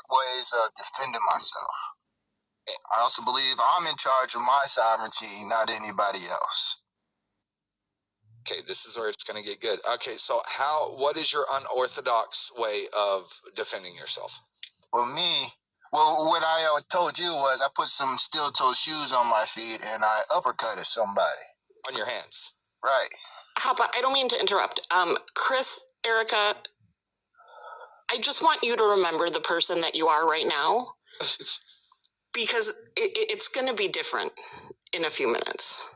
ways of defending myself. I also believe I'm in charge of my sovereignty, not anybody else. Okay, this is where it's going to get good. Okay, so what is your unorthodox way of defending yourself? Well, what I told you was I put some steel-toe shoes on my feet and I uppercutted somebody. On your hands? Right. Hapa, I don't mean to interrupt. Chris, Erica, I just want you to remember the person that you are right now because it's going to be different in a few minutes.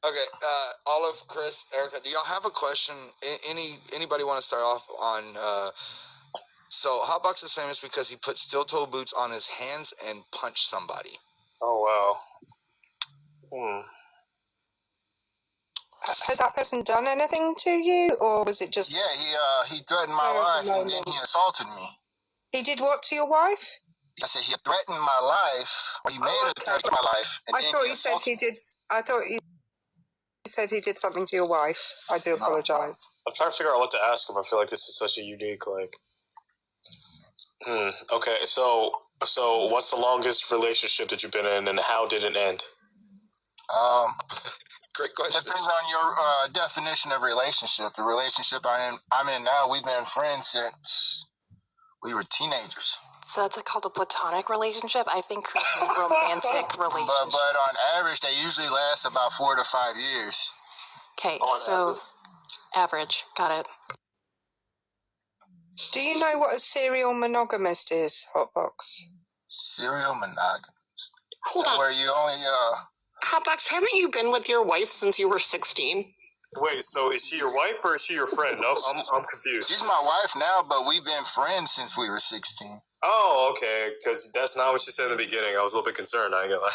Okay, Olive, Chris, Erica, do y'all have a question? Anybody want to start off on... So Hotbox is famous because he put steel-toe boots on his hands and punched somebody. Oh, wow. Had that person done anything to you, or was it just... Yeah, he threatened my wife and then he assaulted me. He did what to your wife? I said he threatened my life. He made a threat to my life. I thought you said he did... I thought you said he did something to your wife. I do apologize. I'm trying to figure out what to ask him. I feel like this is such a unique, Okay, so what's the longest relationship that you've been in, and how did it end? Great question. Depends on your definition of relationship. The relationship I'm in now, we've been friends since we were teenagers. So it's called a platonic relationship? I think Chris is a romantic relationship. But on average, they usually last about 4 to 5 years. Okay, so average. Got it. Do you know what a serial monogamist is, Hotbox? Serial monogamist? Hold on. Where you only... Hotbox, haven't you been with your wife since you were 16? Wait, so is she your wife or is she your friend? No, I'm confused. She's my wife now, but we've been friends since we were 16. Oh, okay, because that's not what she said in the beginning. I was a little bit concerned, I ain't gonna lie.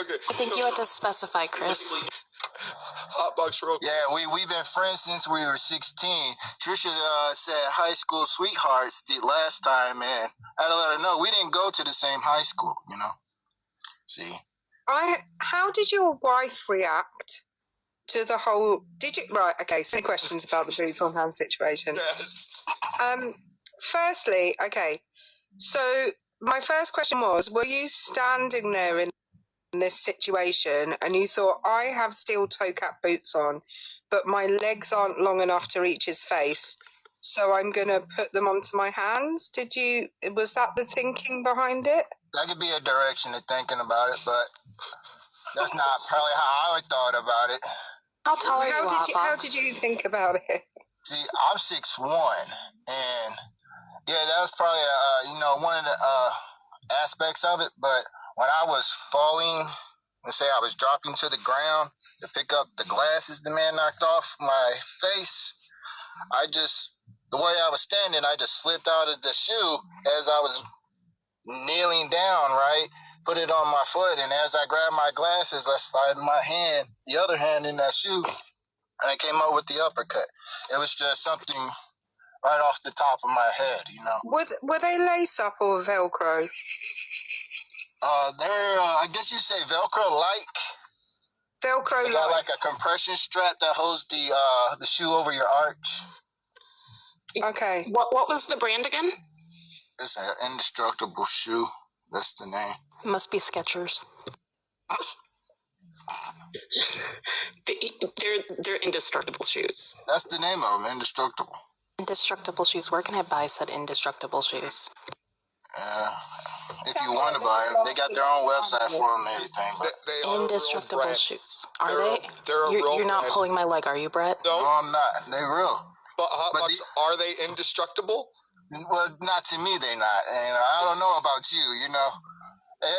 Okay. I think you had to specify, Chris. Hotbox real quick. Yeah, we've been friends since we were 16. Trisha said high school sweethearts the last time, and I had to let her know we didn't go to the same high school, you know. See? How did your wife react to the whole... Right, okay, so many questions about the boots on hand situation. Yes. Firstly, okay, so my first question was, were you standing there in this situation and you thought, I have steel toe cap boots on, but my legs aren't long enough to reach his face, so I'm going to put them onto my hands? Was that the thinking behind it? That could be a direction of thinking about it, but that's not probably how I would thought about it. How tall are you, How did you think about it? See, I'm 6'1", and yeah, that was probably one of the aspects of it. But when I was falling, let's say I was dropping to the ground to pick up the glasses the man knocked off my face, the way I was standing, I just slipped out of the shoe as I was kneeling down, right? Put it on my foot, and as I grabbed my glasses, I slid the other hand in that shoe, and I came up with the uppercut. It was just something right off the top of my head, you know. Were they lace up or Velcro? They're, I guess you say Velcro-like. Velcro-like. They got like a compression strap that holds the shoe over your arch. Okay. What was the brand again? It's an indestructible shoe. That's the name. Must be Skechers. They're indestructible shoes. That's the name of them, indestructible. Indestructible shoes. Where can I buy said indestructible shoes? If you want to buy them, they got their own website for them and everything. But they are indestructible a real shoes. Are brand. they? You're not brand. pulling my leg, are you, Brett? No, I'm not. They're real. But Hotbox, are they indestructible? Well, not to me, they're not. And I don't know about you, you know.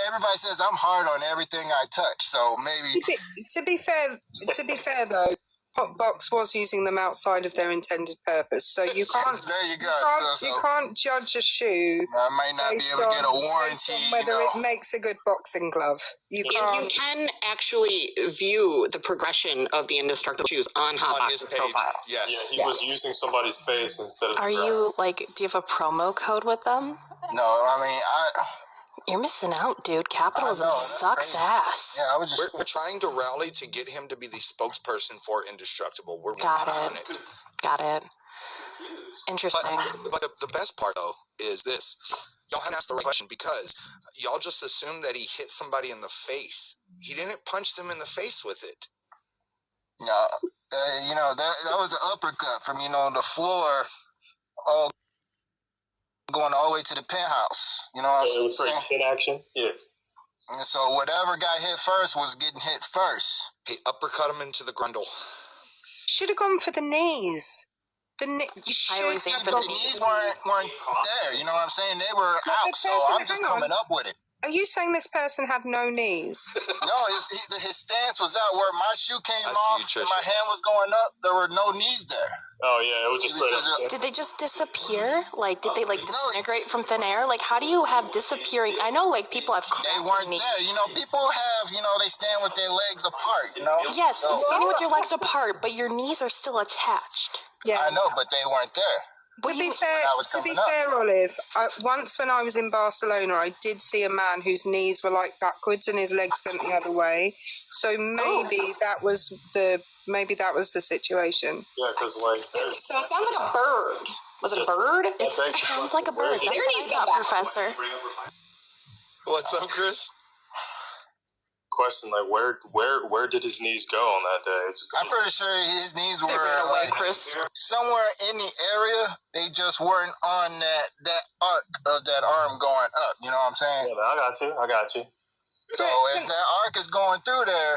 Everybody says I'm hard on everything I touch, so maybe... To be fair though, Hotbox was using them outside of their intended purpose, so you can't... There you go. You can't judge a shoe... I might not be able to get a warranty, whether it makes a good boxing glove. You can actually view the progression of the indestructible shoes on Hotbox's profile. Yes. Yeah, he was using somebody's face instead of... Are you, do you have a promo code with them? No, I mean, You're missing out, dude. Capitalism sucks ass. Yeah, we're trying to rally to get him to be the spokesperson for Indestructible. We're Got on it. Got it. Interesting. But the best part, though, is this. Y'all haven't asked the right question because y'all just assumed that he hit somebody in the face. He didn't punch them in the face with it. No, that was an uppercut from, the floor, all going all the way to the penthouse. You know what It I'm was pretty saying? hit action. Yeah. And so whatever got hit first was getting hit first. He uppercut him into the grundle. Should have gone for the knees. You always aim for But the the knees weren't there. You know what I'm saying? They were But the out. So person- I'm just hang on. coming up with it. Are you saying this person had no knees? No, his stance was out where my shoe came off and my hand was going up. There were no knees there. Oh yeah, it was just straight up. Did they just disappear? Like, did they disintegrate from thin air? Like, how do you have disappearing? I know, like, people have They weren't knees. there. People have, they stand with their legs apart, Yes, So- standing with your legs apart, but your knees are still attached. Yeah. I know, but they weren't there. But To be you, fair, Olive, once when I was in Barcelona, I did see a man whose knees were like backwards and his legs bent the other way. So maybe that was the situation. Yeah, because like. So it sounds like a bird. Was it a bird? it sounds like a bird. That's Their what knees I go thought, back. Professor. What's up, Chris? Question, like, where did his knees go on that day? It's just, I'm pretty sure his knees They were ran away, like Chris. somewhere in the area. They just weren't on that arc of that arm going up. You know what I'm saying? yeah, man, I got you. So as that arc is going through there,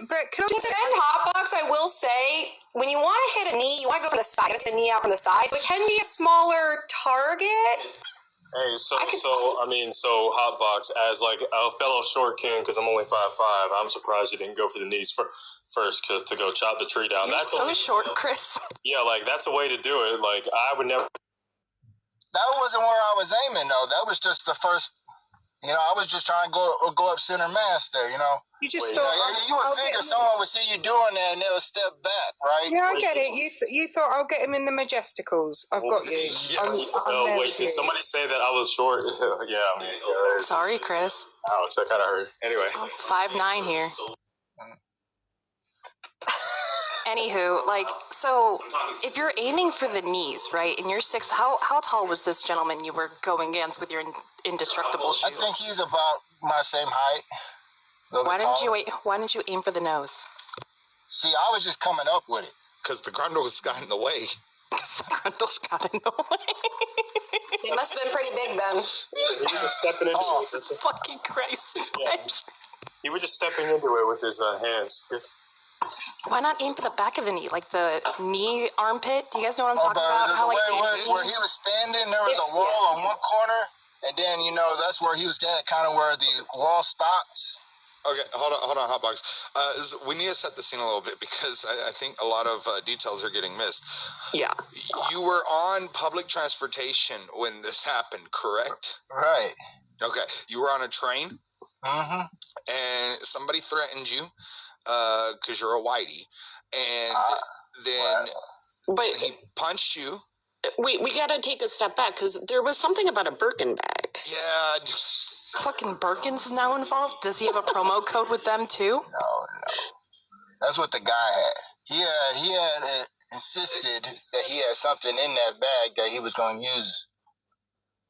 Brett, can I To defend Hotbox, I will say, when you want to hit a knee, you want to go from the side, get the knee out from the side. So it can be a smaller target. Hey, so Hotbox, as like a fellow short king, because I'm only 5'5", I'm surprised you didn't go for the knees first to go chop the tree down. You're That's so short, Chris. Yeah, like that's a way to do it. Like I would never. that wasn't where I was aiming though. That was just the first. I was just trying to go up center mass there. You just Wait, thought You would figure someone would see you doing that and they would step back, right? Yeah, I get it. You thought I'll get him in the Majesticals. I've got you. Yes. I'm Oh there wait, with did you. somebody say that I was short? Yeah. Sorry, Chris. Ouch, that kind of hurt. Anyway. 5'9" here. Anywho, so if you're aiming for the knees, right, and you're 6, how tall was this gentleman you were going against with your indestructible shoes? I think he's about my same height. Why didn't you aim for the nose? See, I was just coming up with it. Because the grundle's got in the way. Because the grundle's got in the way. They must have been pretty big then. He was just stepping into it. Jesus fucking Christ. Yeah. He was just stepping into it with his hands. Why not aim for the back of the knee, like the knee armpit? Do you guys know what I'm talking about? The How way like where he was standing, there was a wall on one corner, and then that's where he was at, kind of where the wall stops. Okay, hold on, Hotbox. We need to set the scene a little bit because I think a lot of details are getting missed. Yeah. You were on public transportation when this happened, correct? Right. Okay, you were on a train, Mm-hmm. and somebody threatened you because you're a whitey, and then But he punched you. we got to take a step back because there was something about a Birkin bag. Yeah. fucking Birkin's now involved? Does he have a promo code with them too? No. That's what the guy had. He had insisted that he had something in that bag that he was going to use.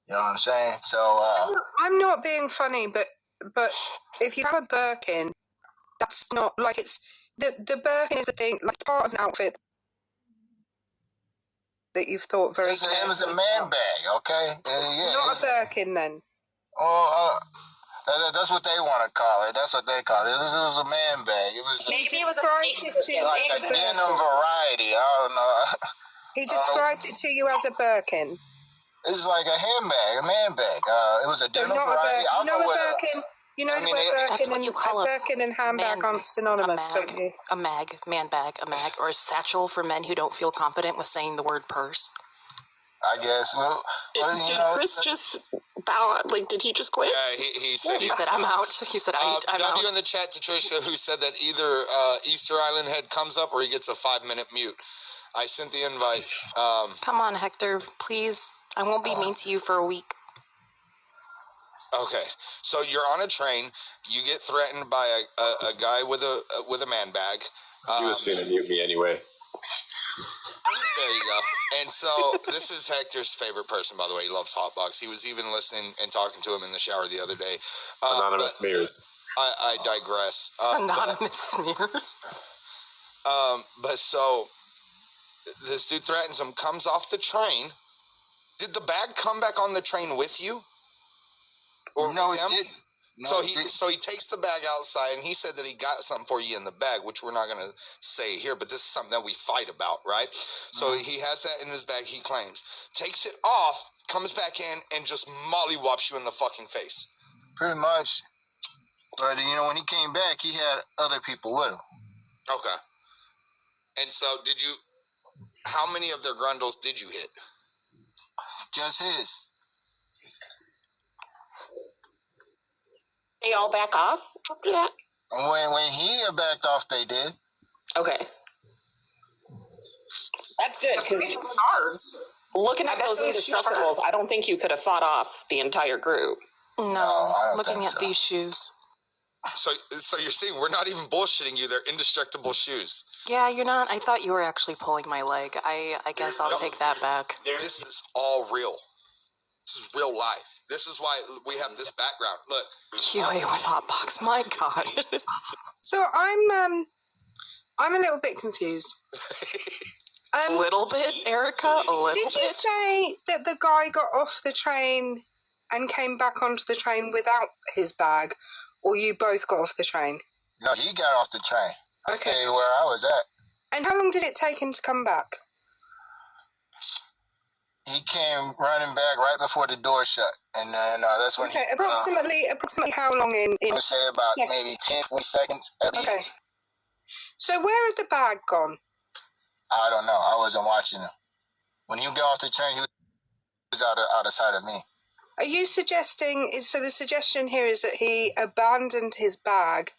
You know what I'm saying? So I'm not being funny, but if you have a Birkin, that's not like it's the Birkin is the thing, like part of an outfit that you've thought very. it was a man bag, okay? Not a Birkin then. Oh, that's what they want to call it. That's what they call it. It was a man bag. It was Maybe it was a described fake it to you like as a a Birkin. denim variety. I don't know. He described it to you as a Birkin. It's like a handbag, a man bag. It was a So denim not a variety. Birkin. I don't know what Birkin. You know I the mean, word That's Birkin what and you call a Birkin and handbag man- aren't synonymous, a mag, don't you? a mag, man bag, a mag, or a satchel for men who don't feel confident with saying the word purse. I guess. Well, Did Chris just bow out? Like, did he just quit? Yeah, he said He said, "I'm out." He said, "I'm W out." in the chat to Trisha, who said that either Easter Island Head comes up or he gets a 5-minute mute. I sent the invite. Come on, Hector, please. I won't be mean to you for a week. Okay, so you're on a train. You get threatened by a guy with a man bag. He was finna mute me anyway. There you go. And so this is Hector's favorite person, by the way. He loves Hotbox. He was even listening and talking to him in the shower the other day. Anonymous smears. I digress. Anonymous smears. But so this dude threatens him, comes off the train. Did the bag come back on the train with you? Or no, with him? it didn't. No, So he takes the bag outside, and he said that he got something for you in the bag, which we're not going to say here, but this is something that we fight about, right? So he has that in his bag, he claims. Takes it off, comes back in, and just mollywops you in the fucking face. pretty much. But when he came back, he had other people with him. Okay. And so how many of their grundles did you hit? Just his. They all back off after that? When he backed off, they did. Okay. That's good. 'Cause Cards. looking at those indestructibles, I don't think you could have fought off the entire group. I No, don't looking think at so. these shoes. So you're seeing we're not even bullshitting you. They're indestructible shoes. Yeah, you're not. I thought you were actually pulling my leg. I guess I'll take that back. This is all real. This is real life. This is why we have this background. Look. QA with Hotbox. My God. So I'm a little bit confused. A little bit, Erica? A little Did you bit? say that the guy got off the train and came back onto the train without his bag, or you both got off the train? No, he got off the train. I Okay. stayed where I was at. And how long did it take him to come back? He came running back right before the door shut, and then that's when Okay, approximately how long in? I would say about Yeah. maybe 10, 20 seconds at least. Okay. So where had the bag gone? I don't know. I wasn't watching him. When he got off the train, he was out of sight of me. Are you suggesting? So the suggestion here is that he abandoned his bag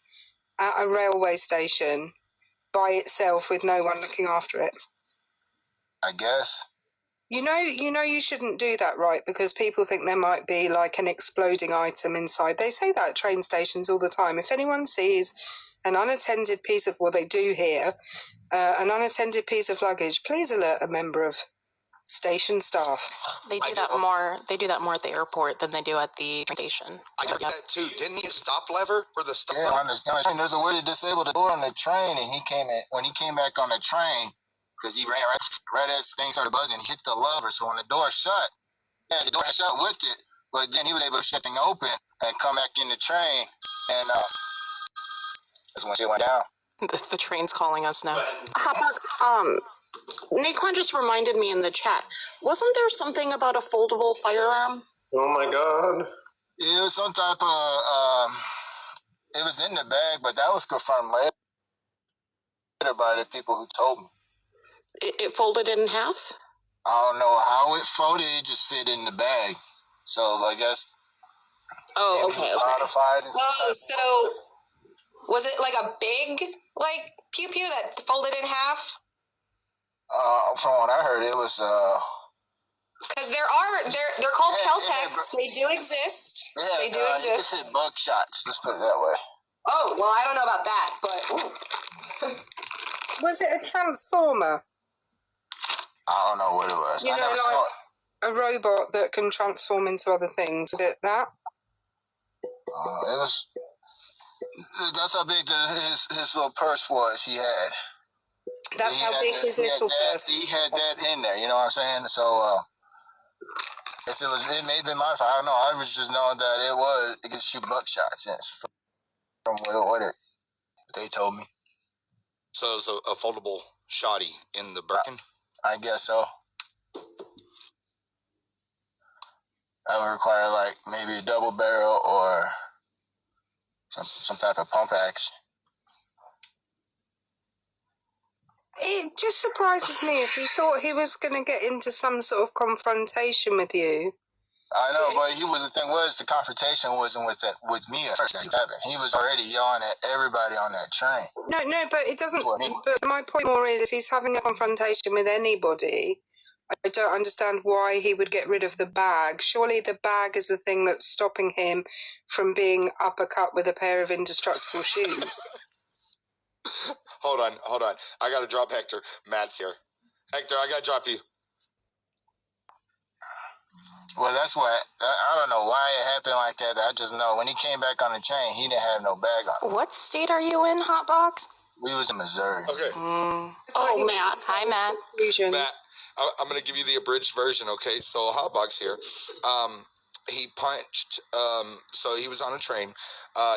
at a railway station by itself with no one looking after it. I guess. You know you shouldn't do that, right? Because people think there might be like an exploding item inside. They say that at train stations all the time. If anyone sees an unattended piece of, well, they do here, an unattended piece of luggage, please alert a member of station staff. They do that more. They do that more at the airport than they do at the train station. I got that too. Didn't he hit stop lever or the stop? Yeah, on the train, there's a way to disable the door on the train, and when he came back on the train, because he ran right as things started buzzing, he hit the lever. So when the door shut, the door shut with it, but then he was able to shut thing open and come back in the train, and that's when shit went down. The train's calling us now. Hotbox, Naquan just reminded me in the chat. Wasn't there something about a foldable firearm? Oh my God. It was some type of it was in the bag, but that was confirmed later by the people who told me. It folded in half? I don't know how it folded. It just fit in the bag. So I guess. Oh, it was okay. modified and Oh, stuff. so was it like a big pew pew that folded in half? From what I heard, it was Because they're called Kel-Tecs. They do exist. yeah, They do you exist. could hit buckshots. Let's put it that way. Oh, well, I don't know about that, but Was it a transformer? I don't know what it was. You I know, never saw it. A robot that can transform into other things. Was it that? It was. That's how big his little purse was. He had. That's how big his little person. He had that in there. You know what I'm saying? So if it may have been modified. I don't know. I was just knowing that it could shoot buckshots. Yes, from what they told me. So it was a foldable shoddy in the Birkin. I guess so. That would require maybe a double barrel or some type of pump action. It just surprises me if he thought he was going to get into some sort of confrontation with you. I know, but the confrontation wasn't with me at first. He was already yelling at everybody on that train. No, but it doesn't. But my point more is, if he's having a confrontation with anybody, I don't understand why he would get rid of the bag. Surely the bag is the thing that's stopping him from being uppercut with a pair of indestructible shoes. Hold on. I gotta drop Hector. Matt's here. Hector, I gotta drop you. Well, that's what I don't know why it happened like that. I just know when he came back on the train, he didn't have no bag on. What state are you in, Hotbox? We was in Missouri. Okay. Oh, Matt. Hi, Matt. Matt, I'm going to give you the abridged version, okay? So, Hotbox here. He punched, so he was on a train.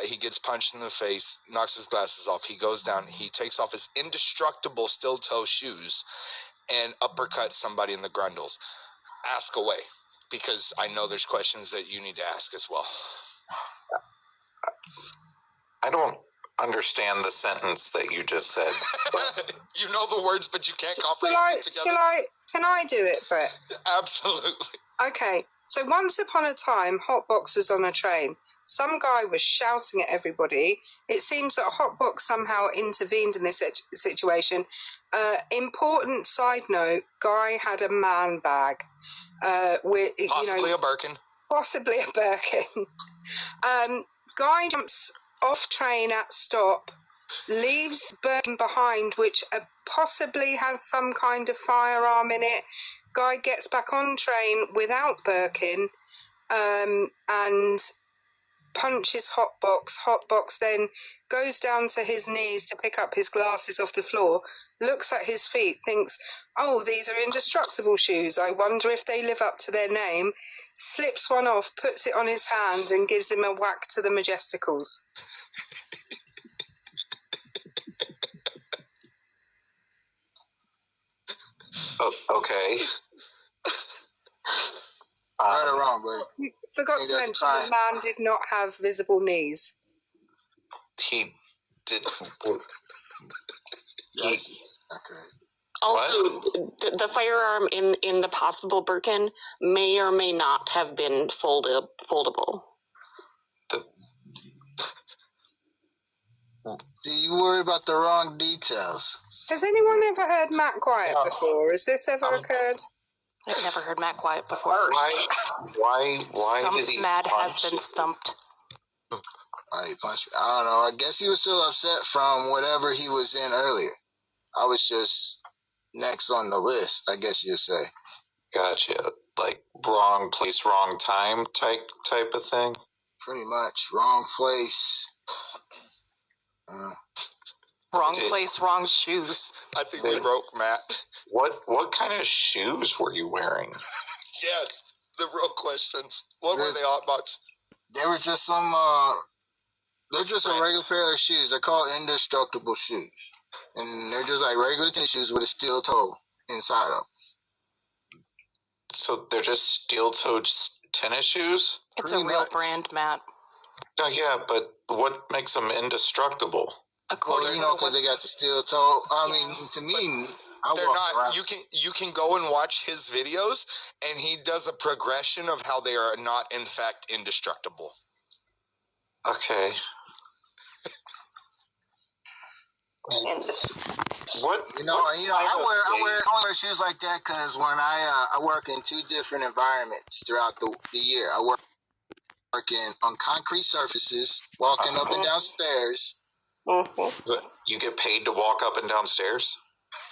He gets punched in the face, knocks his glasses off. He goes down. He takes off his indestructible steel-toe shoes and uppercuts somebody in the grundles. Ask away, because I know there's questions that you need to ask as well. I don't understand the sentence that you just said. You know the words, but you can't comprehend it together. Can I do it, Brett? Absolutely. Okay, so once upon a time, Hotbox was on a train. Some guy was shouting at everybody. It seems that Hotbox somehow intervened in this situation. Important side note, Guy had a man bag. With, Possibly a Birkin. Possibly a Birkin. Guy jumps off train at stop, leaves Birkin behind, which possibly has some kind of firearm in it. Guy gets back on train without Birkin and punches Hotbox. Hotbox then goes down to his knees to pick up his glasses off the floor, looks at his feet, thinks, oh, these are indestructible shoes. I wonder if they live up to their name. Slips one off, puts it on his hand and gives him a whack to the majesticals. Okay. Right or wrong, buddy? You forgot to mention the man did not have visible knees. He did. Yes. Okay. Also, the firearm in the possible Birkin may or may not have been foldable. See, you worry about the wrong details. Has anyone ever heard Matt Quiet before? Has this ever occurred? I've never heard Matt Quiet before. Why Stumped did he Mad has punch been stumped. Why he punched me? I don't know. I guess he was still upset from whatever he was in earlier. I was just next on the list, I guess you'd say. Gotcha. Like wrong place, wrong time type of thing? Pretty much. Wrong place. Wrong place, wrong shoes. I think we broke Matt. What kind of shoes were you wearing? Yes, the real questions. What were they, Hotbox? They were just some, they're just a regular pair of shoes. They're called indestructible shoes. And they're just like regular tennis shoes with a steel toe inside of them. So they're just steel-toed tennis shoes? It's Pretty a real much. brand, Matt. Oh, yeah, but what makes them indestructible? According Well, you know, because they got the steel toe. I mean, to me, They're not. You can go and watch his videos, and he does a progression of how they are not, in fact, indestructible. Okay. What? I wear shoes like that because when I work in two different environments throughout the year. I work on concrete surfaces, walking up and down stairs. You get paid to walk up and down stairs?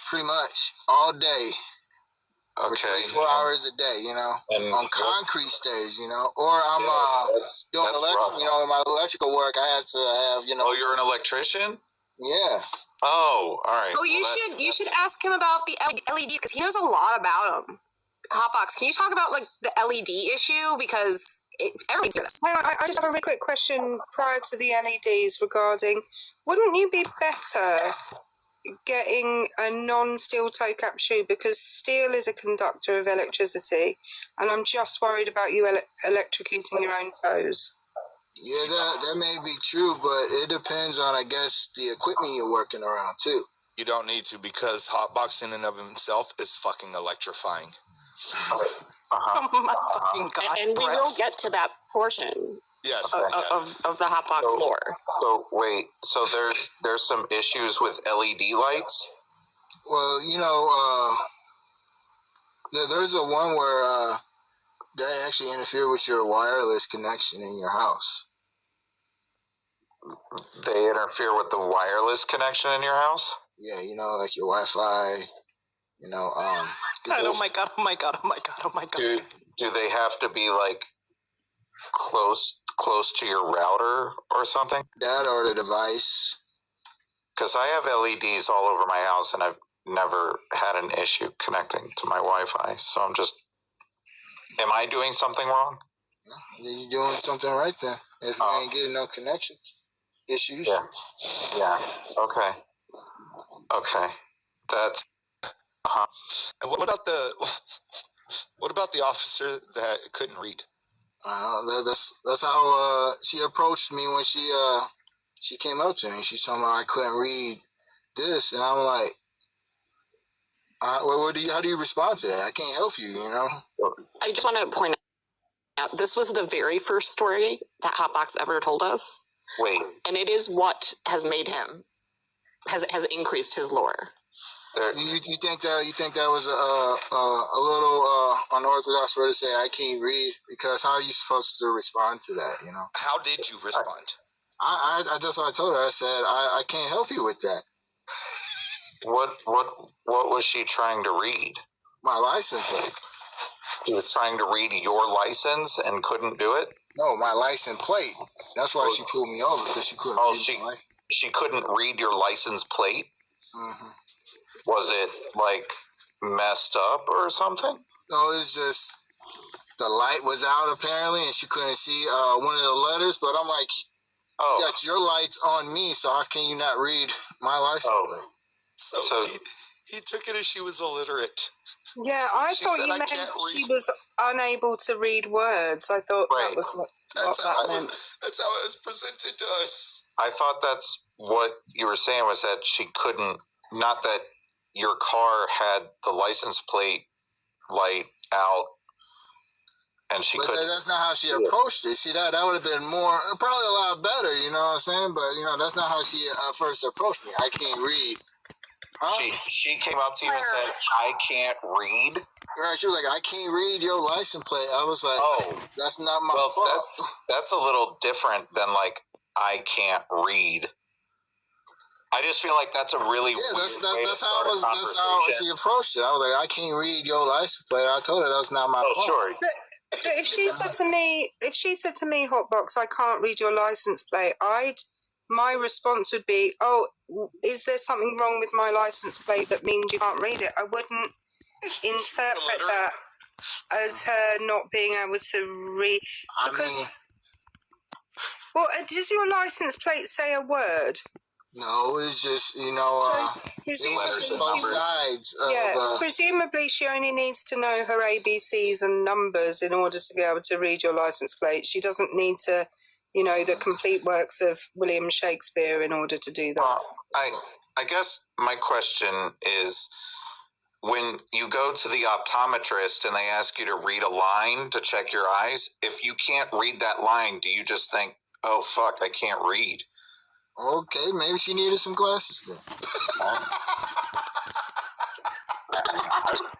Pretty much all day. Okay. 24 hours a day, you know, And on concrete stairs, you know, or I'm doing that's electrical, rough. you know, in my electrical work, I have to have, you know. Oh, you're an electrician? Yeah. Oh, all right. Oh, you should ask him about the LEDs because he knows a lot about them. Hotbox, can you talk about like the LED issue because everyone needs to hear this. I just have a really quick question prior to the LEDs regarding, wouldn't you be better getting a non-steel toe cap shoe because steel is a conductor of electricity and I'm just worried about you electrocuting your own toes? Yeah, that may be true, but it depends on, I guess, the equipment you're working around, too. You don't need to because hotbox in and of himself is fucking electrifying. Oh my fucking god! And we will get to that portion Yes. of the hotbox lore. So wait, so there's some issues with LED lights? Well, you know, there's a one where they actually interfere with your wireless connection in your house. They interfere with the wireless connection in your house? Yeah, you know, like your Wi-Fi. You know, Oh my god! Oh my god! Oh my god! Oh my god! Do they have to be like close to your router or something? that or the device. Because I have LEDs all over my house, and I've never had an issue connecting to my Wi-Fi. So I'm just, am I doing something wrong? You're doing something right then. If you ain't getting no connection issues. Yeah. Okay. That's. And what about the officer that couldn't read? That's how she approached me when she came up to me. She told me I couldn't read this, and I'm like, how do you respond to that? I can't help you, you know. I just want to point out this was the very first story that Hotbox ever told us. Wait. And it is what has made him has increased his lore. You think that was a little unorthodox way to say I can't read? Because how are you supposed to respond to that? You know. How did you respond? I that's what I told her. I said I can't help you with that. What was she trying to read? My license plate. She was trying to read your license and couldn't do it? No, my license plate. That's why she pulled me over, because she couldn't read my license. She couldn't read your license plate? Mm-hmm. Was it like messed up or something? No, it's just the light was out apparently, and she couldn't see one of the letters. But I'm like, you got your lights on me, so how can you not read my license plate? So he took it as she was illiterate. Yeah, I thought you meant she was unable to read words. I thought that was what that meant. That's how it was presented to us. I thought that's what you were saying, was that she couldn't, not that your car had the license plate light out and she couldn't. That's not how she approached it. See, that would have been probably a lot better, you know what I'm saying? But, you know, that's not how she first approached me. I can't read. Huh? She came up to you and said, I can't read? Right, she was like, I can't read your license plate. I was like, that's not my fault. That's a little different than like, I can't read. I just feel like that's a really weird way to start a conversation. That's how she approached it. I was like, I can't read your license plate. I told her that's not my fault. Sure. But if she said to me, Hotbox, I can't read your license plate, my response would be, oh, is there something wrong with my license plate that means you can't read it? I wouldn't interpret that as her not being able to read. Well, does your license plate say a word? No, it's just, you know, presumably both sides. Presumably she only needs to know her ABCs and numbers in order to be able to read your license plate. She doesn't need to, you know, the complete works of William Shakespeare in order to do that. I guess my question is, when you go to the optometrist and they ask you to read a line to check your eyes, if you can't read that line, do you just think, oh, fuck, I can't read? Okay, maybe she needed some glasses then.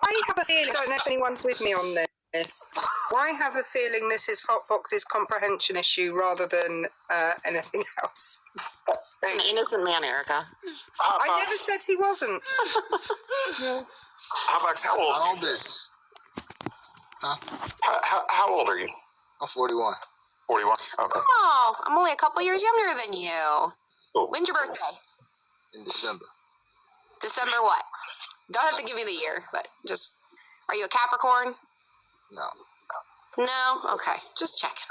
I have a feeling, I don't know if anyone's with me on this, I have a feeling this is Hotbox's comprehension issue rather than anything else. An innocent man, Erica. I never said he wasn't. Hotbox, how old? My own business. Huh? How old are you? I'm 41. 41? Okay. Oh, I'm only a couple years younger than you. Oh. When's your birthday? In December. December what? Don't have to give me the year, but just, are you a Capricorn? No. No? Okay, just checking.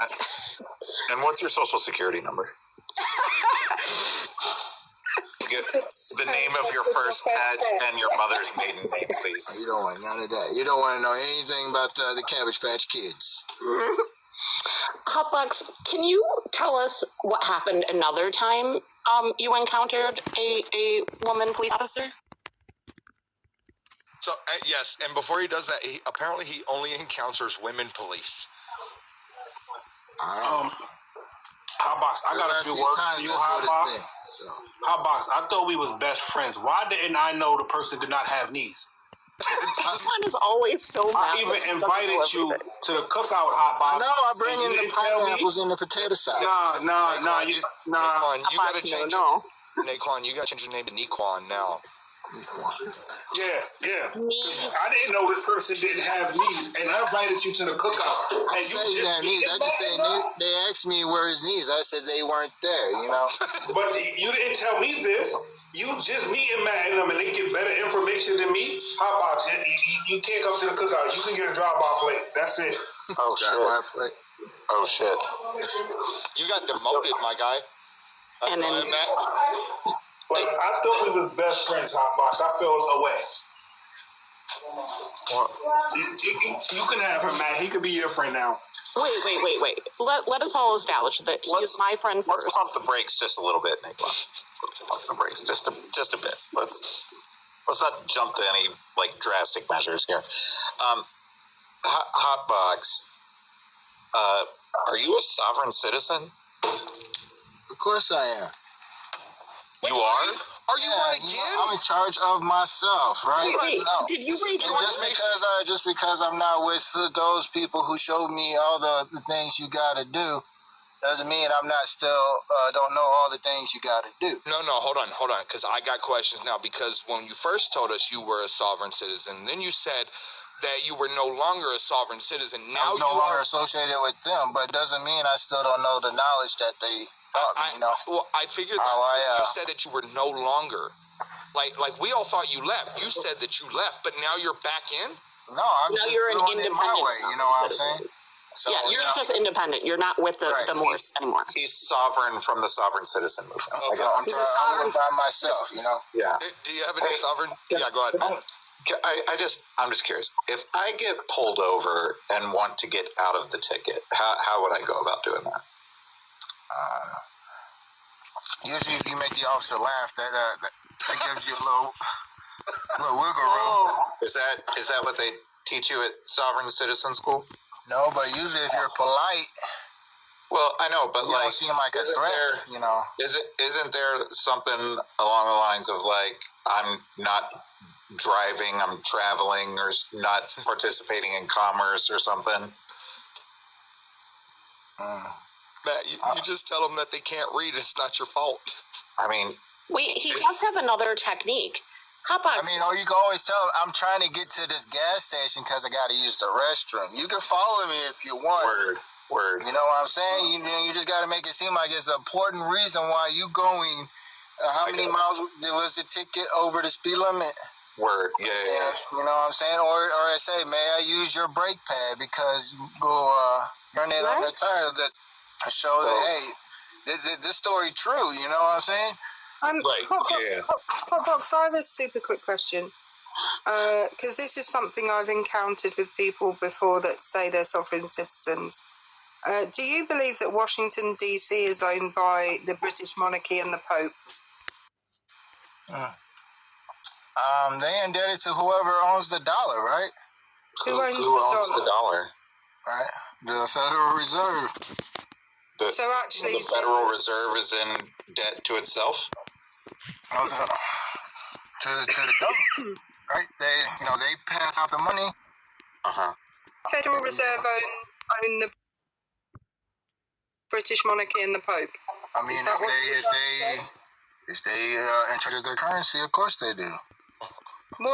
And what's your social security number? Get the name of your first pet and your mother's maiden name, please. You don't want none of that. You don't want to know anything about the Cabbage Patch Kids. Hotbox, can you tell us what happened another time you encountered a woman police officer? So, yes, and before he does that, apparently he only encounters women police. Hotbox, I got a few words for you, Hotbox. Hotbox, I thought we was best friends. Why didn't I know the person did not have knees? One is always so mad. I even invited you to the cookout, Hotbox. No, I bring in the pineapples and the potato salad. Nah. Naquan, you gotta change your name to Nequan now. Yeah. I didn't know this person didn't have knees, and I invited you to the cookout. I And said you had knees. I just said they asked me where his knees. I said they weren't there. You know. But you didn't tell me this. You just meeting Matt and them, and they get better information than me. Hotbox, you can't come to the cookout. You can get a drop-off plate. That's it. Oh shit. Oh shit. You got demoted, my guy. And then Matt. But I thought we was best friends, Hotbox. I feel away. You can have him, Matt. He could be your friend now. wait. Let us all establish that he's my friend first. Let's pump the brakes just a little bit, Nick. Pump the brakes just a bit. Let's not jump to any like drastic measures here. Hotbox, are you a sovereign citizen? Of course I am. You are? Are you one again? You know, I'm in charge of myself, right? Wait, No. did you rejoin? Just because I'm not with those people who showed me all the things you got to do, doesn't mean I'm not still don't know all the things you got to do. No, hold on, because I got questions now. Because when you first told us you were a sovereign citizen, then you said that you were no longer a sovereign citizen. Now I'm no longer associated with them, but doesn't mean I still don't know the knowledge that they taught me. You know. Well, I figured that you said that you were no longer. Like we all thought you left. You said that you left, but now you're back in? No, just you're an doing it my independent way. You know what I'm saying? So, yeah, you're just independent. You're not with the Morse anymore. He's sovereign from the sovereign citizen movement. He's a sovereign by myself, you know? Yeah. Do you have any sovereign? Yeah, go ahead. I'm just curious. If I get pulled over and want to get out of the ticket, how would I go about doing that? Usually, if you make the officer laugh, that gives you a little wiggle room. Is that what they teach you at Sovereign Citizen School? No, but usually if you're polite, well, I know, but you don't seem like a threat. You know, isn't there something along the lines of like I'm not driving, I'm traveling, or not participating in commerce or something? Matt, you just tell them that they can't read. It's not your fault. I mean, wait, he does have another technique. Hotbox. I mean, or you can always tell I'm trying to get to this gas station because I got to use the restroom. You can follow me if you want. Word. You know what I'm saying? You just got to make it seem like it's an important reason why you going. How many miles was the ticket over the speed limit? Word. Yeah. You know what I'm saying? Or I say, may I use your brake pad because you go run it on the tire that show that hey, this story true. You know what I'm saying? Hotbox, I have a super quick question. Because this is something I've encountered with people before that say they're sovereign citizens. Do you believe that Washington, D.C. is owned by the British monarchy and the Pope? They indebted to whoever owns the dollar, right? Who owns the dollar? Right? The Federal Reserve. So actually, the Federal Reserve is in debt to itself? To the government, right? They pass out the money. Federal Reserve own the British monarchy and the Pope. I mean, if they in charge of their currency, of course they do.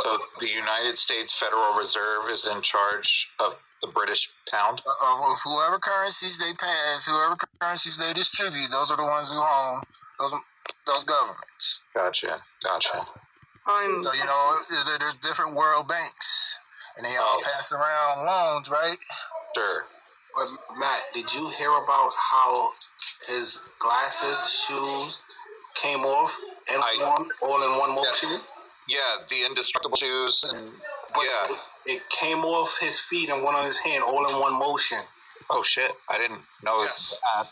So the United States Federal Reserve is in charge of the British pound? Of whoever currencies they pass, whoever currencies they distribute, those are the ones who own those governments. Gotcha. So, there's different world banks, and they all pass around loans, right? Sure. But Matt, did you hear about how his glasses, shoes came off all in one motion? Yeah, the indestructible shoes. It came off his feet and went on his hand all in one motion. Oh shit! I didn't know that.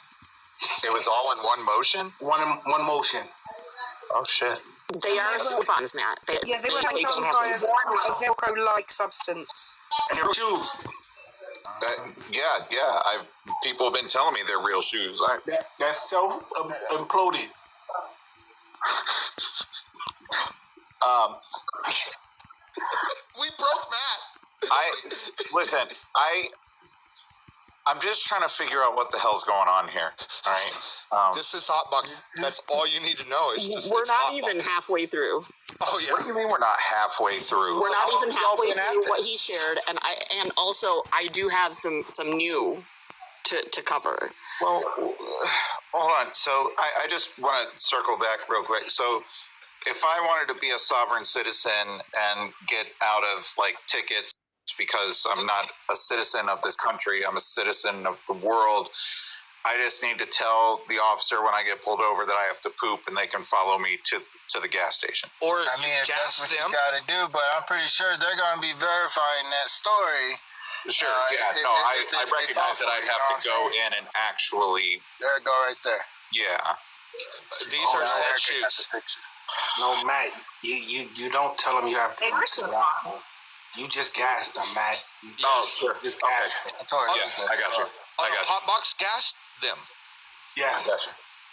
It was all in one motion. One motion. Oh shit! They are slip-ons, Matt. They were done by a Velcro-like substance. And their shoes. People have been telling me they're real shoes. That's self-imploded. We broke Matt. I'm just trying to figure out what the hell's going on here. All right. This is Hotbox. That's all you need to know. Is just We're it's not Hotbox. even halfway through. Oh yeah. What do you mean we're not halfway through? We're not even How long halfway y'all been at through what he this? shared, and also I do have some new to cover. Well, hold on. So I just want to circle back real quick. So if I wanted to be a sovereign citizen and get out of like tickets because I'm not a citizen of this country, I'm a citizen of the world, I just need to tell the officer when I get pulled over that I have to poop and they can follow me to the gas station. Or I mean, if gas that's what them. you got to do, but I'm pretty sure they're going to be verifying that story. Sure, if I they recognize that follow I'd you, have know to what go I'm saying? in and actually, There it go right there. yeah. These are Now lead Erica got shoes. the picture. No, Matt, you don't tell them you have to use the line. You just gassed them, Matt. Sure. Just Okay. gassed them. I told her. Yeah, I got you. Oh, I no, got you. Hotbox gassed them. Yes,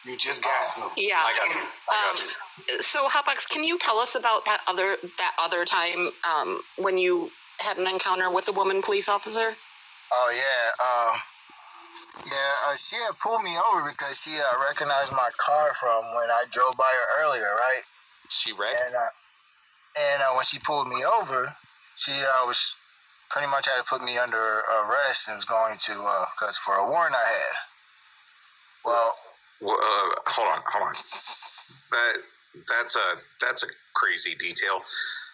you just gassed them. Yeah. I got you. I got you. So Hotbox, can you tell us about that other time when you had an encounter with a woman police officer? Oh yeah. She had pulled me over because she recognized my car from when I drove by her earlier, right? She wrecked. And when she pulled me over, she was pretty much had to put me under arrest and was going to cause for a warrant I had. Well, Hold on. That's a crazy detail.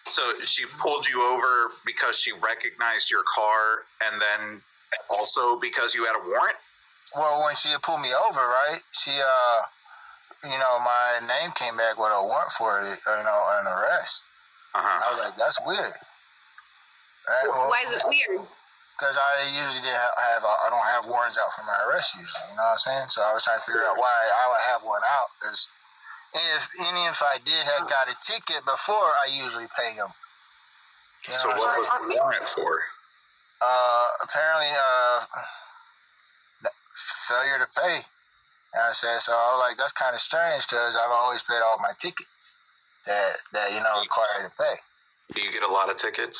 So she pulled you over because she recognized your car, and then also because you had a warrant. Well, when she had pulled me over, right? She, my name came back with a warrant for an arrest. I was like, that's weird. Right? Well, Why is it weird? because I usually I don't have warrants out for my arrest usually, you know what I'm saying? So I was trying to figure out why I would have one out, because if I did have got a ticket before, I usually pay them. So what was the warrant for? Apparently, failure to pay. And I said, so I was like, that's kind of strange because I've always paid all my tickets that require to pay. Do you get a lot of tickets?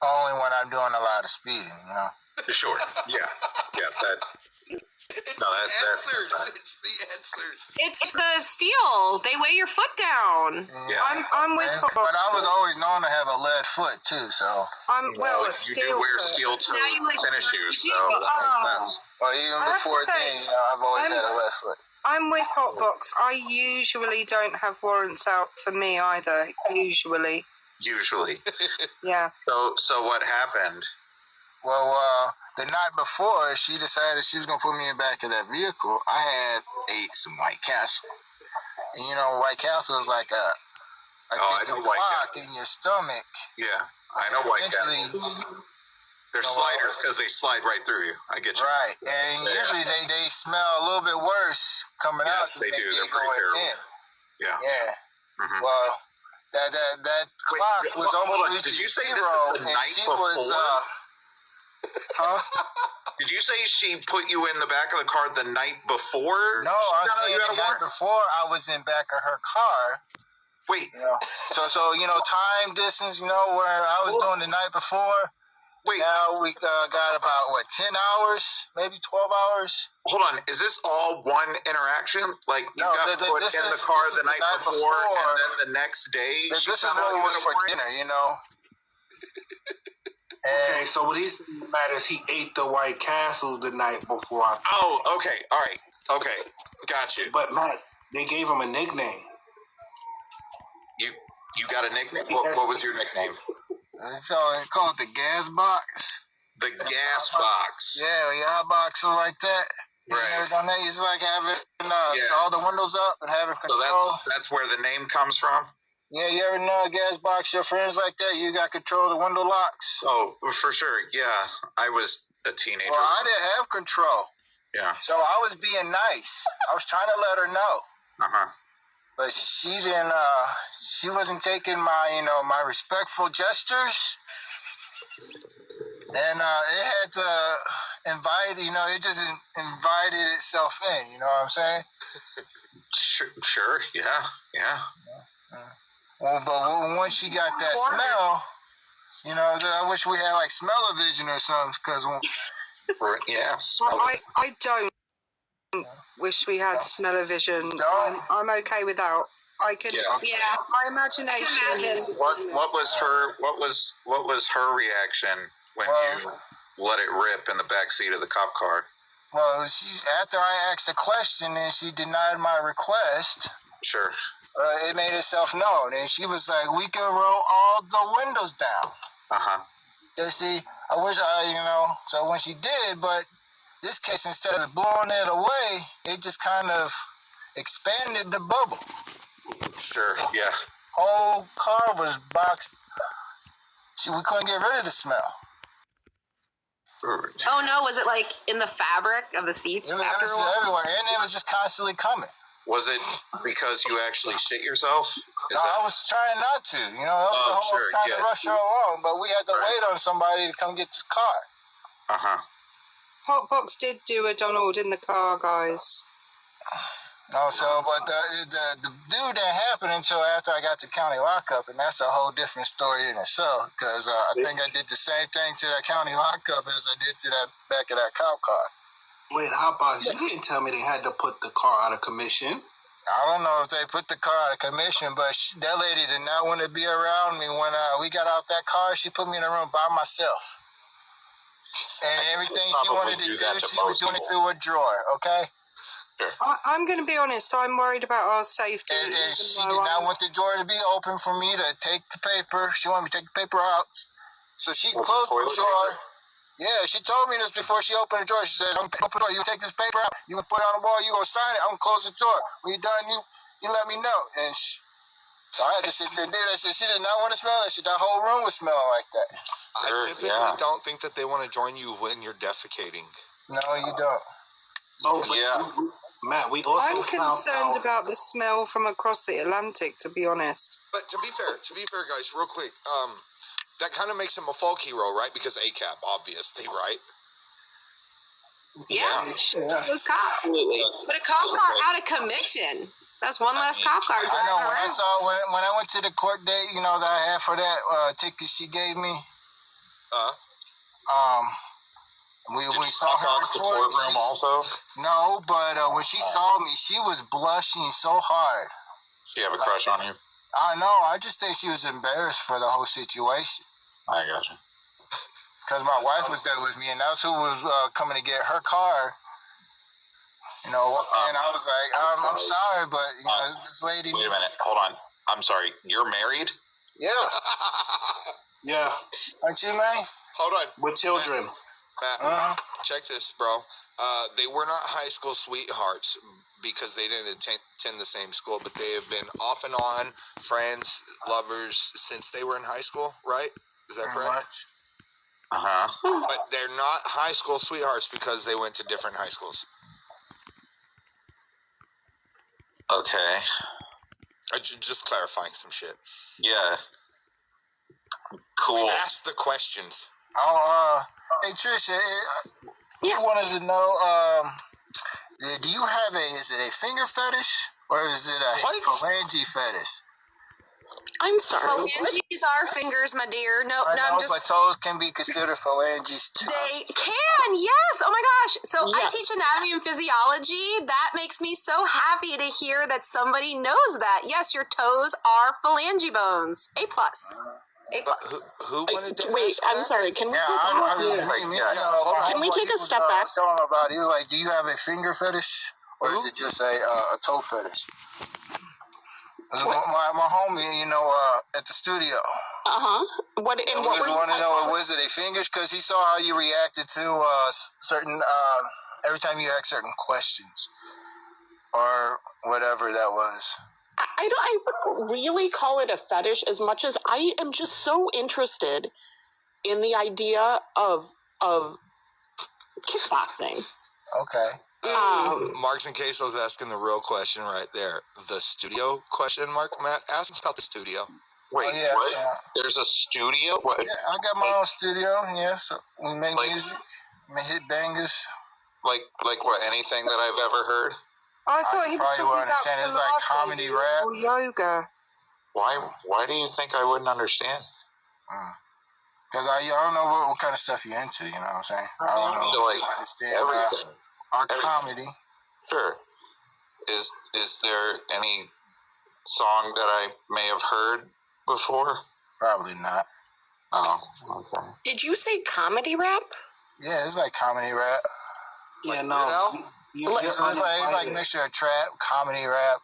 Only when I'm doing a lot of speeding, Sure. Yeah. It's No, the answers. It's the answers. It's the steel. They weigh your foot down. Yeah. I'm with But I was always known to have a lead foot too, so. a You steel do wear foot. steel-toed Now you like- tennis shoes, you so do, that makes sense. Well, even I have to before say, then, I've always had a lead foot. I'm with Hotbox. I usually don't have warrants out for me either. Usually, yeah. So what happened? Well, the night before, she decided she was going to put me in the back of that vehicle. I had ate some White Castle. And White Castle is like a ticking clock in your stomach. Yeah, I know White Eventually, Castle. They're sliders because they slide right through you. I get you. right. And usually they smell a little bit worse coming out. Yes, they do. than They're pretty going terrible. in. Yeah. Yeah. Mhm. Well, that clock was hold almost on. reaching Did you say zero, this is the and night she before? was, huh? Did you say she put you in the back of the car the night before? No, she I'm found out saying you had the a night warrant? before I was in back of her car. Wait, So time distance, where I was doing the night before. wait. Now we got about 10 hours, maybe 12 hours. Hold on. Is this all one interaction? Like you No, got put this in the is- car this the is night before, and then the next day This she is found what out it you was had a for warrant? dinner, Okay, so what he's mad is he ate the White Castles the night before. Oh, okay. All right. Okay. Got you. But Matt, they gave him a nickname. You got a nickname? What was your nickname? So they call it the gas box. The gas box. Yeah, your box like that. Right. You never done that? It's like having all the windows up and having control. So that's where the name comes from? Yeah, you ever know a gas box, your friends like that? You got control of the window locks. Oh, for sure. Yeah. I was a teenager. Well, I didn't have control. Yeah. So I was being nice. I was trying to let her know. Uh-huh. But she didn't, she wasn't taking my, my respectful gestures. And it had to invite, it just invited itself in, you know what I'm saying? Sure. Yeah. Well, but once she got that smell, I wish we had like smell-o-vision or something, because Yeah. I don't wish we had smell-o-vision. I'm okay without. I can. Yeah. My imagination. What was her reaction when you let it rip in the back seat of the cop car? Well, after I asked the question and she denied my request. Sure. It made itself known, and she was like, "We can roll all the windows down." You see, I wish so when she did, but this case, instead of blowing it away, it just kind of expanded the bubble. Sure, yeah. Whole car was boxed. See, we couldn't get rid of the smell. Oh no, was it like in the fabric of the seats? It was everywhere, and it was just constantly coming. Was it because you actually shit yourself? I was trying not to. I was trying to rush her along, but we had to wait on somebody to come get this car. Hotbox did do a Donald in the car, guys. No, but the dude didn't happen until after I got to county lockup, and that's a whole different story in itself, because I think I did the same thing to that county lockup as I did to that back of that cop car. Wait, Hotbox, you didn't tell me they had to put the car out of commission. I don't know if they put the car out of commission, but that lady did not want to be around me when we got out that car. She put me in a room by myself. And everything she wanted to do, she was doing it through a drawer, okay? I'm going to be honest, I'm worried about our safety. And she did not want the drawer to be open for me to take the paper. She wanted me to take the paper out. So she closed the drawer. Yeah, she told me this before she opened the drawer. She says, "I'm going to open the door. You take this paper out. You going to put it on the wall. You going to sign it. I'm going to close the drawer. When you're done, you let me know." And so I had to sit there and do that. She did not want to smell that shit. That whole room was smelling like that. I typically don't think that they want to join you when you're defecating. No, you don't. Oh, yeah. Matt, we also I'm concerned about the smell from across the Atlantic, to be honest. But to be fair, guys, real quick, that kind of makes him a folk hero, right? Because ACAB, obviously, right? Yeah. Those cops. Absolutely. But a cop car out of commission. That's one less cop car. I know. When I saw when I went to the court date, that I had for that ticket she gave me. We saw her in the courtroom also. No, but when she saw me, she was blushing so hard. She have a crush on you? I know. I just think she was embarrassed for the whole situation. I gotcha. Because my wife was there with me, and that's who was coming to get her car. And I was like, I'm sorry, but this lady. Wait a minute. Hold on. I'm sorry. You're married? Yeah. Yeah. Aren't you, man? Hold on. With children. Matt, check this, bro. They were not high school sweethearts because they didn't attend the same school, but they have been off and on friends, lovers since they were in high school, right? Is that correct? But they're not high school sweethearts because they went to different high schools. Okay. Just clarifying some shit. Yeah. Cool. Ask the questions. Hey Trisha, you wanted to know, do you have is it a finger fetish or is it a phalange fetish? I'm sorry. Phalanges are fingers, my dear. No, but toes can be considered phalanges too. They can, yes. Oh my gosh. So Yes. I teach anatomy and physiology. That makes me so happy to hear that somebody knows that. Yes, your toes are phalange bones. A+. Who wanted to Wait, ask I'm that? sorry. Can we Can we take a step back? Talking about, he was like, do you have a finger fetish or is it just a toe fetish? My homie, at the studio. What was want to know, was it a fingers? Because he saw how you reacted to certain every time you asked certain questions or whatever that was. I wouldn't really call it a fetish as much as I am just so interested in the idea of kickboxing. Okay. Marks and Queso's asking the real question right there. The studio question mark, Matt? Ask about the studio. Wait, what? Yeah. There's a studio? What? Yeah, I got my own studio, so we make music, we hit bangers. Like what, anything that I've ever heard? I thought he was talking about it's like comedy rap or yoga. Why do you think I wouldn't understand? Because I don't know what kind of stuff you're into, you know what I'm saying? I don't know. Like understand everything. our comedy. Sure. Is there any song that I may have heard before? Probably not. Oh, okay. Did you say comedy rap? Yeah, it's like comedy rap. Yeah, Like no. It's like mixture of trap, comedy rap.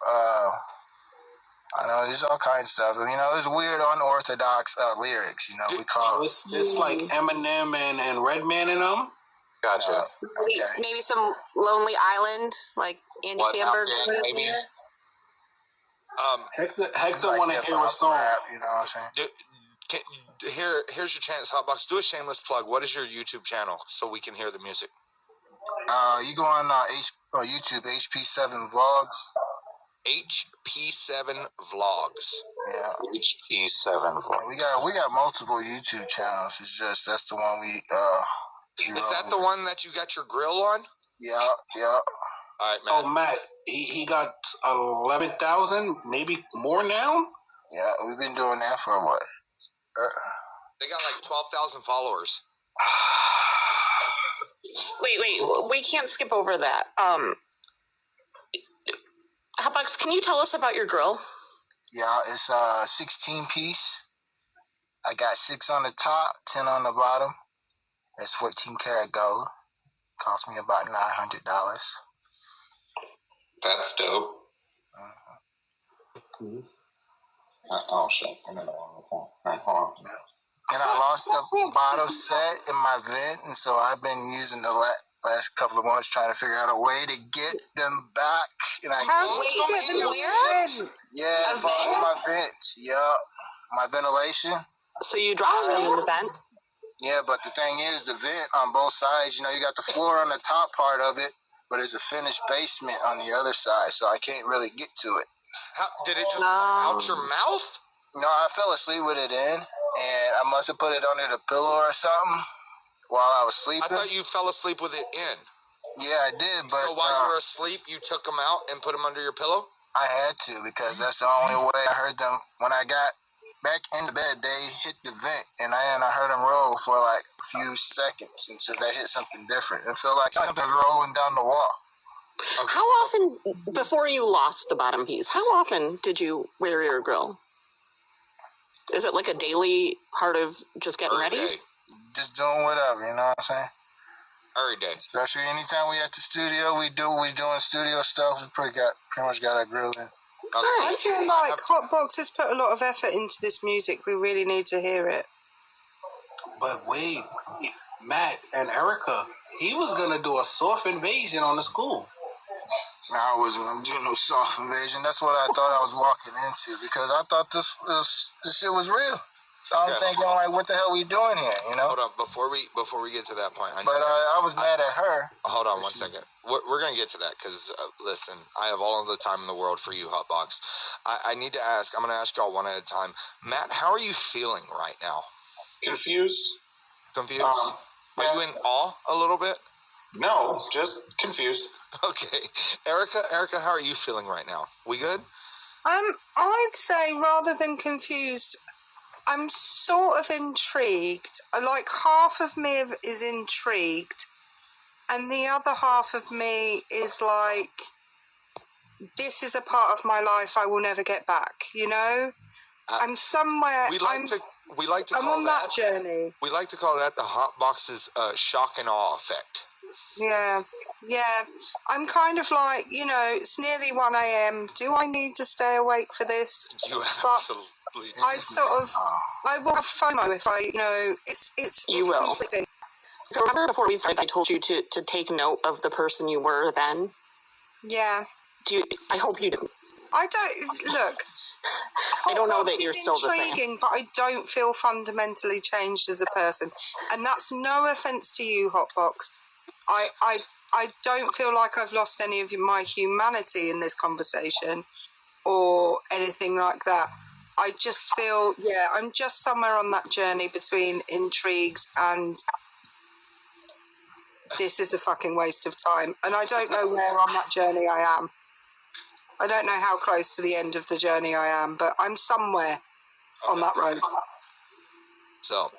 I know there's all kinds of stuff. You know, there's weird, unorthodox lyrics. You know, we call it. It's like Eminem and Redman in them. Gotcha. Maybe some Lonely Island, like Andy Samberg. Maybe. Hector like want to hear a song. Rap, you know what I'm saying? Here's your chance, Hotbox. Do a shameless plug. What is your YouTube channel so we can hear the music? You go on YouTube, HP7 Vlogs. HP7 Vlogs. Yeah. HP7 Vlogs. We got multiple YouTube channels. It's just that's the one we Is that the one that you got your grill on? Yeah. All right, man. Oh, Matt, he got 11,000, maybe more now. Yeah, we've been doing that for what? They got like 12,000 followers. Wait, we can't skip over that. Hotbox, can you tell us about your grill? Yeah, it's a 16-piece. I got 6 on the top, 10 on the bottom. That's 14 karat gold. Cost me about $900. That's dope. Mm-hmm. Oh, shit. Hold on. And I lost the bottom set in my vent, and so I've been using the last couple of months trying to figure out a way to get them back. And How did you get them where? Yeah, my vents. Yeah, my ventilation. So you dropped them in the vent? Yeah, but the thing is, the vent on both sides, you know, you got the floor on the top part of it, but there's a finished basement on the other side, so I can't really get to it. How did it just come out your mouth? No, I fell asleep with it in, and I must have put it under the pillow or something while I was sleeping. I thought you fell asleep with it in. Yeah, I did, but... So while you were asleep, you took them out and put them under your pillow? I had to, because that's the only way I heard them. When I got back in the bed, they hit the vent, and I heard them roll for like a few seconds until they hit something different. It felt like something was rolling down the wall. Okay. How often, before you lost the bottom piece, how often did you wear your grill? Is it like a daily part of just getting ready? Day. Just doing whatever, you know what I'm saying? Every day. Especially anytime we at the studio, we doing studio stuff. We pretty much got our grill in. Okay. I feel like Hotbox has put a lot of effort into this music. We really need to hear it. But wait, Matt and Erica, he was gonna do a soft invasion on the school. No, I wasn't gonna do no soft invasion. That's what I thought I was walking into, because I thought this shit was real. So I'm thinking, like, what the hell are we doing here? You know? Hold on, before we get to that point. I was mad at her. Hold on 1 second. We're gonna get to that because listen, I have all of the time in the world for you, Hotbox. I need to ask. I'm gonna ask y'all one at a time. Matt, how are you feeling right now? Confused. Confused? Are you in awe a little bit? No, just confused. Okay. Erica, how are you feeling right now? We good? I'd say rather than confused, I'm sort of intrigued. Like half of me is intrigued, and the other half of me is like, this is a part of my life I will never get back. You know, I'm somewhere. We like to call I'm on that journey. We like to call that the Hotbox's shock and awe effect. Yeah. I'm kind of like, you know, it's nearly 1 a.m. Do I need to stay awake for this? You absolutely. I will have FOMO if I, you know, it's you will. conflicting. Remember before we started, I told you to take note of the person you were then? Yeah. I hope you didn't. I don't, look. I don't know that you're still the same. Intriguing, but I don't feel fundamentally changed as a person. And that's no offense to you, Hotbox. I don't feel like I've lost any of my humanity in this conversation or anything like that. I just feel, I'm just somewhere on that journey between intrigues and this is a fucking waste of time. And I don't know where on that journey I am. I don't know how close to the end of the journey I am, but I'm somewhere on that road. So,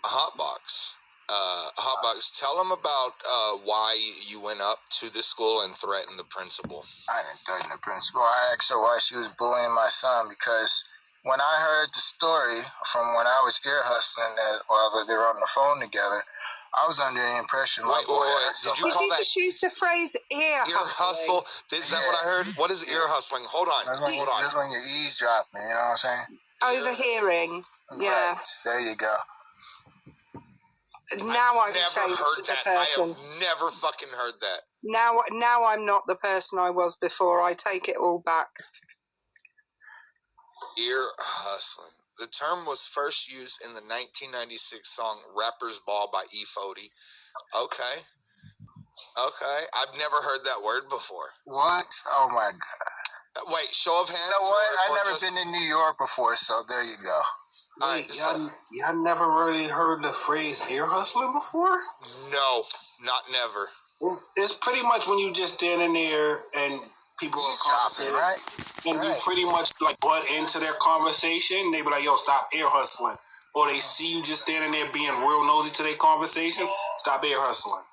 Hotbox. Hotbox, tell them about why you went up to the school and threatened the principal. I didn't threaten the principal. I asked her why she was bullying my son because when I heard the story from when I was ear hustling while they were on the phone together, I was under the impression my boy. Did you Did call you that just use the phrase ear hustle? Is that what I heard? What is ear hustling? Hold on. That's when you're eavesdropping, you know what I'm saying? Overhearing. Yeah. Right. There you go. Now I've never changed heard the that. person. I have never fucking heard that. Now I'm not the person I was before. I take it all back. Ear hustling. The term was first used in the 1996 song Rapper's Ball by E40. Okay. I've never heard that word before. What? Oh my God. Wait, show of hands? You know what? I've never been to New York before, so there you go. Wait, y'all never really heard the phrase ear hustling before? No, not never. It's pretty much when you just standing there and people are conversing, right? And you pretty much like butt into their conversation. They be like, yo, stop ear hustling. Or they see you just standing there being real nosy to their conversation. Stop ear hustling.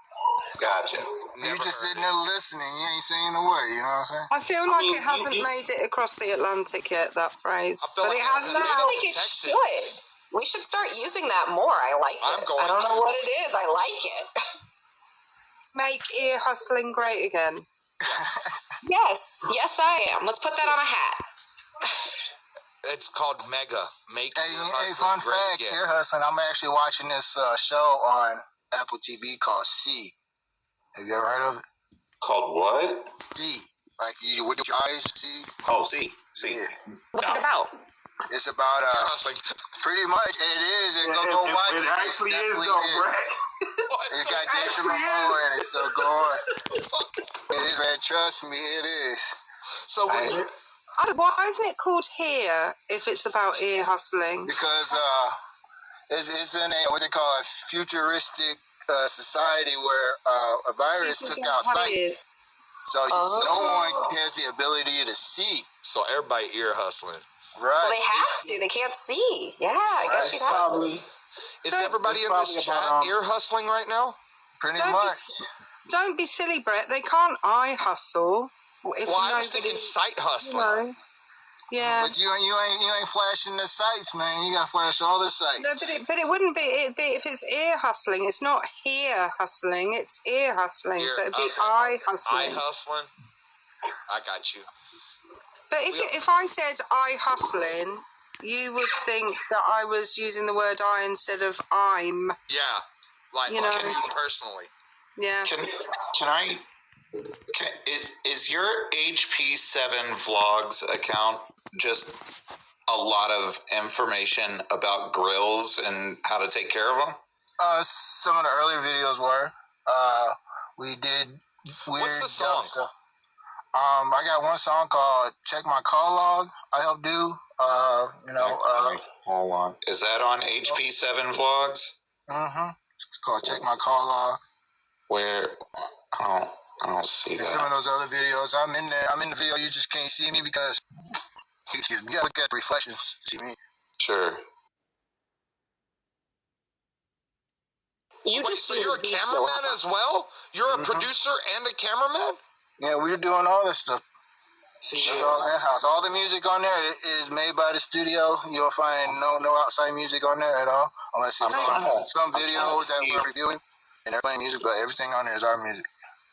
Gotcha. You're just sitting there listening. You ain't saying a word. You know what I'm saying? I feel like it hasn't made it across the Atlantic yet, that phrase. But it has now. I think it should. We should start using that more. I like it. I don't know what it is. I like it. Make ear hustling great again. Yes, I am. Let's put that on a hat. It's called Mega. Make Hey, fun fact, ear hustling. I'm actually watching this show on Apple TV called C. Have you ever heard of it? Called what? C. Like you with your eyes, C. Oh, C. Yeah. What's it about? It's about pretty much it is. Go watch it. It actually is though, Brett. It's got Jason Momoa in it, so go on. It is, man. Trust me, it is. So why isn't it called Here if it's about ear hustling? Because it's in a what they call a futuristic society where a virus took out sight. So no one has the ability to see. So everybody ear hustling. Right. Well, they have to. They can't see. Yeah, I guess you'd have to. Is everybody in this chat ear hustling right now? Pretty much. Don't be silly, Brett. They can't eye hustle. If I was thinking sight hustling. Yeah. But you ain't flashing the sights, man. You gotta flash all the sights. No, but it wouldn't be. It'd be if it's ear hustling. It's not here hustling. It's ear hustling. So it'd be eye hustling. Eye hustling. I got you. But if I said eye hustling, you would think that I was using the word I instead of I'm. Yeah, like you personally. Yeah. Is your HP7 Vlogs account just a lot of information about grills and how to take care of them? Some of the earlier videos were. We did weird. What's the song? Stuff. I got one song called "Check My Call Log." I help do. Hold on. Is that on HP7 Vlogs? Mm-hmm. It's called "Check My Call Log." Where? I don't see that. Some of those other videos, I'm in there. I'm in the video. You just can't see me because you gotta look at the reflections to see me. Sure. So you're a cameraman as well? You're a producer and a cameraman? Yeah, we're doing all this stuff. That's all in-house. All the music on there is made by the studio. You'll find no outside music on there at all, unless it's some video that we're reviewing and they're playing music. But everything on there is our music.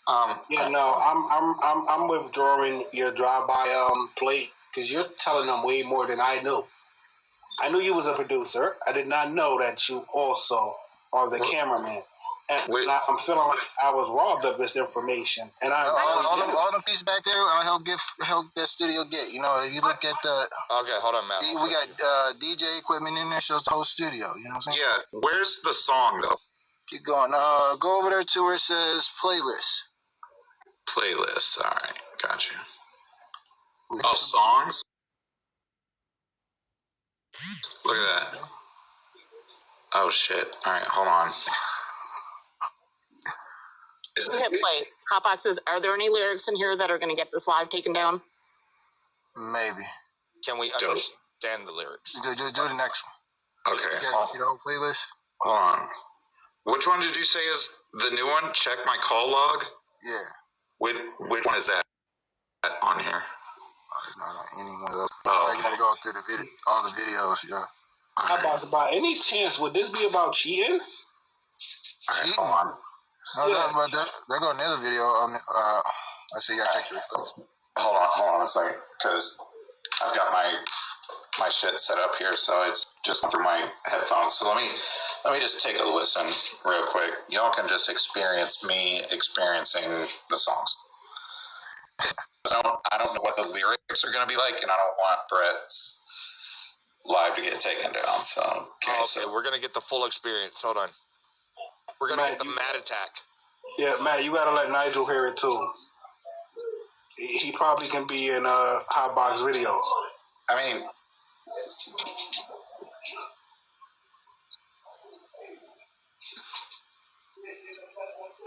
I'm withdrawing your drive-by plate because you're telling them way more than I knew. I knew you was a producer. I did not know that you also are the cameraman. And I'm feeling like I was robbed of this information. And all the pieces back there, I'll help that studio get. You know, if you look at the hold on, Matt. We got DJ equipment in there, shows the whole studio. You know what I'm saying? Yeah. Where's the song though? Keep going. Go over there to where it says playlist. Playlist. All right, got you. Oh, songs. Look at that. Oh shit! All right, hold on. Hit play. Hotboxes. Are there any lyrics in here that are going to get this live taken down? Maybe. Can we understand the lyrics? Do the next one. Okay. You guys see the whole playlist? Hold on. Which one did you say is the new one? Check my call log? Yeah. Which one is that on here? It's not on any one of those. Oh. I gotta go through all the videos, yeah. Hotbox, by any chance, would this be about cheating? Cheating? Hold on. No, but there go another video on. Let's see. I check this first. Hold on a second, because I've got my shit set up here, so it's just through my headphones. So let me just take a listen real quick. Y'all can just experience me experiencing the songs. I don't know what the lyrics are going to be like, and I don't want Brett's live to get taken down. So we're gonna get the full experience. Hold on. We're gonna get the Mad Attack. Yeah, Matt, you gotta let Nigel hear it too. He probably can be in Hotbox videos. I mean,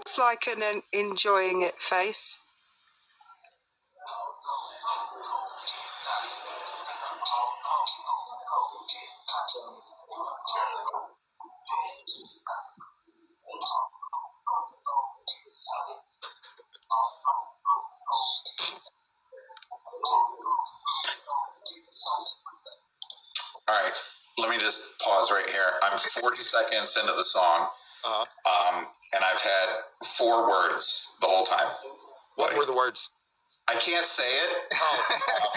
It's like an enjoying it face. all right. Let me just pause right here. I'm 40 seconds into the song, and I've had 4 words the whole time. What were the words? I can't say it. Oh.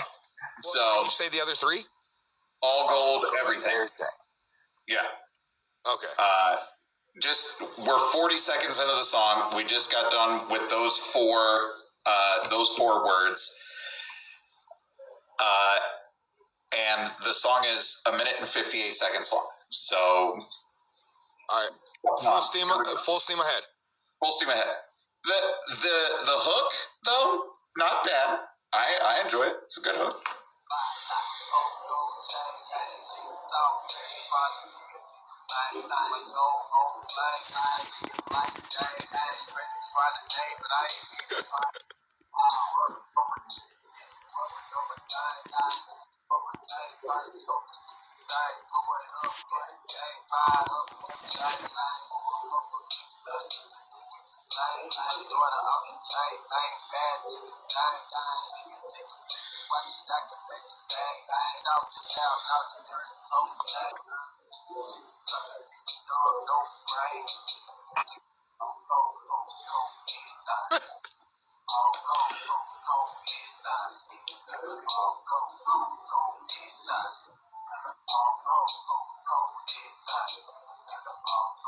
So Can you say the other 3? all gold, everything. Yeah. Okay. We're 40 seconds into the song. We just got done with those 4 words. And the song is 1 minute and 58 seconds long. So, all right. Full steam ahead. Full steam ahead. The hook though, not bad. I enjoy it. It's a good hook.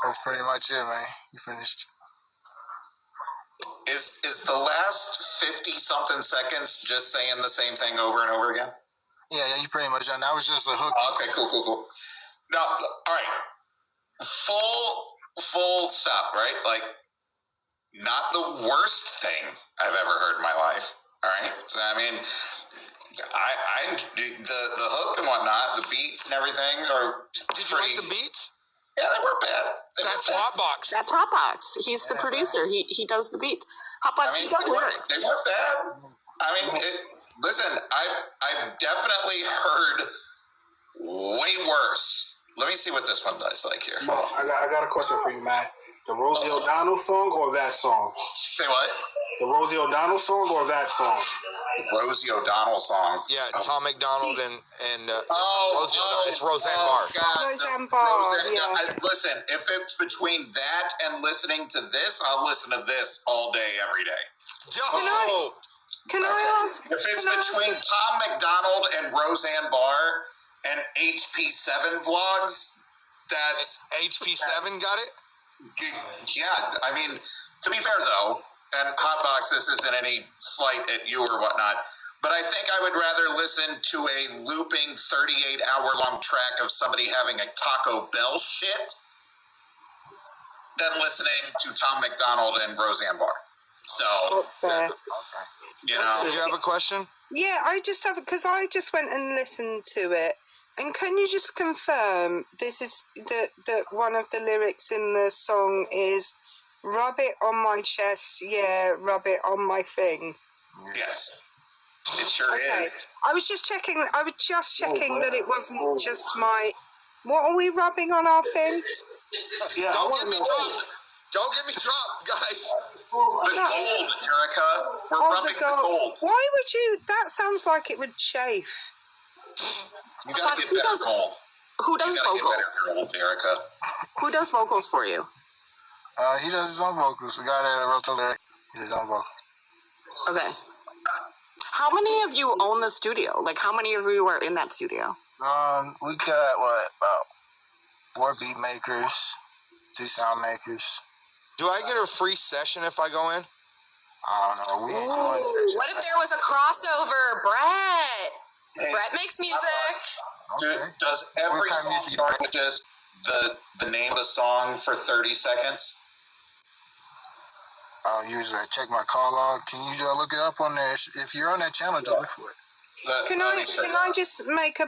That's pretty much it, man. You finished. Is the last 50 something seconds just saying the same thing over and over again? Yeah, you pretty much done. That was just a hook. Okay, cool. Now, all right. Full stop, right? Like, not the worst thing I've ever heard in my life. All right. So, I mean, I the hook and whatnot, the beats and everything are. Did you like the beats? Yeah, they weren't bad. That's Hotbox. That's Hotbox. He's the producer. He does the beats. Hotbox, he does lyrics. They weren't bad. I mean, listen, I've definitely heard way worse. Let me see what this one does like here. Well, I got a question for you, Matt. The Rosie O'Donnell song or that song? Say what? The Rosie O'Donnell song or that song? Rosie O'Donnell song. Yeah, Tom McDonald and Rosie O'Donnell. It's Roseanne Barr. God. Roseanne Barr. Yeah. Listen, if it's between that and listening to this, I'll listen to this all day, every day. Yo! Can I ask? If it's between Tom McDonald and Roseanne Barr and HP7 vlogs, that's HP7 got it? Yeah, I mean, to be fair though, and Hotbox, this isn't any slight at you or whatnot, but I think I would rather listen to a looping 38-hour-long track of somebody having a Taco Bell shit than listening to Tom McDonald and Roseanne Barr. So, That's fair. You know. Did you have a question? Yeah, I just have, because I just went and listened to it. And can you just confirm this is that one of the lyrics in the song is "Rub it on my chest, yeah, rub it on my thing." Yes, it sure is. I was just checking that it wasn't just my. What are we rubbing on our thing? Yeah, Don't get me dropped. Don't get me dropped, guys. The gold, Erica. We're rubbing the gold. Why would you? That sounds like it would chafe. You gotta get better gold. Who does vocals? Gold, Erica. Who does vocals for you? He does his own vocals. The guy that wrote the lyric, he does his own vocals. Okay. How many of you own the studio? Like, how many of you are in that studio? We got about 4 beat makers, 2 sound makers. Do I get a free session if I go in? I don't know. We ain't doing sessions. What if there was a crossover? Brett makes music. Okay. Does every song start with just the name of the song for 30 seconds? Usually I check my call log. Can you look it up on there? If you're on that channel, just look for it. Can I just make a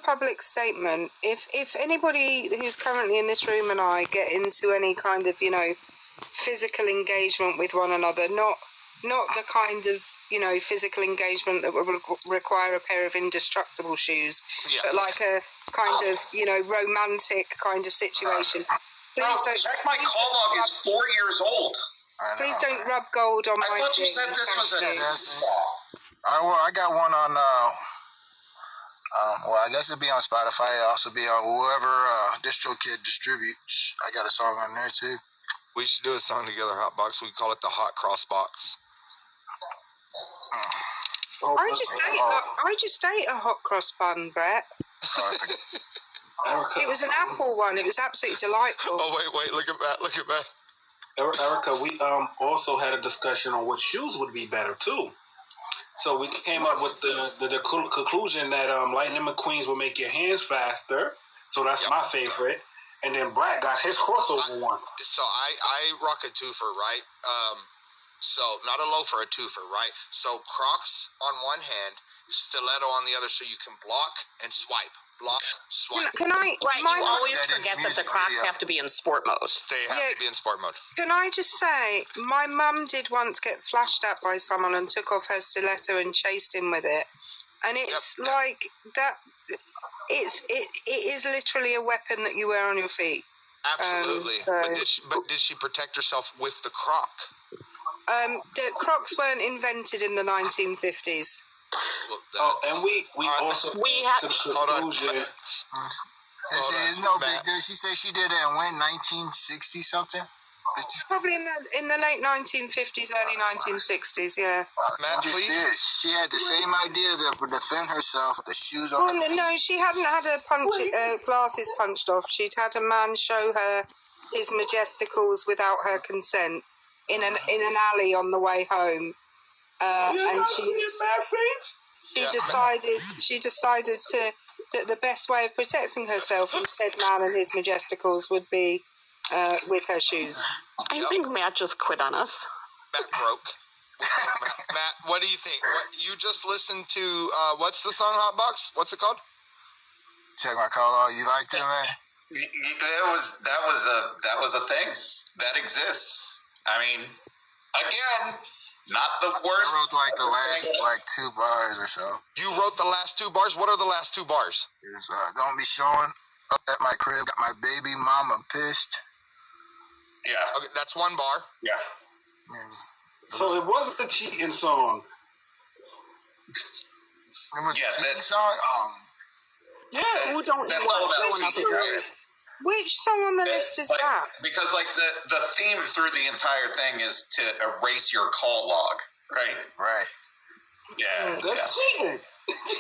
public statement? If anybody who's currently in this room and I get into any kind of, physical engagement with one another, not the kind of, physical engagement that would require a pair of indestructible shoes, but like a kind of, romantic kind of situation. Please don't. Check my call log is 4 years old. Please don't rub gold on my. I thought you said this was a. I got one on. I guess it'd be on Spotify. It'll also be on whoever DistroKid distributes. I got a song on there too. We should do a song together, Hotbox. We call it the Hot Cross Box. I just ate a hot cross bun, Brett. It was an apple one. It was absolutely delightful. Oh, wait. Look at that. Erica, we also had a discussion on what shoes would be better, too. So we came up with the conclusion that Lightning McQueen's will make your hands faster. So that's my favorite. And then Brad got his crossover one. So I rock a twofer, right? So not a loafer, a twofer, right? So Crocs on one hand, stiletto on the other, so you can block and swipe. Block, swipe. Can I? Right, you always forget that the Crocs have to be in sport mode. They have to be in sport mode. Can I just say, my mum did once get flashed at by someone and took off her stiletto and chased him with it, and it's like that. It is literally a weapon that you wear on your feet. Absolutely. But did she protect herself with the Croc? The Crocs weren't invented in the 1950s. Well, and we also had hold on. It's no big deal. She said she did it in when 1960 something. Probably in the late 1950s, early 1960s. Yeah. Matt, please. She had the same idea to defend herself with the shoes on. Well, no, she hadn't had her glasses punched off. She'd had a man show her his majesticals without her consent in an alley on the way home, and she decided that the best way of protecting herself from said man and his majesticals would be with her shoes. I think Matt just quit on us. Matt broke. Matt, what do you think? You just listened to what's the song, Hotbox? What's it called? Check my call log. You liked it, man? That was a thing that exists. I mean, again, not the worst. I wrote the last 2 bars or so. You wrote the last 2 bars? What are the last 2 bars? It's, don't be showing up at my crib. Got my baby mama pissed. Yeah. Okay, that's 1 bar. Yeah. So it wasn't the cheating song. It was a cheating song? Yeah. Who don't you want showing up at your crib? Which song on the list is that? Because the theme through the entire thing is to erase your call log, right? Right. Yeah. That's cheating. It's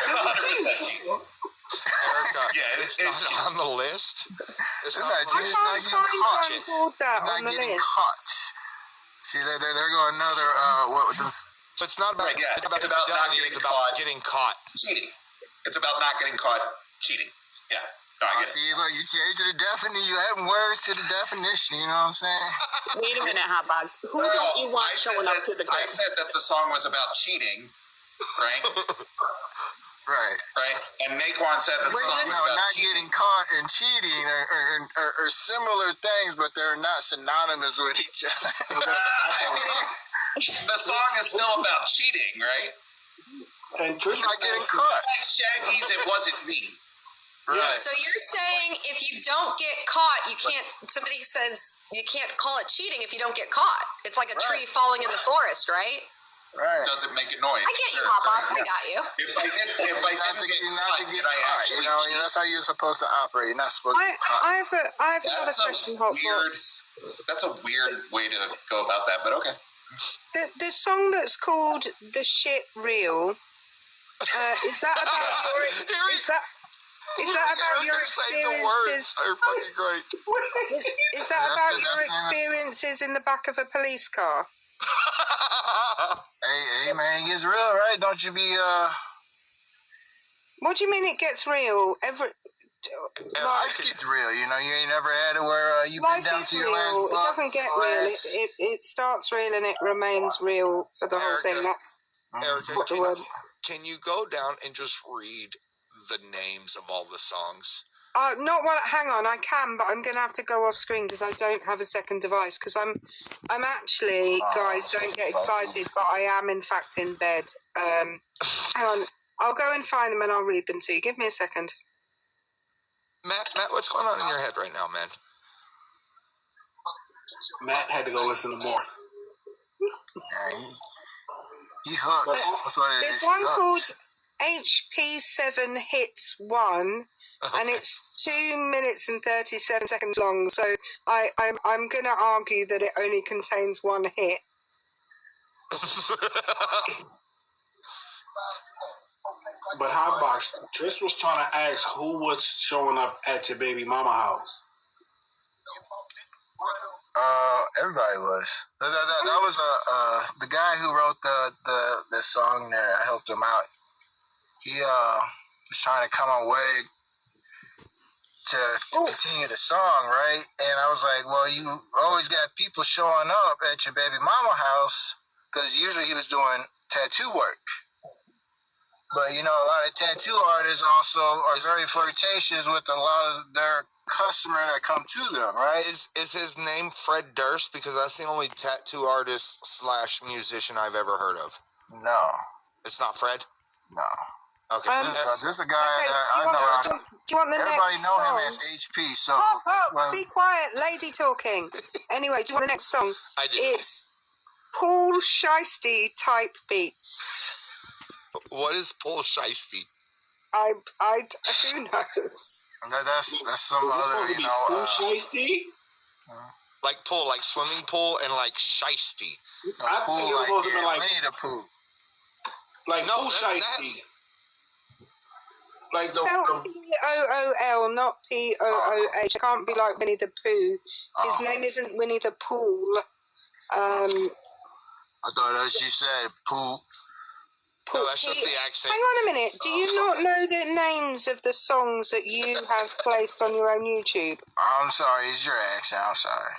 100% cheating. Erica, it's not on the list. It's not cheating. It's not getting caught. It's not getting caught. See, there go another. It's not about it's about not getting it's about caught. getting caught. Cheating. It's about not getting caught cheating. Yeah. No, I get see, look, you changed the definition. You adding words to the definition. You know what I'm saying? Wait a minute, Hotbox. Who don't you want showing up to the crib? I said that the song was about cheating, right? Right. And Naquan said that the song was about not getting caught and cheating or similar things, but they're not synonymous with each other. The song is still about cheating, right? And Trisha not getting caught. Like Shaggy's "It Wasn't Me." Right. So you're saying if you don't get caught, you can't. Somebody says you can't call it cheating if you don't get caught. It's like a tree falling in the forest, right? Right. Doesn't make a noise. I get you, Hotbox. I got you. If I didn't get caught, you know, that's how you're supposed to operate. You're not supposed to. I have another question, Hotbox. That's a weird way to go about that, but okay. The song that's called "The Shit Real," is that about your? Is that about your experiences? Are fucking great. Is that about your experiences in the back of a police car? Hey, man, it gets real, right? Don't you be What do you mean it gets real? life gets real. You know, you ain't never had it where you've been down to your real. last buck. It doesn't get real. It starts real and it remains real for the whole thing. That's what the word. Can you go down and just read the names of all the songs? Not one. Hang on, I can, but I'm going to have to go off screen because I don't have a second device. Because I'm actually, guys, don't get excited, but I am in fact in bed. Hang on, I'll go and find them and I'll read them to you. Give me a second. Matt, what's going on in your head right now, man? Matt had to go listen to more. Yeah, he hooked. That's what it is. There's one called HP7 Hits 1. Okay. And it's 2 minutes and 37 seconds long, so I'm going to argue that it only contains one hit. But Hotbox, Trish was trying to ask who was showing up at your baby mama house. Everybody was. That was the guy who wrote the song there. I helped him out. He was trying to come away to continue the song, right? And I was like, well, you always got people showing up at your baby mama house because usually he was doing tattoo work. But, you know, a lot of tattoo artists also are very flirtatious with a lot of their customer that come to them, right? Is his name Fred Durst? Because that's the only tattoo artist / musician I've ever heard of. No. It's not Fred? No. Okay. This is a guy that I know. Do you want the Everybody next know song? him as HP, so... Be quiet, lady talking. Anyway, do you want the next song? I do. It's Paul Shiesty type beats. What is Paul Shiesty? I who knows? That's some other, you know... Paul Shiesty? Like pool, like swimming pool, and like shiesty. I pool think it was supposed to be like Winnie the Pooh. Like No, Pooh Shiesty. Like the P-O-O-L, not P-O-O-H. It can't be like Winnie the Pooh. His name isn't Winnie the Pool. I thought that she said Pooh. No, that's just the accent. Hang on a minute. Do you not know the names of the songs that you have placed on your own YouTube? I'm sorry, it's your accent. I'm sorry.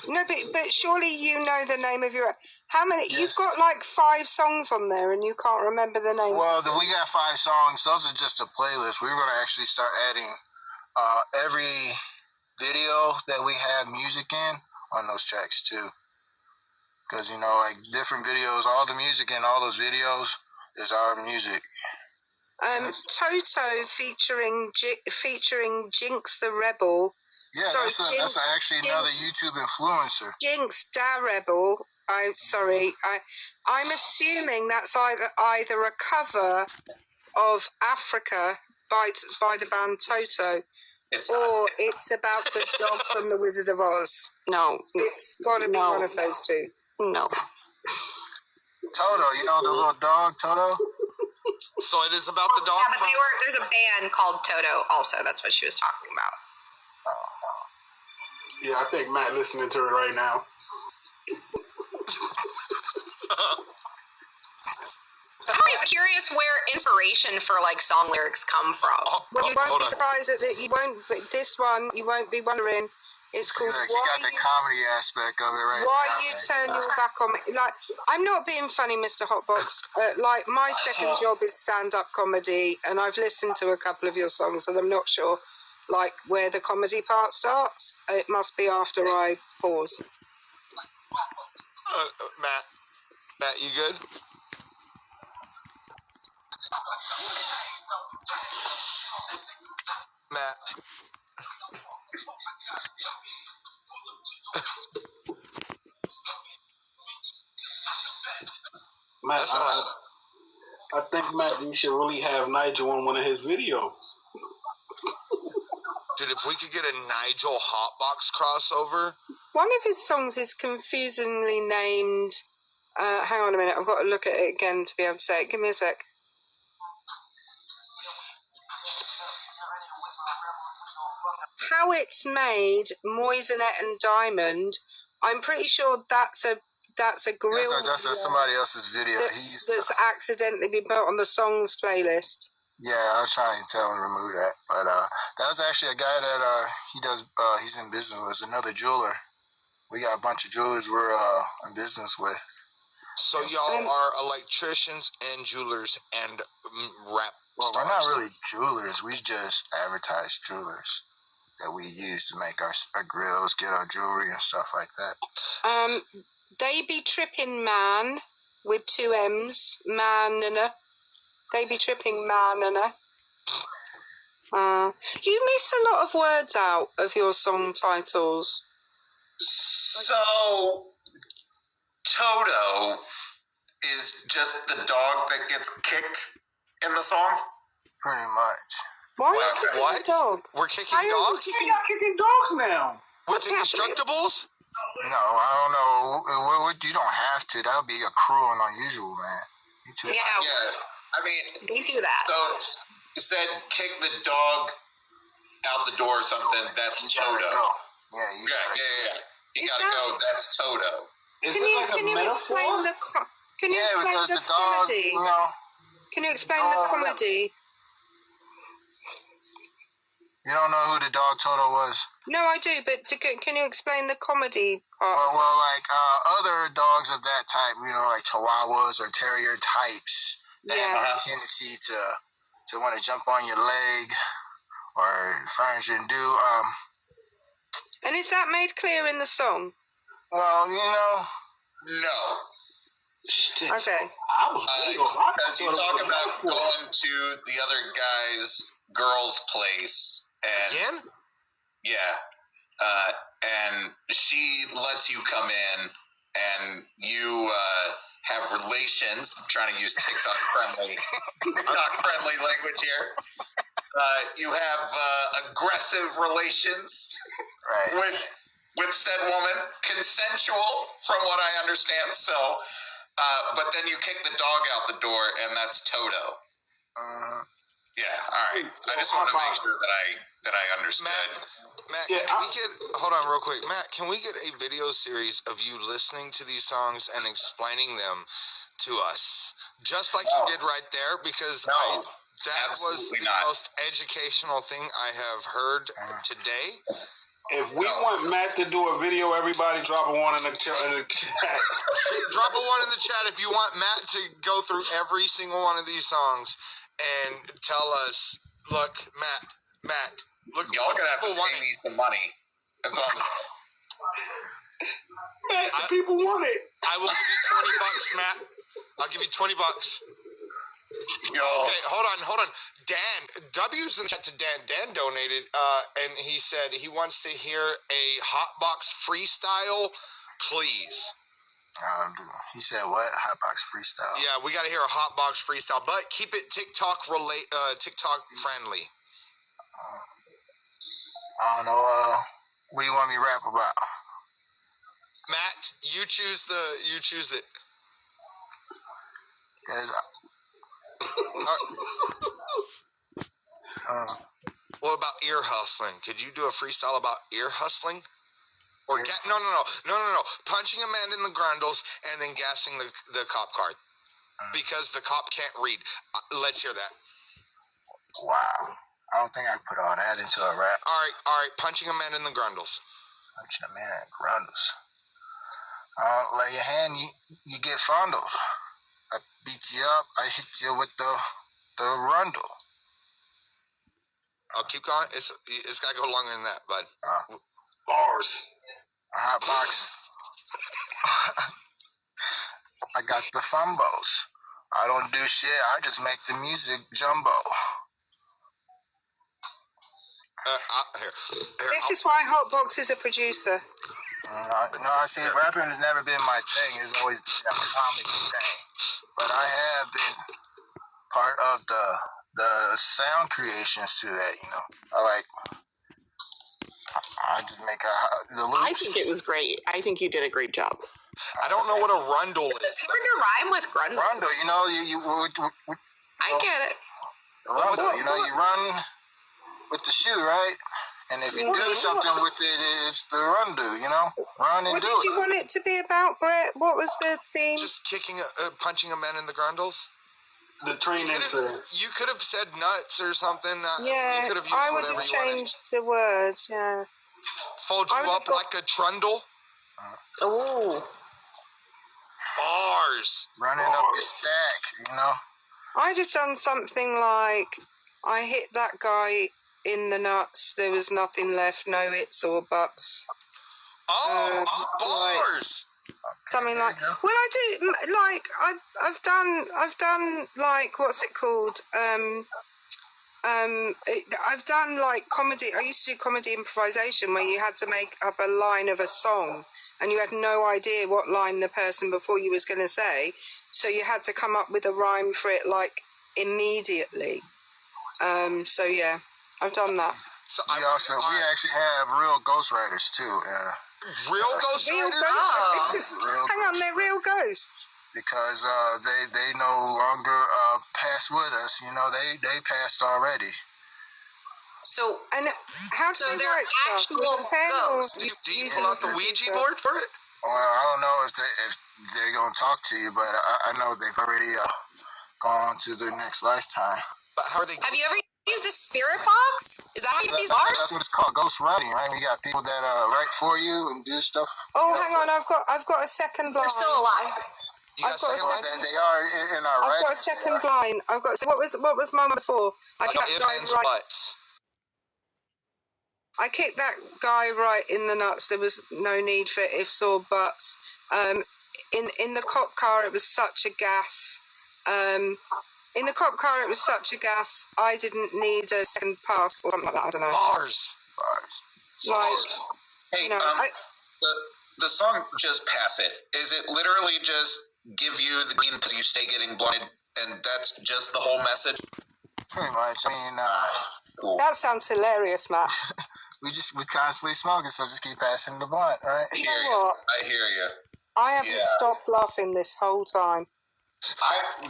No, but surely you know the name of your... How many? Yes. You've got like 5 songs on there and you can't remember the names. Well, we got 5 songs. Those are just a playlist. We're going to actually start adding every video that we have music in on those tracks too. Because, you know, like different videos, all the music in all those videos is our music. Toto featuring Jinx the Rebel. Yeah, Sorry, that's actually another YouTube influencer. Jinx da Rebel. I'm sorry. I'm assuming that's either a cover of Africa by the band Toto, or it's about the dog from The Wizard of Oz. No. It's got to be one of those two. No. Toto, you know the little dog, Toto? So it is about the dog. Yeah, but there's a band called Toto also. That's what she was talking about. Yeah, I think Matt listening to it right now. I'm always curious where inspiration for like song lyrics come from. Well, you won't be surprised that you won't. But this one, you won't be wondering. It's called. Like, you got the comedy aspect of it right Why now. you turn your back on me? Like, I'm not being funny, Mr. Hotbox. Like, my second job is stand-up comedy, and I've listened to a couple of your songs, and I'm not sure, like, where the comedy part starts. It must be after I pause. Matt, you good? Matt, That's not. I think, Matt, you should really have Nigel on one of his videos. Dude, if we could get a Nigel Hotbox crossover. One of his songs is confusingly named. Hang on a minute, I've got to look at it again to be able to say it. Give me a sec. How It's Made, Moissanite and Diamond. I'm pretty sure that's a grill. That's somebody else's video. That's accidentally been put on the songs playlist. Yeah, I was trying to tell him to remove that, but that was actually a guy that he does. He's in business with another jeweler. We got a bunch of jewelers we're in business with. So y'all are electricians and jewelers and rap Well, stars. we're not really jewelers. We just advertise jewelers that we use to make our grills, get our jewelry and stuff like that. They Be Tripping Man with 2 M's. Manana. They Be Tripping Manana. You miss a lot of words out of your song titles. So, Toto is just the dog that gets kicked in the song? Pretty much. Why are you kicking What? the dog? We're kicking dogs? We got kicking dogs now. With Indestructibles? No, I don't know. You don't have to. That would be a cruel and unusual, man. You too. Yeah, I mean, we do that. so you said kick the dog out the door or something. That's Toto. Yeah, you gotta You gotta go. That's Toto. Is Can it you like a explain metaphor? Can you explain because the the dog, comedy? you know, Can you explain the comedy? you don't know who the dog Toto was? No, I do, but can you explain the comedy part? Well, like other dogs of that type, you know, like Chihuahuas or Terrier types, they have a tendency to want to jump on your leg or furniture and do. And is that made clear in the song? Well, you know. No. Shit. Okay. I was Because you talk about going to the other guy's girl's place and Again? yeah, and she lets you come in and you have relations. I'm trying to use TikTok friendly language here. You have aggressive relations with said woman, consensual from what I understand. So, but then you kick the dog out the door, and that's Toto. Yeah, all right. So I just want to make sure that I understood. Matt, can we get, hold on real quick. Matt, can we get a video series of you listening to these songs and explaining them to us? Just like you did right there, because that was the most educational thing I have heard today. If we want Matt to do a video, everybody drop a 1 in the chat. Drop a 1 in the chat if you want Matt to go through every single one of these songs and tell us, look, Matt, look. Y'all gonna have to pay me some money. That's what I'm saying. Matt, the people want it. I will give you $20, Matt. I'll give you $20. Okay, hold on. Dan, W's in the chat to Dan. Dan donated, and he said he wants to hear a Hotbox freestyle, please. He said what? Hotbox freestyle. Yeah, we got to hear a Hotbox freestyle, but keep it TikTok friendly. I don't know. What do you want me to rap about? Matt, you choose it. What about ear hustling? Could you do a freestyle about ear hustling? Or no. Punching a man in the grundles and then gassing the cop car because the cop can't read. Let's hear that. Wow. I don't think I put all that into a rap. All right. Punching a man in the grundles. Punching a man in the grundles. Lay your hand, you get fondled. I beat you up. I hit you with the rundle. I'll keep going. It's got to go longer than that, bud. Bars. A hot box. I got the fumbles. I don't do shit. I just make the music jumbo. Here. This is why Hotbox is a producer. No, I see. Rapping has never been my thing. It's always been a comedy thing. but I have been part of the sound creations to that. You know, I just make the loops. I think it was great. I think you did a great job. I don't know what a rundle is. It's hard to rhyme with grundle. Rundle, you know, I get it. Rundle, you know, you run with the shoe, right? And if you do something with it, it's the rundle, you know? Run and What do did it. you want it to be about, Brett? What was the theme? Just kicking, punching a man in the grundles. The train incident. You could have said nuts or something. Yeah, you could have used I would whatever have you wanted. changed the words, yeah. Fold you up like a trundle. Ooh. Bars. Running up your stack, you know? I'd have done something like, I hit that guy in the nuts, there was nothing left, no its or buts. Oh, bars. Something like, well, I do, like, I've done, like, what's it called? I've done, like, comedy. I used to do comedy improvisation where you had to make up a line of a song and you had no idea what line the person before you was going to say. So you had to come up with a rhyme for it, like, immediately. So, yeah, I've done that. So we actually have real ghostwriters, too. Real ghostwriters? Hang on, they're real ghosts. Because they no longer pass with us. You know, they passed already. So, and how do they're actual ghosts. Do you pull out the Ouija board for it? Well, I don't know if they're gonna talk to you, but I know they've already gone to their next lifetime. But how are they? Have you ever used a spirit box? Is that how you get these bars? That's what it's called, ghost writing, right? You got people that write for you and do stuff. Oh, hang on, I've got a second line. They're still alive. They are in our I've got a second line. What was mine before? I kicked that guy right in the nuts. There was no need for ifs or buts. In the cop car, it was such a gas. In the cop car, it was such a gas. I didn't need a second pass or something like that. I don't know. Bars. Like, hey, you know, the song "Just Pass It." Is it literally just give you the green because you stay getting blinded, and that's just the whole message? Pretty much. I mean, cool. That sounds hilarious, Matt. we constantly smoking, so just keep passing the blunt, right? I hear you. I haven't stopped laughing this whole time.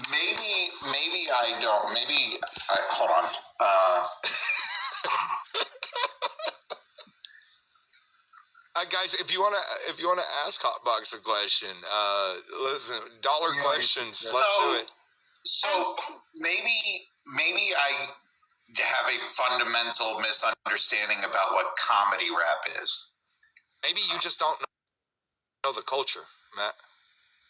Maybe I don't. Maybe hold on. Guys, if you wanna ask Hotbox a question, listen, dollar questions. Let's do it. So maybe I have a fundamental misunderstanding about what comedy rap is. Maybe you just don't know the culture, Matt.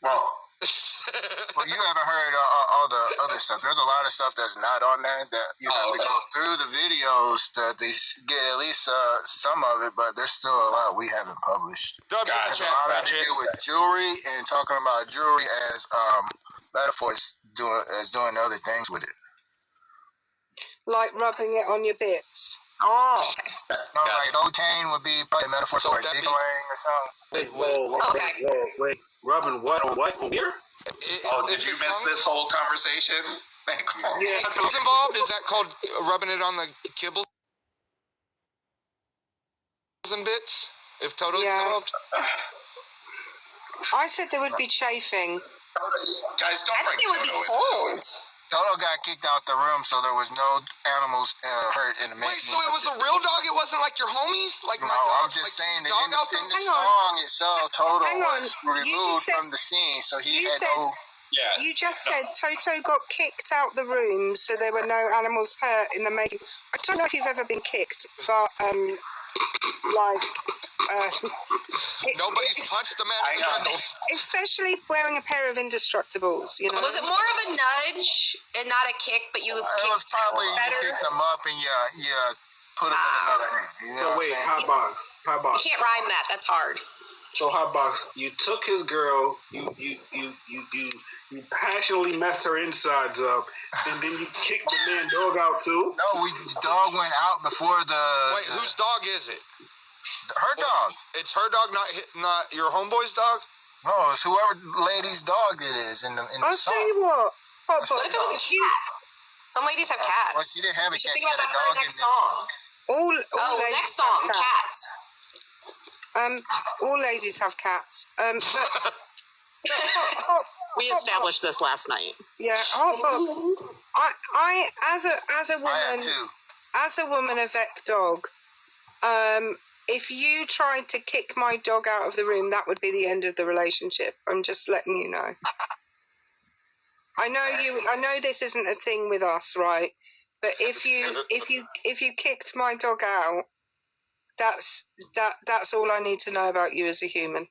Well, you haven't heard all the other stuff. There's a lot of stuff that's not on there that you have to go through the videos that they get at least some of it, but there's still a lot we haven't published. There's a lot to do with jewelry and talking about jewelry as metaphors doing other things with it. Like rubbing it on your bits. Oh. No, like cocaine would be probably a metaphor for a dick or something. Wait. Rubbing what on what? On here? Did you miss this whole conversation? Yeah. Who's involved? Is that called rubbing it on the kibbles and bits? If Toto's involved? I said there would be chafing. Guys, don't I think it would be cold. Toto got kicked out the room, so there was no animals hurt in the making. Wait, so it was a real dog? It wasn't like your homies? Like no, I'm just saying that in the Hang song itself, Toto was You removed said- from the scene, so he you had said- no. Yeah. You just said Toto got kicked out the room, so there were no animals hurt in the making. I don't know if you've ever been kicked, but nobody's punched the man in the grundles. Especially wearing a pair of indestructibles, you know. Was it more of a nudge and not a kick, but you It kicked was probably better? you picked them up and you put them in another hand. You know So wait, Hotbox. You can't rhyme that. That's hard. So Hotbox, you took his girl, you passionately messed her insides up, and then you kicked the man dog out too? No, the dog went out before the. Wait, whose dog is it? Her dog. It's her dog, not your homeboy's dog? No, it's whoever lady's dog it is in the I'll song. tell you what. What if it was a cat? Some ladies have cats. Well, she didn't have a You should cat. think She about had a that for dog our in next this song. All ladies Next have song, cats. All ladies have cats. We established this last night. Yeah, Hotbox. I as a woman, I have two. as a woman, a vet dog. If you tried to kick my dog out of the room, that would be the end of the relationship. I'm just letting you know. I know this isn't a thing with us, right? But if you kicked my dog out, that's all I need to know about you as a human.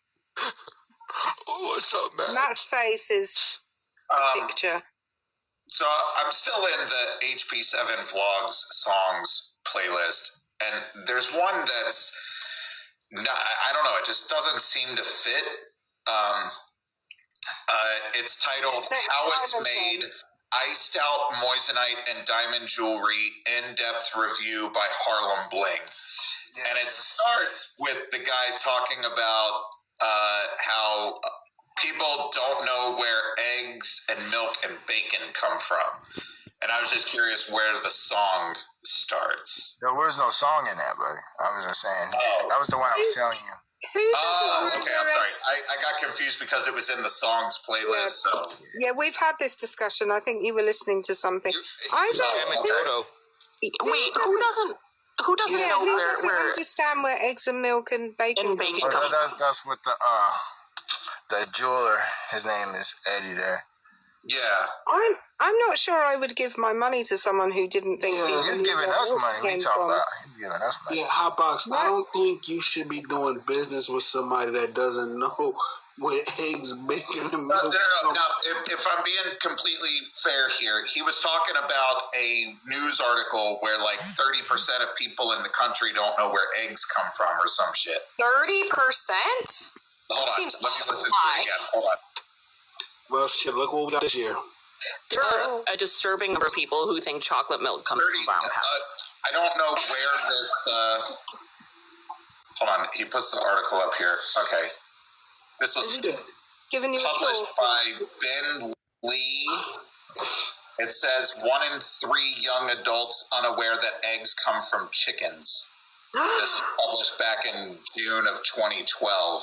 Oh, what's up, man? Matt's face is a picture. So I'm still in the HP7 Vlogs songs playlist, and there's one that's not, I don't know, it just doesn't seem to fit. It's titled How It's Made, Iced Out Moissanite and Diamond Jewelry In-Depth Review by Harlem Bling. Yeah. And it starts with the guy talking about how people don't know where eggs and milk and bacon come from. And I was just curious where the song starts. There was no song in that, buddy. I was just saying. Oh. That was the one I was telling you. Oh, okay. I'm sorry. I got confused because it was in the songs playlist. Yeah. So yeah, we've had this discussion. I think you were listening to something. I don't. Wait, who doesn't know where? Who doesn't understand where eggs and milk and bacon come from? That's what the jeweler. His name is Eddie. There. Yeah. I'm not sure I would give my money to someone who didn't think. Yeah, you're giving us money. We talk about you're giving us money. Yeah, Hotbox. I don't think you should be doing business with somebody that doesn't know where eggs, bacon, and milk. No. Now, if I'm being completely fair here, he was talking about a news article where like 30% of people in the country don't know where eggs come from or some shit. 30%? That seems high. Let me listen to it again. Hold on. Well, shit, look what we got this year. There are a disturbing number of people who think chocolate milk comes from brown cows. I don't know where this... hold on, he puts the article up here. Okay. This was published by Ben Lee. It says 1 in 3 young adults unaware that eggs come from chickens. This was published back in June of 2012.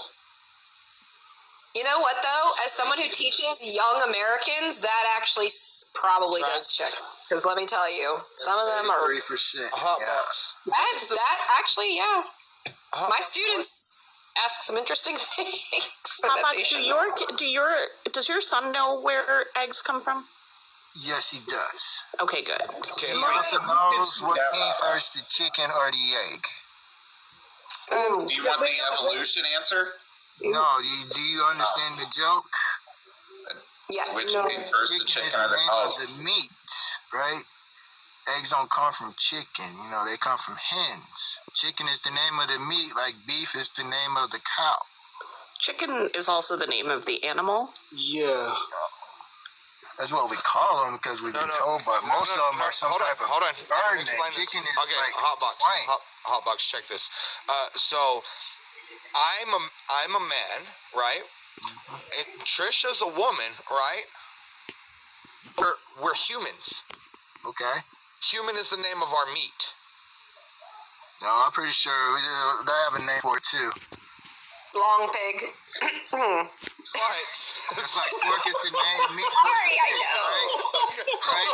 You know what, though? As someone who teaches young Americans, that actually probably does check. Because let me tell you, some of them are 3%. That actually, yeah. My students ask some interesting things. How about does your son know where eggs come from? Yes, he does. Okay, good. Okay, he also knows what came first, the chicken or the egg. Do you want the evolution answer? No, do you understand the joke? Yes. Which came first, the chicken or the egg? The meat, right? Eggs don't come from chicken. They come from hens. Chicken is the name of the meat, like beef is the name of the cow. Chicken is also the name of the animal. Yeah. That's what we call them because we've been told, but most of them are some type of bird name. Chicken is okay, like Hotbox, check this. So I'm a man, right? Mm-hmm. And Trisha's a woman, right? We're humans. Okay. Human is the name of our meat. No, I'm pretty sure they have a name for it too. Long pig. What? It's like pork is the name meat for Sorry, I know. Right?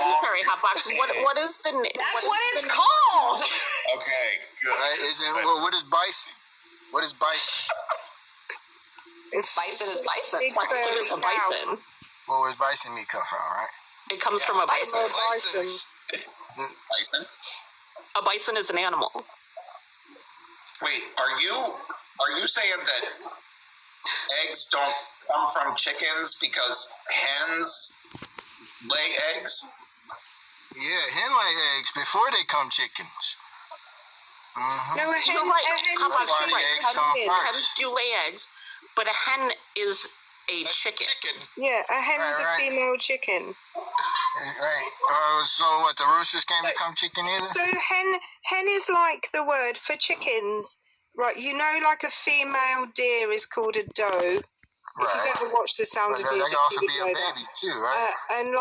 I'm sorry, Hotbox. What is the name? That's what it's called. Okay, good. Right? What is bison? What is bison? Bison is bison. Bison is a bison. Well, where's bison meat come from, right? It comes from a bison. Bison? A bison is an animal. Wait, are you saying that eggs don't come from chickens because hens lay eggs? Yeah, hen lay eggs before they come chickens. Mm-hmm. No, You're right. Hens do lay eggs, but a hen is a chicken. Yeah, a hen is a female chicken. Right. So what? The roosters can't become chicken either. So hen is like the word for chickens, Right, you know, like a female deer is called a doe. If you've ever watched The Sound of Music, that can also you be a would know baby that. too, right? And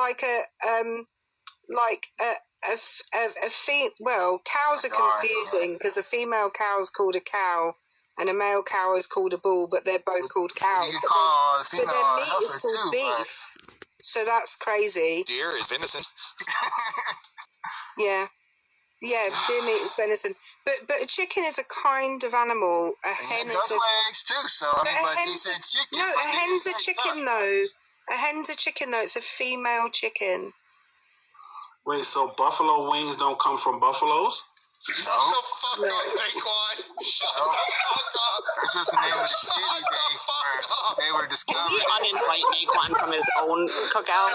well, cows are confusing because a female cow is called a cow and a male cow is called a bull, but they're both called cows. You can call a female but their meat is heifer called too, beef. So that's crazy. Deer is venison. Yeah, deer meat is venison. But a chicken is a kind of animal. A hen is duck legs too. So I mean, but he said chicken. No, a hen's a chicken though. A hen's a chicken though. It's a female chicken. Wait, so buffalo wings don't come from buffaloes? Shut the fuck up, Naquan. Shut the fuck up. That's just the name of the city they were discovered. Can we uninvite Naquan from his own cookout?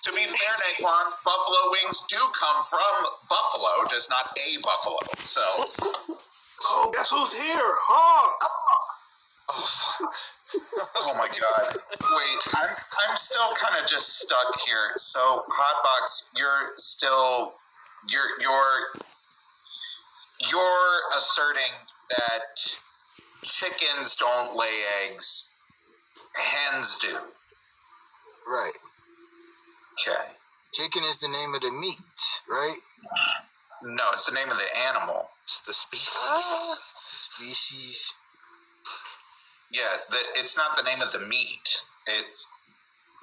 To be fair, Naquan, buffalo wings do come from buffalo, just not a buffalo. So. Oh, guess who's here? Hawk! Oh my God! Wait, I'm still kind of just stuck here. So, Hotbox, you're asserting that chickens don't lay eggs, hens do. Right. Okay. Chicken is the name of the meat, right? No, it's the name of the animal. It's the species. Species. Yeah, it's not the name of the meat.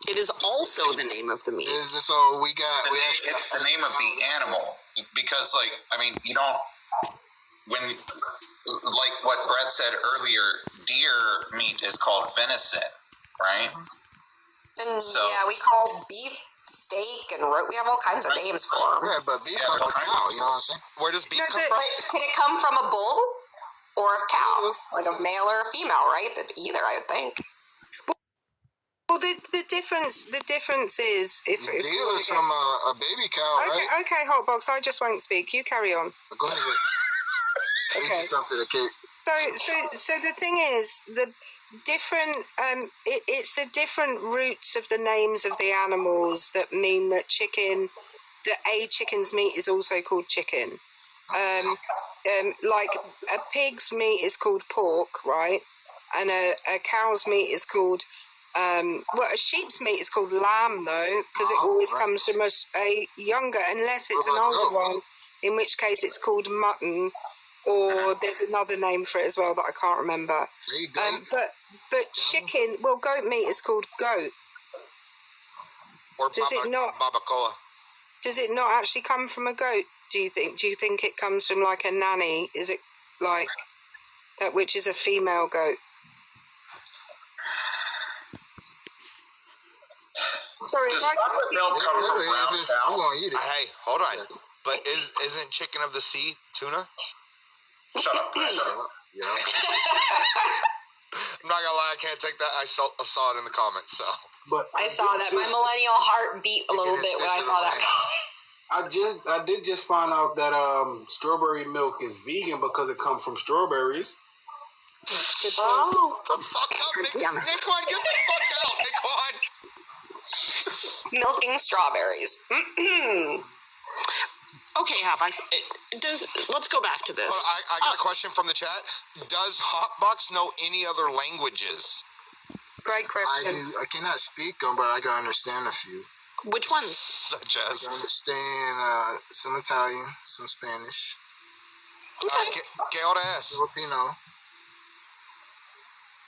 It is also the name of the meat. So it's the name of the animal, because, like, I mean, you don't, when, like what Brett said earlier, deer meat is called venison, right? And we call beef steak and we have all kinds of names for them. Yeah, but beef comes from a cow, you know what I'm saying? Where does beef come from? Did it come from a bull or a cow? Like a male or a female, right? Either, I would think. Well, the difference is if deer is from a baby cow, right? Okay, Hotbox, I just won't speak. You carry on. Go ahead. Okay. Something, okay. So the thing is, the different it's the different roots of the names of the animals that mean that a chicken's meat is also called chicken. Like a pig's meat is called pork, right? And a cow's meat is called a sheep's meat is called lamb, though, because it always comes from a younger, unless it's an older one, in which case it's called mutton, or there's another name for it as well that I can't remember. There you go. But chicken, goat meat is called goat. Or babacoa. Does it not actually come from a goat? Do you think it comes from like a nanny? Is it like that, which is a female goat? Sorry, Does chocolate milk come from brown cow? Hey, hold on. But isn't chicken of the sea tuna? Shut up. Yeah. I'm not gonna lie, I can't take that. I saw it in the comments, so. But I saw that. My millennial heart beat a little bit when I saw that. I did just find out that strawberry milk is vegan because it comes from strawberries. Oh. The fuck up, Nick. Nickwan, get the fuck out, Nickwan. Milking strawberries. Okay, Hotbox. Let's go back to this. I got a question from the chat. Does Hotbox know any other languages? Great question. I cannot speak them, but I can understand a few. Which ones? Such I as? can understand some Italian, some Spanish. Okay. ¿Qué hora es? Filipino.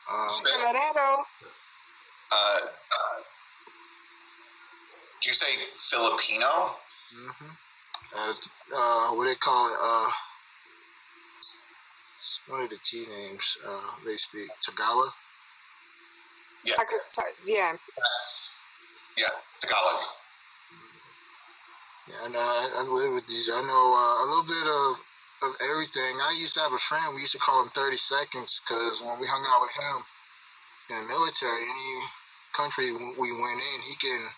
Colorado. Did you say Filipino? Mm-hmm. What they call it? One of the T names. They speak Tagalog. Yeah. Yeah. Yeah, Tagalog. Yeah, and I live with these. I know a little bit of everything. I used to have a friend. We used to call him 30 Seconds because when we hung out with him in the military, any country we went in, he can.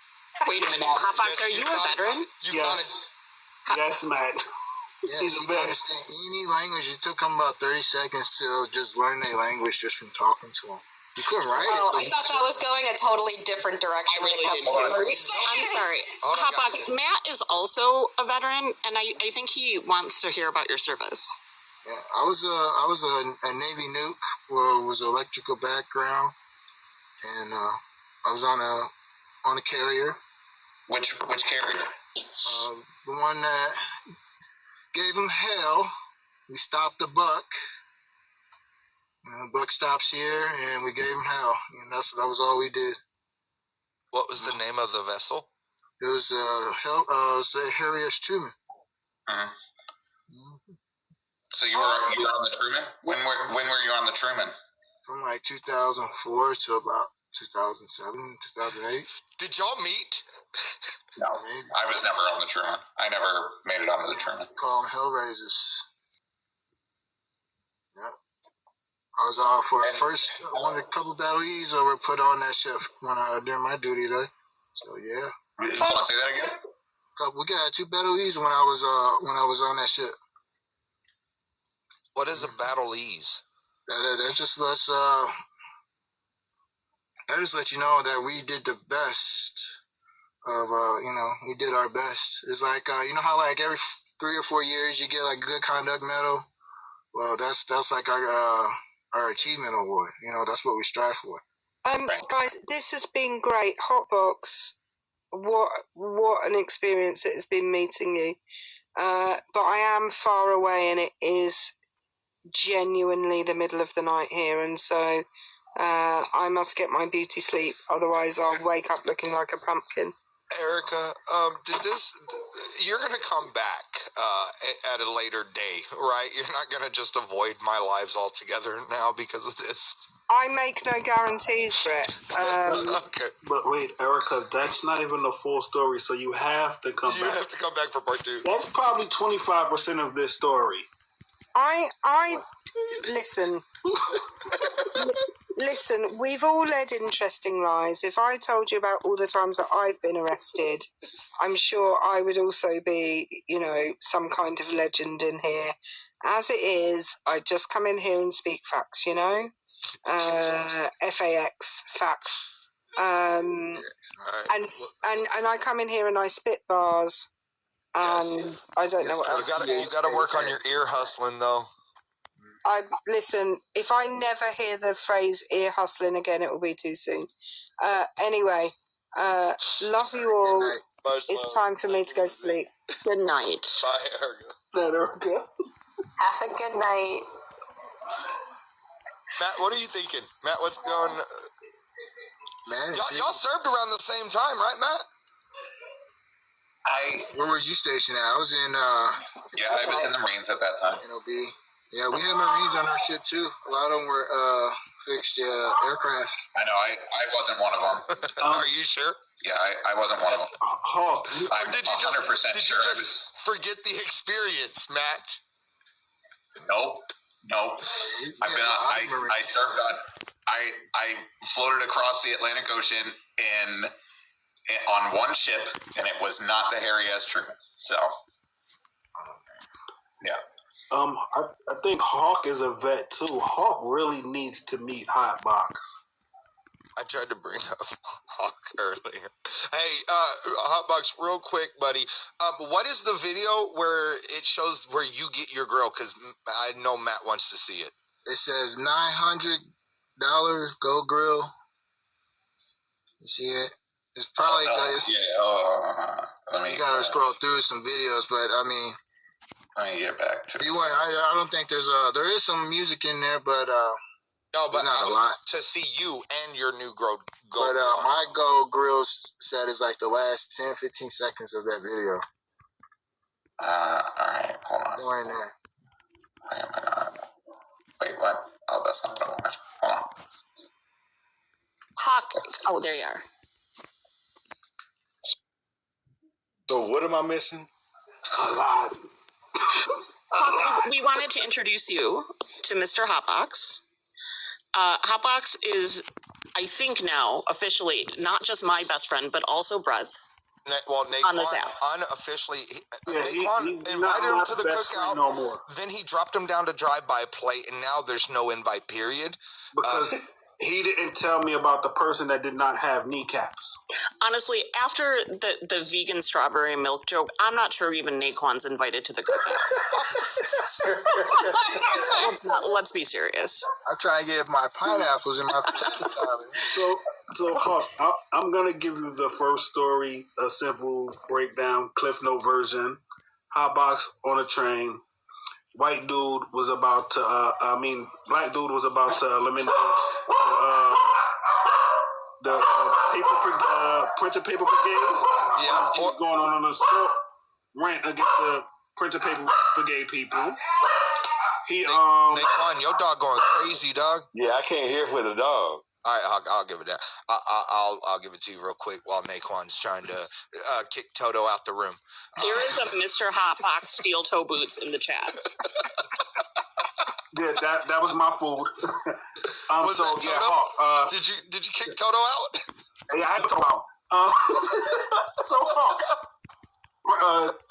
Wait a minute, Hotbox, are you a veteran? Yes. Yes, Matt. Yeah, he can understand any language. It took him about 30 seconds to just learn their language just from talking to him. He couldn't write it. Oh, I thought that was going a totally different direction when it comes to 30 seconds. I'm sorry. Hotbox, Matt is also a veteran, and I think he wants to hear about your service. Yeah, I was a Navy nuke where it was electrical background, and I was on a carrier. Which carrier? The one that gave him hell. We stopped the buck. Buck stops here, and we gave him hell. And that was all we did. What was the name of the vessel? It was the Harry S. Truman. So you were on the Truman? When were you on the Truman? From like 2004 to about 2007, 2008. Did y'all meet? No, maybe. I was never on the Truman. I never made it onto the Truman. Call them Hellraisers. Yep. I was out for a couple battle E's that were put on that ship during my duty there. So yeah. You want to say that again? We got 2 battle E's when I was on that ship. What is a battle E's? That just lets let you know that we did the best of we did our best. It's like you know how like every 3 or 4 years you get like a good conduct medal. Well, that's like our achievement award. You know, that's what we strive for. Guys, this has been great. Hotbox, what an experience it has been meeting you. But I am far away, and it is genuinely the middle of the night here, and so I must get my beauty sleep. Otherwise, I'll wake up looking like a pumpkin. Erica, you're going to come back at a later day, right? You're not going to just avoid my lives altogether now because of this. I make no guarantees for it. Okay. But wait, Erica, that's not even the full story, so you have to come back. You have to come back for part 2. That's probably 25% of this story. I listen. Listen, we've all led interesting lives. If I told you about all the times that I've been arrested, I'm sure I would also be, some kind of legend in here. As it is, I just come in here and speak facts, FAX, facts. And I come in here and I spit bars, and I don't know what else. You got to work on your ear hustling, though. Listen, if I never hear the phrase ear hustling again, it will be too soon. Anyway, love you all. It's time for me to go to sleep. Good night. Bye, Erica. Night, Erica. Have a good night. Matt, what are you thinking? Matt, what's going... Man, y'all served around the same time, right, Matt? Where was you stationed at? I was in... I was in the Marines at that time. NOB. Yeah, we had Marines on our ship too. A lot of them were fixed aircraft. I know. I wasn't one of them. Are you sure? Yeah, I wasn't one of them. I'm 100% sure. Did you just forget the experience, Matt? Nope. I served on. I floated across the Atlantic Ocean on one ship, and it was not the Harry S. Truman. So, yeah. I think Hawk is a vet too. Hawk really needs to meet Hotbox. I tried to bring up Hawk earlier. Hey, Hotbox, real quick, buddy. What is the video where it shows where you get your grill? Because I know Matt wants to see it. It says $900 Go Grill. You see it? It's probably you gotta scroll through some videos, but I mean. Let me get back to. You want? I don't think there is some music in there, but no, but not a lot to see you and your new Go. But my Go Grill set is like the last 10-15 seconds of that video. All right, hold on. Go in there. Why am I not? Wait, what? Oh, that's not what I wanted. Hold on. Hawk. Oh, there you are. So what am I missing? A lot. We wanted to introduce you to Mr. Hotbox. Hotbox is, I think now, officially, not just my best friend, but also Bruz's. Naquan, on this app. Unofficially, Naquan he's invited him to the cookout. No more. Then he dropped him down to drive-by plate, and now there's no invite, period. Because He didn't tell me about the person that did not have kneecaps. Honestly, after the vegan strawberry milk joke, I'm not sure even Naquan's invited to the cookout. Let's be serious. I try and get my pineapples in my potato salad. So Hawk, I'm gonna give you the first story, a simple breakdown, Cliff Note version. Hotbox on a train. White dude was about to, black dude was about to eliminate the printer paper brigade. Yeah, he was going on an assault rant against the printer paper brigade people. Naquan, your dog going crazy, dog. Yeah, I can't hear for the dog. All right, I'll give it that. I'll give it to you real quick while Naquan's trying to kick Toto out the room. There is a Mr. Hotbox steel toe boots in the chat. Yeah, that was my food. Was that Toto? Hawk. Did you kick Toto out? Yeah, I had to Toto out. So Hawk.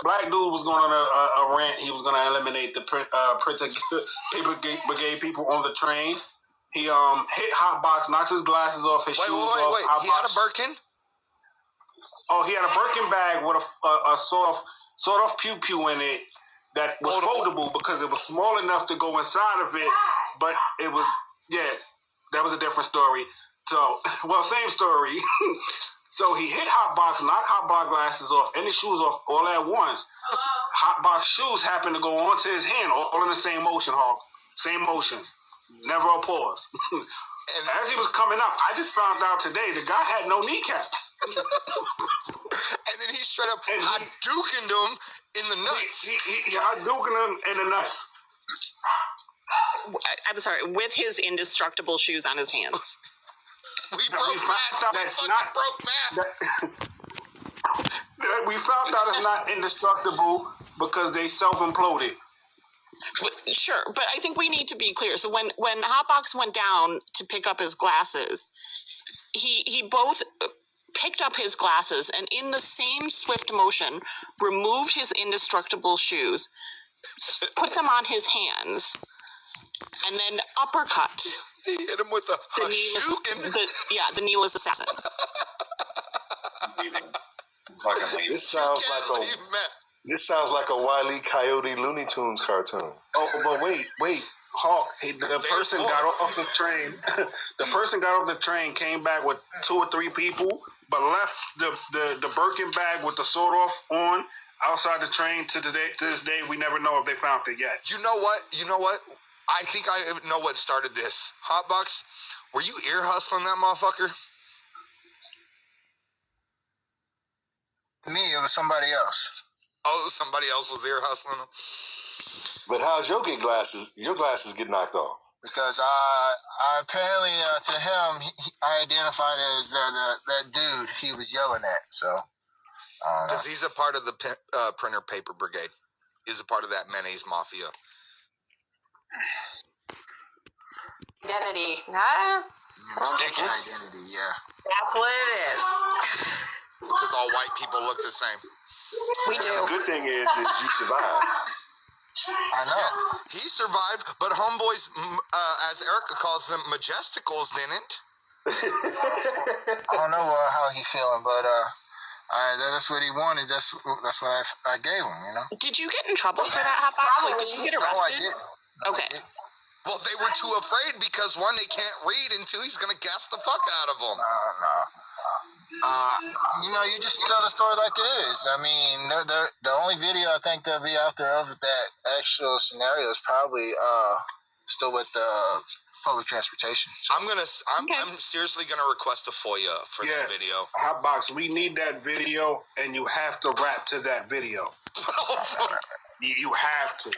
Black dude was going on a rant. He was going to eliminate the printer paper brigade people on the train. He hit Hotbox, knocked his glasses off, his shoes off. Wait. Hotbox. He had a Birkin? Oh, he had a Birkin bag with a sort of pew in it that was foldable because it was small enough to go inside of it, but it was, that was a different story. So, same story. So he hit Hotbox, knocked Hotbox glasses off and his shoes off all at once. Hotbox shoes happened to go onto his hand, all in the same motion, Hawk. Same motion. Never a pause. And as he was coming up, I just found out today the guy had no kneecaps. And then he straight up Hadoukened him in the nuts. He Hadoukened him in the nuts. I'm sorry, with his indestructible shoes on his hands. We broke Matt. We found out it's not indestructible because they self-imploded. Sure, but I think we need to be clear. So when Hotbox went down to pick up his glasses, he both picked up his glasses and in the same swift motion removed his indestructible shoes, put them on his hands, and then uppercut. He hit him with the kneeless assassin. This sounds like a Wile E. Coyote Looney Tunes cartoon. Oh, but wait, Hawk. The person got off the train. The person got off the train, came back with 2 or 3 people, but left the Birkin bag with the sword off on outside the train. To this day, we never know if they found it yet. You know what? I think I know what started this. Hotbox, were you ear hustling that motherfucker? Me, it was somebody else. Oh, somebody else was ear hustling him. But how's your glasses get knocked off? Because I apparently to him, I identified as that dude he was yelling at. So, because he's a part of the printer paper brigade. He's a part of that mayonnaise mafia. Identity. Mistaken identity, yeah. That's what it is. Because all white people look the same. We do. The good thing is you survived. I know. He survived, but homeboys, as Erica calls them, majesticals didn't. I don't know how he feeling, but that's what he wanted. That's what I gave him, you know. Did you get in trouble for that, Hotbox? Like, did you get arrested? No, I didn't. Okay. Well, they were too afraid because 1, they can't read, and 2, he's gonna gas the fuck out of them. No. You just tell the story like it is. I mean, the only video I think that'll be out there of that actual scenario is probably still with public transportation. So. I'm seriously gonna request a FOIA for that video. Hotbox, we need that video, and you have to rap to that video. You have to.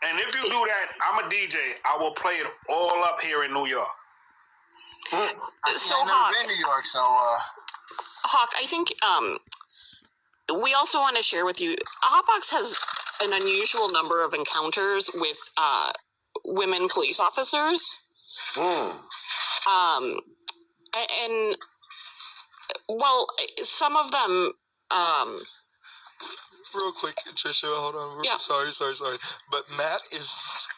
And if you do that, I'm a DJ. I will play it all up here in New York. I've never been to New York, so. Hawk, I think we also want to share with you. Hotbox has an unusual number of encounters with women police officers. And some of them. Real quick, Trisha, hold on. Yeah. Sorry. But Matt is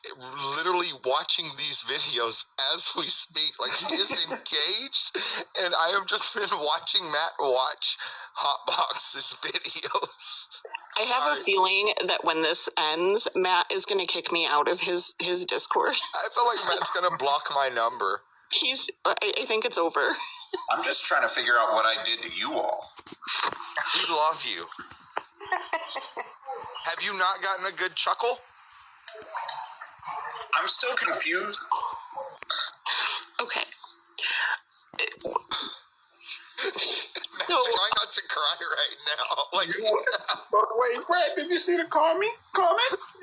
literally literally watching these videos as we speak. Like, he is engaged, and I have just been watching Matt watch Hotbox's videos. I have a feeling that when this ends, Matt is going to kick me out of his Discord. I feel like Matt's going to block my number. I think it's over. I'm just trying to figure out what I did to you all. We love you. Have you not gotten a good chuckle? I'm still confused. Okay. Matt's trying not to cry right now. Like, wait, Brad, did you see the comment?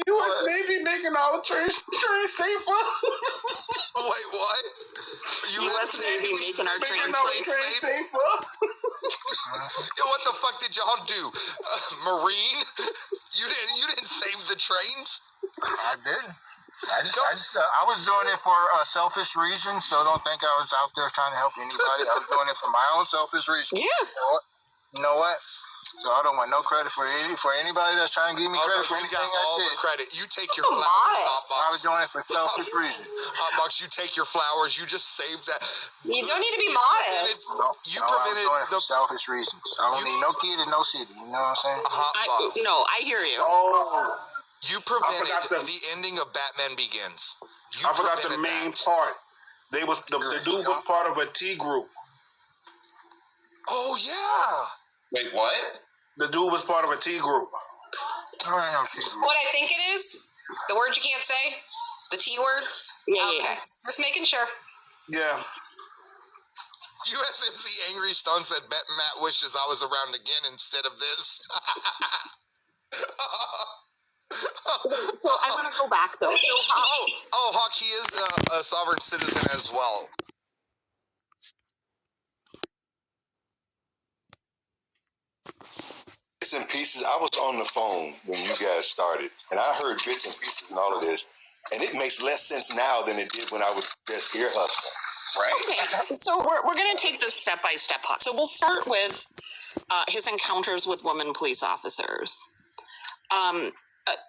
U.S. Navy making all the trains safer. Wait, what? U.S. Navy making our trains safer. Yo, what the fuck did y'all do? Marine? You didn't save the trains? I didn't. I was doing it for a selfish reason, so don't think I was out there trying to help anybody. I was doing it for my own selfish reason. Yeah. You know what? So I don't want no credit for anybody that's trying to give me credit for anything all I did. the credit. You take your flowers, Hotbox. I was doing it for selfish reasons. Hotbox, you take your flowers. You just saved that. You don't need to be modest. I was doing it for selfish reasons. I don't need no kid in no city. You know what I'm saying? Hotbox. No, I hear you. Oh, You prevented the ending of Batman Begins. I forgot the main part. The dude was part of a T group. Oh yeah. Wait, what? The dude was part of a T group. What I think it is, the word you can't say, the T word. Yeah. Just making sure. Yeah. USMC Angry Stone said, "Bet Matt wishes I was around again instead of this." So I want to go back though. Hawk, he is a sovereign citizen as well. Bits and pieces. I was on the phone when you guys started, and I heard bits and pieces and all of this, and it makes less sense now than it did when I was just ear hustling. Right? Okay, so we're going to take this step by step. So we'll start with his encounters with women police officers.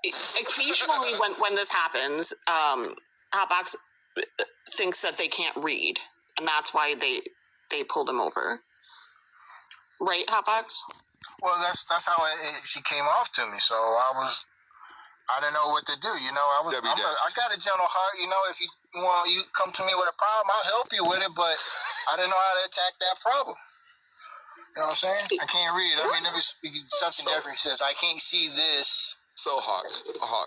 Occasionally, when this happens, Hotbox thinks that they can't read, and that's why they pulled him over. Right, Hotbox? Well, that's how she came off to me. So I didn't know what to do. You know, I got a gentle heart. You know, if you come to me with a problem, I'll help you with it. But I didn't know how to attack that problem. You know what I'm saying? I can't read. I mean, there was something different. Says I can't see this. So Hawk,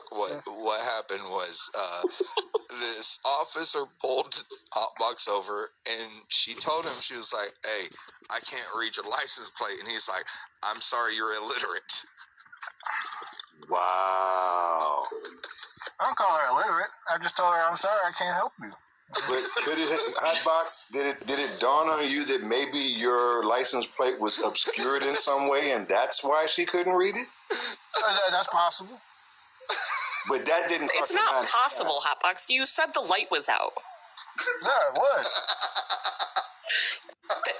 what happened was this officer pulled Hotbox over, and she told him, she was like, "Hey, I can't read your license plate," and he's like, "I'm sorry, you're illiterate." Wow. I don't call her illiterate. I just told her I'm sorry, I can't help you. But Hotbox, did it dawn on you that maybe your license plate was obscured in some way, and that's why she couldn't read it? That's possible. But that didn't. It's not possible, Hotbox. You said the light was out. Yeah, it was.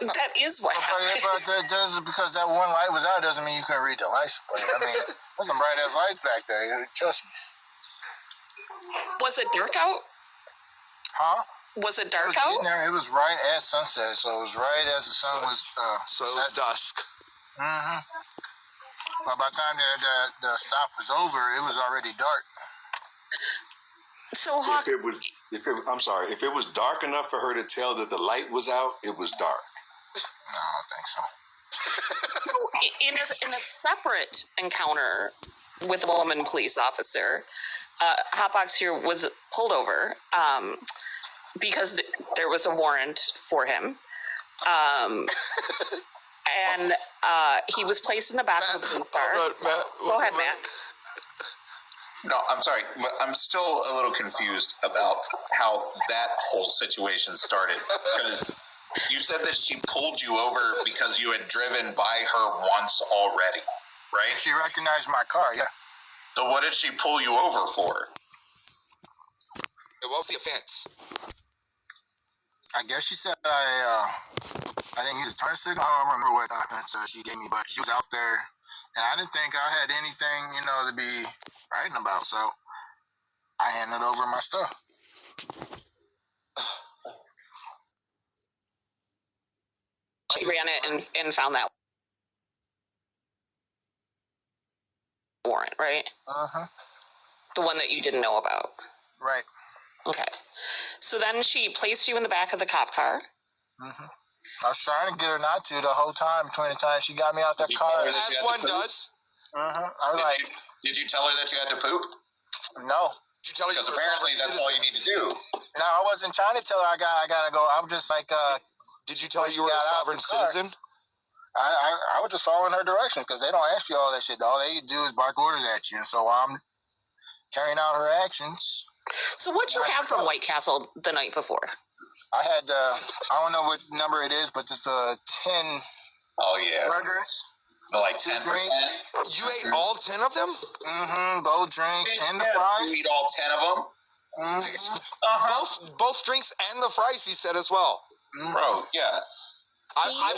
That is what happened. But just because that one light was out doesn't mean you couldn't read the license plate. I mean, there's some bright ass lights back there. Trust me. Was it dark out? Huh? Was it dark out? It was right at sunset, so it was right as the sun was. So it was dusk. Mm-hmm. But by the time the stop was over, it was already dark. So Hawk, if it was dark enough for her to tell that the light was out, it was dark. No, I don't think so. in a separate encounter with a woman police officer, Hotbox here was pulled over because there was a warrant for him. And he was placed in the back of the police car. Go ahead, Matt. No, I'm sorry, but I'm still a little confused about how that whole situation started. Because you said that she pulled you over because you had driven by her once already, right? She recognized my car, yeah. So what did she pull you over for? What was the offense? I guess she said I think he was a turn signal. I don't remember what offense she gave me, but she was out there, and I didn't think I had anything, to be writing about, so I handed over my stuff. ran it and found that warrant, right? Uh-huh. The one that you didn't know about. Right. Okay. So then she placed you in the back of the cop car. Mm-hmm. I was trying to get her not to the whole time. Between the time she got me out that car. As one does. Mm-hmm. I was like, did you tell her that you had to poop? no. Did you tell her? Because apparently that's all you need to do. No, I wasn't trying to tell her I gotta go. I was just like, did you tell her you were a sovereign citizen? I was just following her directions because they don't ask you all that shit. All they do is bark orders at you, and so I'm carrying out her actions. So what'd you have from White Castle the night before? I had I don't know what number it is, but it's the 10 burgers. Like 10%. You ate all 10 of them? Mm-hmm. Both drinks and the fries. You eat all 10 of them? Mm-hmm. Both drinks and the fries, he said as well. Mm-hmm. Bro, yeah. I've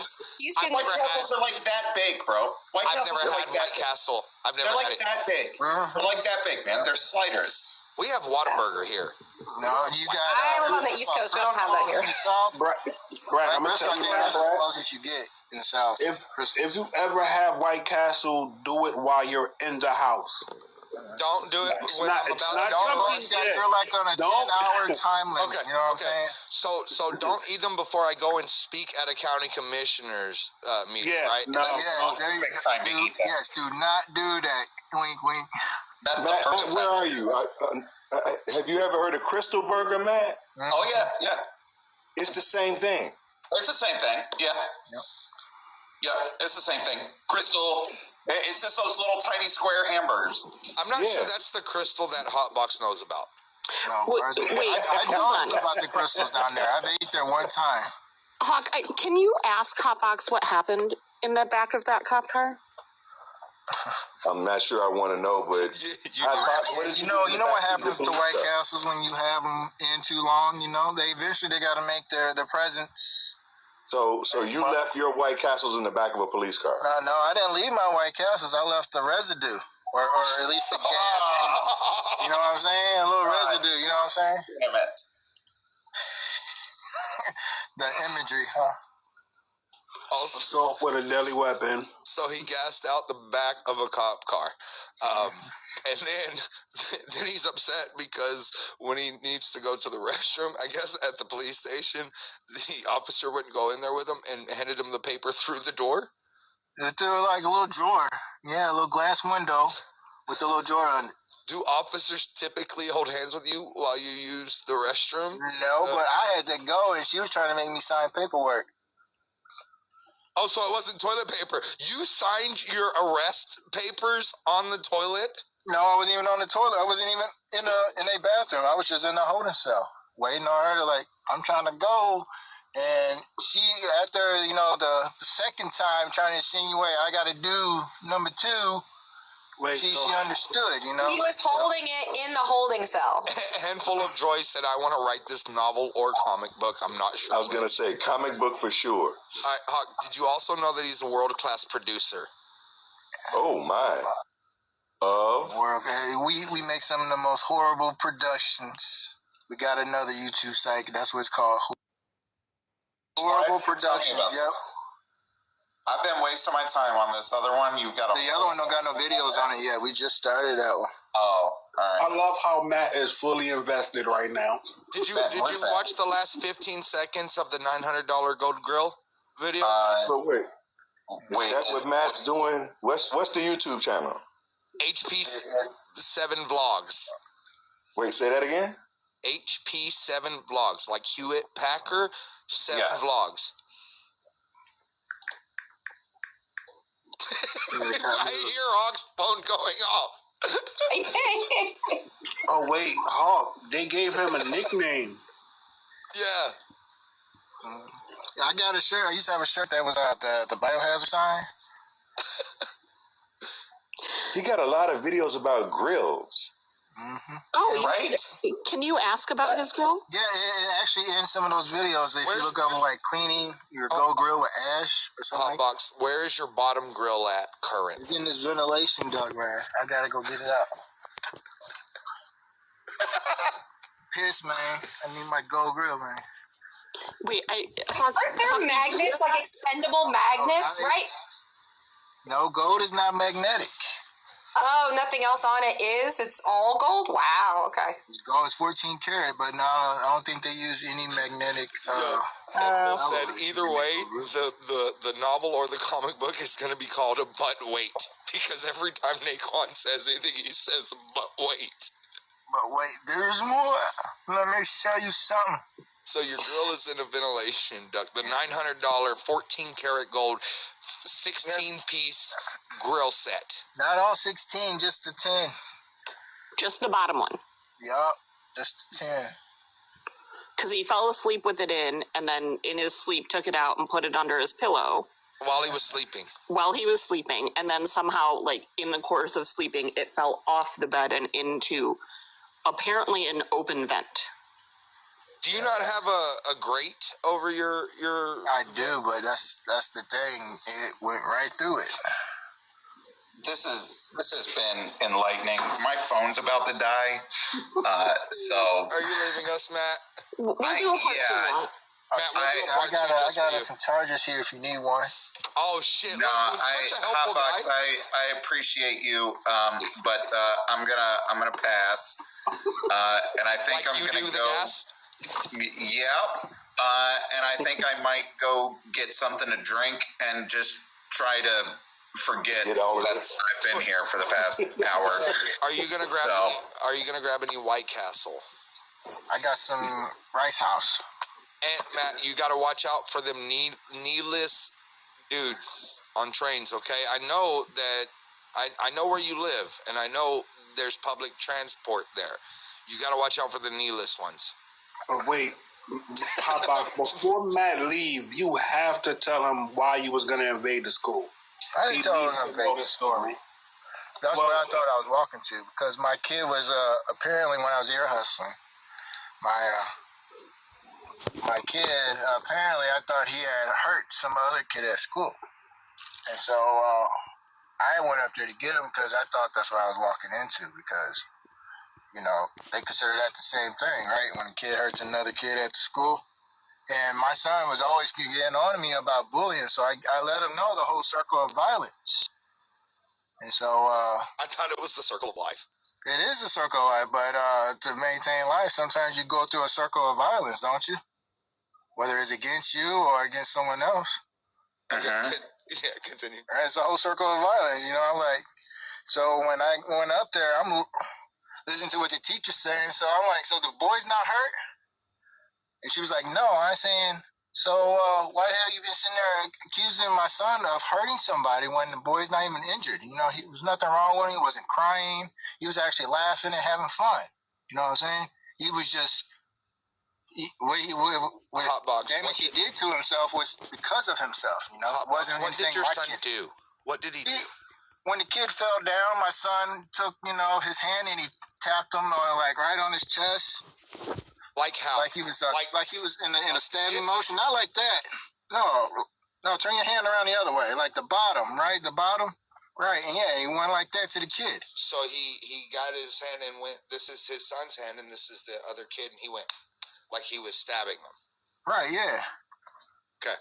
White Castles are like that big, bro. I've never had White Castle. I've never had it. They're like that big. They're like that big, man. They're sliders. We have Whataburger here. No, you got. I live on the East Coast. We don't have that here. Brad, I'm gonna tell you that's as close as you get in the South. If you ever have White Castle, do it while you're in the house. Don't do it. It's not something you're like on a 10-hour time limit. Okay, you know what I'm saying? So don't eat them before I go and speak at a county commissioner's meeting, right? No, yes, do not do that. Wink, wink. Matt, where are you? Have you ever heard of Crystal Burger, Matt? Oh, yeah. It's the same thing. It's the same thing, yeah. Yep. Yeah, it's the same thing. Crystal, it's just those little tiny square hamburgers. I'm not sure that's the Crystal that Hotbox knows about. No, I don't know about the crystals down there. I've ate there one time. Hawk, can you ask Hotbox what happened in the back of that cop car? I'm not sure I want to know, but you know what happens to White Castles when you have them in too long. You know, they got to make their presence. So you left your White Castles in the back of a police car? No, I didn't leave my White Castles. I left the residue, or at least the gas. You know what I'm saying? A little residue. You know what I'm saying? Damn it. The imagery, huh? Also with a deadly weapon. So he gassed out the back of a cop car. And then he's upset because when he needs to go to the restroom, I guess at the police station, the officer wouldn't go in there with him and handed him the paper through the door. Through like a little drawer. Yeah, a little glass window with a little drawer on it. Do officers typically hold hands with you while you use the restroom? No, but I had to go and she was trying to make me sign paperwork. Oh, so it wasn't toilet paper. You signed your arrest papers on the toilet? No, I wasn't even on the toilet. I wasn't even in a bathroom. I was just in the holding cell, waiting on her to I'm trying to go. And she, after, the second time trying to insinuate I got to do number 2, she understood, He was holding it in the holding cell. A handful of joy said, I want to write this novel or comic book. I'm not sure. I was going to say comic book for sure. Hawk, did you also know that he's a world-class producer? Oh, my. We make some of the most horrible productions. We got another YouTube site. That's what it's called. Horrible Productions, yep. I've been wasting my time on this other one. The other one don't got no videos on it yet. We just started that one. Oh, all right. I love how Matt is fully invested right now. Did you watch the last 15 seconds of the $900 gold grill video? So wait, that's what Matt's doing. What's the YouTube channel? HP7 Vlogs. Wait, say that again? HP7 Vlogs, like Hewitt Packer 7 Vlogs. I hear Hawk's phone going off. Oh wait, Hawk, they gave him a nickname. Yeah. I got a shirt. I used to have a shirt that was the biohazard sign. He got a lot of videos about grills. Mm-hmm. Oh, right. Can you ask about his grill? Yeah, actually in some of those videos, if you look up cleaning your gold grill with ash or something. Hotbox, where is your bottom grill at current? It's in this ventilation duct, man. I gotta go get it out. Piss, man. I need my gold grill, man. Wait, aren't there magnets, like extendable magnets, right? No, gold is not magnetic. Oh, nothing else on it is? It's all gold? Wow, okay. Gold is 14 karat, but no, I don't think they use any magnetic. Phil said either way, the novel or the comic book is going to be called a butt wait, because every time Naquan says anything, he says butt wait. But wait, there's more. Let me show you something. So your grill is in a ventilation duct. The $900 14 karat gold 16-piece grill set. Not all 16, just the 10. Just the bottom one. Yup, just the 10. Because he fell asleep with it in, and then in his sleep took it out and put it under his pillow. While he was sleeping. While he was sleeping, and then somehow, like, in the course of sleeping, it fell off the bed and into, apparently, an open vent. Do you not have a grate over your? I do, but that's the thing. It went right through it. This has been enlightening. My phone's about to die, so. Are you leaving us, Matt? We'll do a part two. Matt, we'll do a part two just I for you. got some chargers here if you need one. Oh shit! No, such a helpful Hotbox, guy. I appreciate you, but I'm gonna pass, and I think I'm gonna go. Gas? Yeah, and I think I might go get something to drink and just try to forget that I've been here for the past hour. Are you gonna grab? Are you gonna grab any White Castle? I got some Rice House. And Matt, you got to watch out for them kneeless dudes on trains. Okay, I know that. I know where you live, and I know there's public transport there. You got to watch out for the kneeless ones. But wait, Hotbox, before Matt leave, you have to tell him why you was going to invade the school. I didn't tell him to invade the story. That's what I thought I was walking to, because my kid was apparently when I was ear hustling, my kid apparently I thought he had hurt some other kid at school, and so I went up there to get him because I thought that's what I was walking into, because they consider that the same thing, right? When a kid hurts another kid at the school. And my son was always getting on to me about bullying, so I let him know the whole circle of violence. And so I thought it was the circle of life. It is a circle of life, but to maintain life, sometimes you go through a circle of violence, don't you? Whether it's against you or against someone else. Yeah, continue. It's a whole circle of violence, I'm like, so when I went up there, I'm listening to what the teacher's saying, so I'm like, so the boy's not hurt? And she was like, no. I'm saying, so why the hell you been sitting there accusing my son of hurting somebody when the boy's not even injured? He was nothing wrong with him. He wasn't crying. He was actually laughing and having fun. You know what I'm saying? He was just, what damage he did to himself was because of himself. It wasn't what anything did your like son it. do? What did he do? When the kid fell down, my son took, his hand and he tapped him right on his chest. Like how? Like he was in a stabbing motion. Not like that. No. Turn your hand around the other way, like the bottom, right? The bottom, right? And yeah, he went like that to the kid. So he got his hand and went. This is his son's hand, and this is the other kid, and he went like he was stabbing them. Right. Yeah. Okay.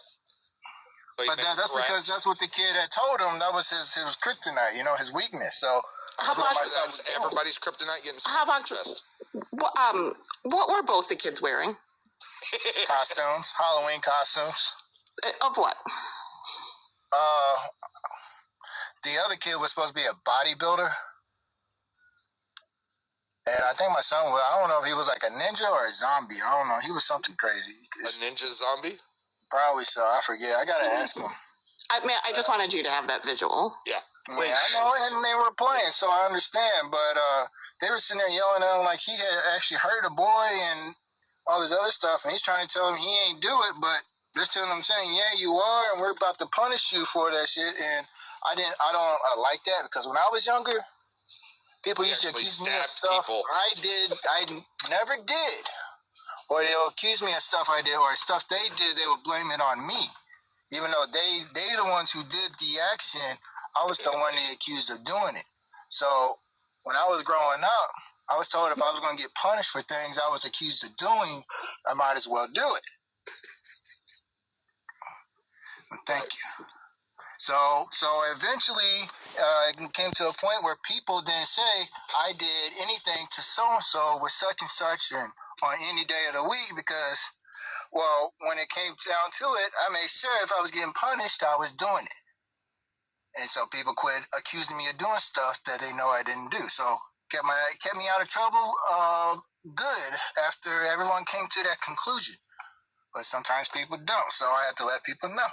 So but that's because that's what the kid had told him. That was his kryptonite. His weakness. So. That's everybody's kryptonite getting chest. What were both the kids wearing? Costumes, Halloween costumes. Of what? The other kid was supposed to be a bodybuilder, and I think my son was. I don't know if he was like a ninja or a zombie. I don't know. He was something crazy. A ninja zombie? Probably so. I forget. I gotta ask him. I just wanted you to have that visual. Yeah. Yeah, I know, and they were playing, so I understand. But they were sitting there yelling at him like he had actually hurt a boy and all this other stuff, and he's trying to tell him he ain't do it, but they're telling him saying, "Yeah, you are, and we're about to punish you for that shit." And I don't like that, because when I was younger, people used to accuse me of stuff I never did, or they'll accuse me of stuff I did, or stuff they did, they would blame it on me, even though they the ones who did the action. I was the one they accused of doing it. So when I was growing up, I was told if I was going to get punished for things I was accused of doing, I might as well do it. Thank you. So eventually, it came to a point where people didn't say I did anything to so and so with such and such, and on any day of the week, because, well, when it came down to it, I made sure if I was getting punished, I was doing it, and so people quit accusing me of doing stuff that they know I didn't do. So kept me out of trouble. Good after everyone came to that conclusion, but sometimes people don't. So I had to let people know.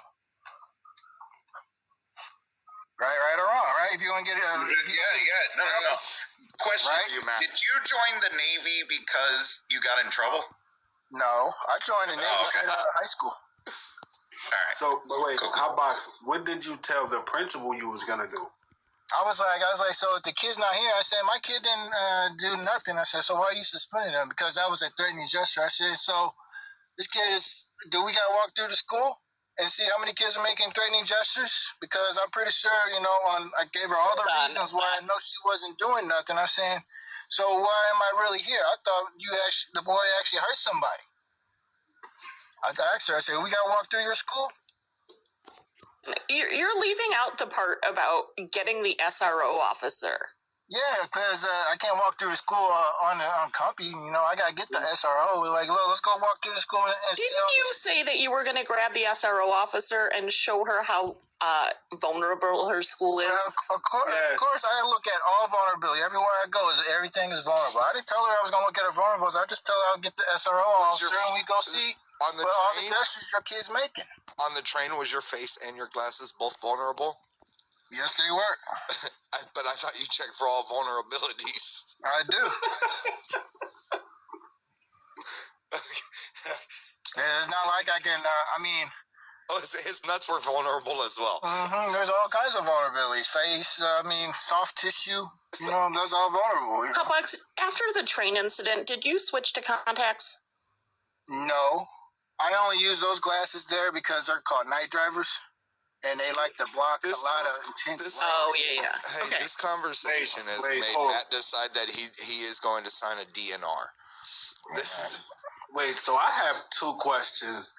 Right or wrong, right? If you want to get No. Question: right? Did you join the Navy because you got in trouble? No, I joined the Navy straight out of high school. All right. So, wait, Hotbox, what did you tell the principal you was gonna do? I was like, so if the kid's not here, I said, my kid didn't do nothing. I said, so why are you suspending him? Because that was a threatening gesture. I said, so this kid do we got to walk through the school and see how many kids are making threatening gestures? Because I'm pretty sure, I gave her all the reasons why I know she wasn't doing nothing. I'm saying, so why am I really here? I thought the boy actually hurt somebody. I asked her, I said, we got to walk through your school? You're leaving out the part about getting the SRO officer. Yeah, because I can't walk through the school on Compy. I got to get the SRO. We're like, look, let's go walk through the school. Didn't you say that you were going to grab the SRO officer and show her how vulnerable her school is? Of course, I look at all vulnerability. Everywhere I go, everything is vulnerable. I didn't tell her I was going to look at her vulnerables. I just tell her I'll get the SRO officer and we go see on the all the gestures your kid's making. On the train, was your face and your glasses both vulnerable? Yes, they were. But I thought you checked for all vulnerabilities. I do. It's not like I can, his nuts were vulnerable as well. Mm-hmm. There's all kinds of vulnerabilities. Face, soft tissue, that's all vulnerable. Hotbox, after the train incident, did you switch to contacts? No. I only use those glasses there because they're called night drivers. And they like to block a lot of intense light. Oh, yeah. Hey, okay. This conversation has made Matt decide that he is going to sign a DNR. Wait, so I have two questions.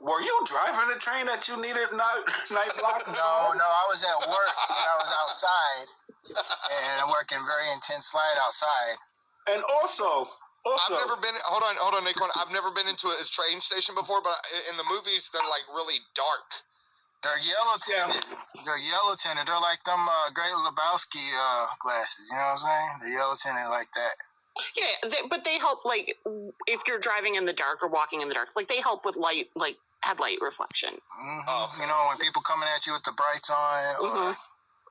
Were you driving the train that you needed night block? No, I was at work and I was outside. And I'm working very intense light outside. And also, I've never been. Hold on, Naquan. I've never been into a train station before, but in the movies, they're like really dark. They're yellow tinted. They're like them Great Lebowski glasses. You know what I'm saying? They're yellow tinted like that. Yeah, but they help, like, if you're driving in the dark or walking in the dark, like, they help with light, like, headlight reflection. Mm-hmm. When people coming at you with the brights on.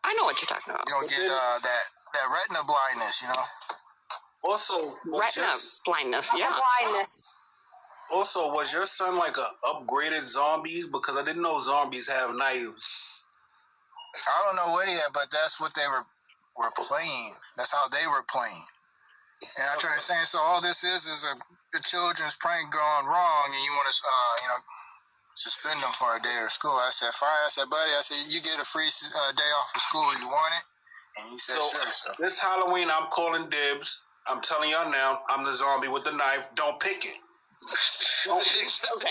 I know what you're talking about. You don't get that retina blindness, Also, retina blindness, yeah. Blindness. Also, was your son like a upgraded zombies? Because I didn't know zombies have knives. I don't know what he had, but that's what they were playing. That's how they were playing. And I tried saying, so all this is a children's prank gone wrong, and you want to, suspend them for a day of school. I said, fine. I said, buddy, you get a free day off of school. You want it? And he said, sure. So this Halloween, I'm calling dibs. I'm telling y'all now, I'm the zombie with the knife. Don't pick it. Okay.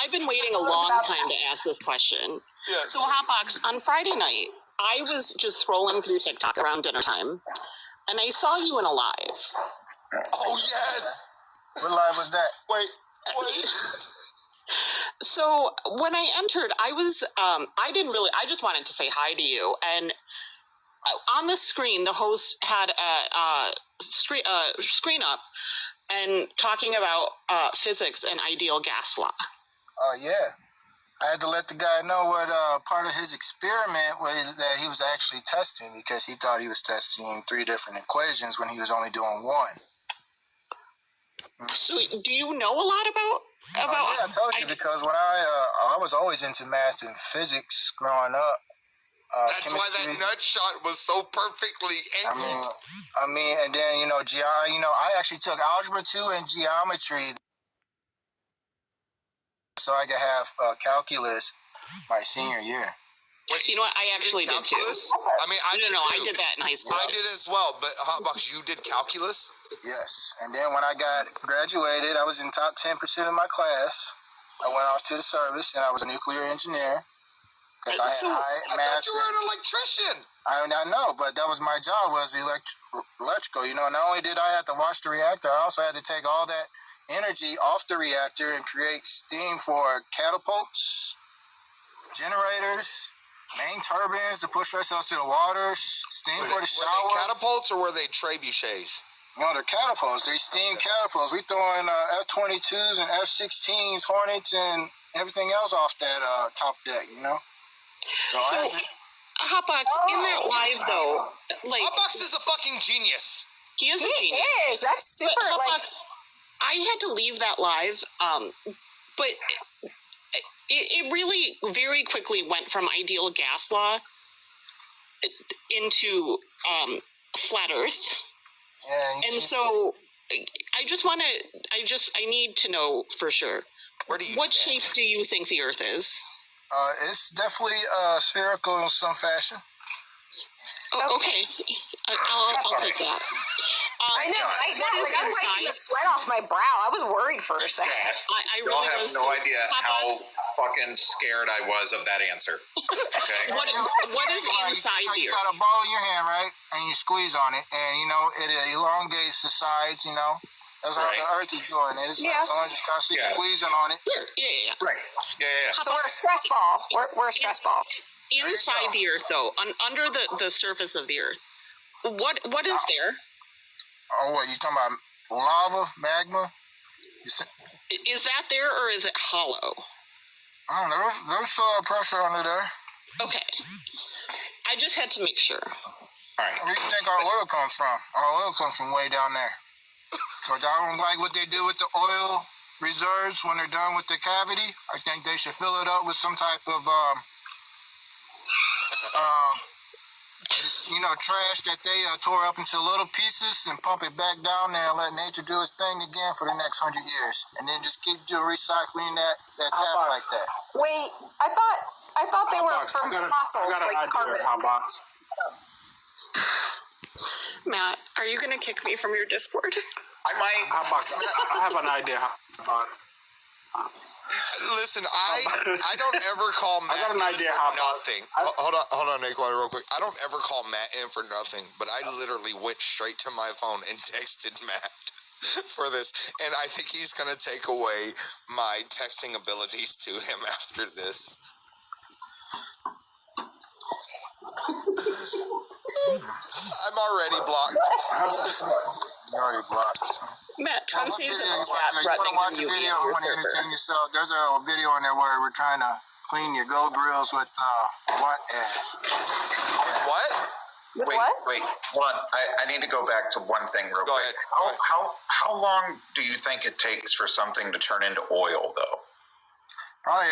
I've been waiting a long time to ask this question. Yeah. So, Hotbox, on Friday night, I was just scrolling through TikTok around dinner time, and I saw you in a live. Oh, yes! What live was that? Wait. So, when I entered, I just wanted to say hi to you, and on the screen, the host had a screen up and talking about physics and ideal gas law. Oh, yeah. I had to let the guy know what part of his experiment was that he was actually testing, because he thought he was testing 3 different equations when he was only doing 1. So, do you know a lot about? Yeah, I told you, because when I was always into math and physics growing up. That's why that nut shot was so perfectly angled. And then I actually took algebra 2 and geometry, so I could have calculus my senior year. You know what? I actually did too. I mean, I did that in high school. I did as well, but Hotbox, you did calculus? Yes. And then when I got graduated, I was in top 10% of my class. I went off to the service, and I was a nuclear engineer. Because I had high math. I thought you were an electrician. I know, but that was my job, was electrical. You know, not only did I have to watch the reactor, I also had to take all that energy off the reactor and create steam for catapults, generators, main turbines to push ourselves to the water, steam for the shower. Were they catapults or were they trebuchets? No, they're catapults. They're steam catapults. We throwing F-22s and F-16s, Hornets, and everything else off that top deck, you know? So Hotbox, in that live, though, like... Hotbox is a fucking genius. He is a genius. He is. That's super, Hotbox, I had to leave that live, but it really very quickly went from ideal gas law into flat Earth. Yeah, and so I need to know for sure. What shape do you think the Earth is? It's definitely spherical in some fashion. Oh, okay. I'll take that. I know, right now, like, I'm wiping the sweat off my brow. I was worried for a second. I Y'all really have was no too. idea how fucking scared I was of that answer. Okay. What is inside the You Earth? got a ball in your hand, right? And you squeeze on it, and you know it elongates the sides. You know that's how the Earth is doing. It's someone just constantly squeezing on it. Yeah. Right. Yeah. So we're a stress ball. We're a stress ball. Inside the Earth, though, under the surface of the Earth, what is there? Oh, what you talking about? Lava, magma? Is that there, or is it hollow? I don't know. There's pressure under there. Okay. I just had to make sure. All right. Where do you think our oil comes from? Our oil comes from way down there. So I don't like what they do with the oil reserves when they're done with the cavity. I think they should fill it up with some type of trash that they tore up into little pieces and pump it back down there and let nature do its thing again for the next 100 years, and then just keep doing recycling that tap like that. Wait, I thought they were from fossils, like carbon. Hotbox. Matt, are you going to kick me from your Discord? I might. Hotbox. I have an idea. Hotbox. Listen, I don't ever call Matt I got an idea how nothing. Hold on, Naquan, real quick. I don't ever call Matt in for nothing, but I literally went straight to my phone and texted Matt for this, and I think he's going to take away my texting abilities to him after this. I'm already blocked. You're already blocked. Matt, Chauncey's in the chat. You want to watch a video? I want to entertain yourself. There's a video on there where we're trying to clean your gold grills with what ash? What? Wait, hold on. I need to go back to one thing real quick. Go ahead. How long do you think it takes for something to turn into oil, though? Probably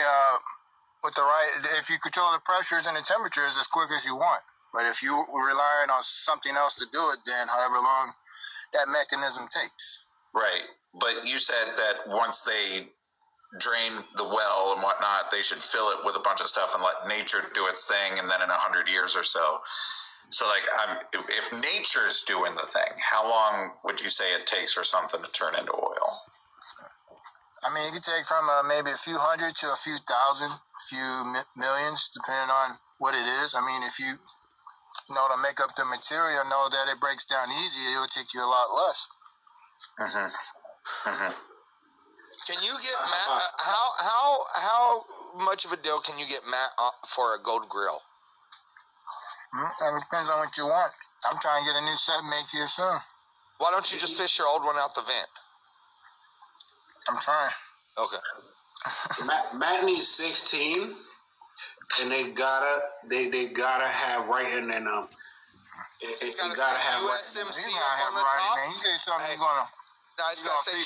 with the right, if you control the pressures and the temperatures as quick as you want. But if you rely on something else to do it, then however long that mechanism takes. Right. But you said that once they drain the well and whatnot, they should fill it with a bunch of stuff and let nature do its thing, and then in 100 years or so. So, like, if nature's doing the thing, how long would you say it takes for something to turn into oil? I mean, it could take from maybe a few hundred to a few thousand, few millions, depending on what it is. I mean, if you know to make up the material, know that it breaks down easy, it will take you a lot less. Can you get Matt? How much of a deal can you get Matt for a gold grill? It depends on what you want. I'm trying to get a new set made here soon. Why don't you just fish your old one out the vent? I'm trying. Okay. Matt needs 16, and they gotta have writing in them. It's gotta say USMC up on the top. Man. You can't tell me you're gonna. No, it's gotta say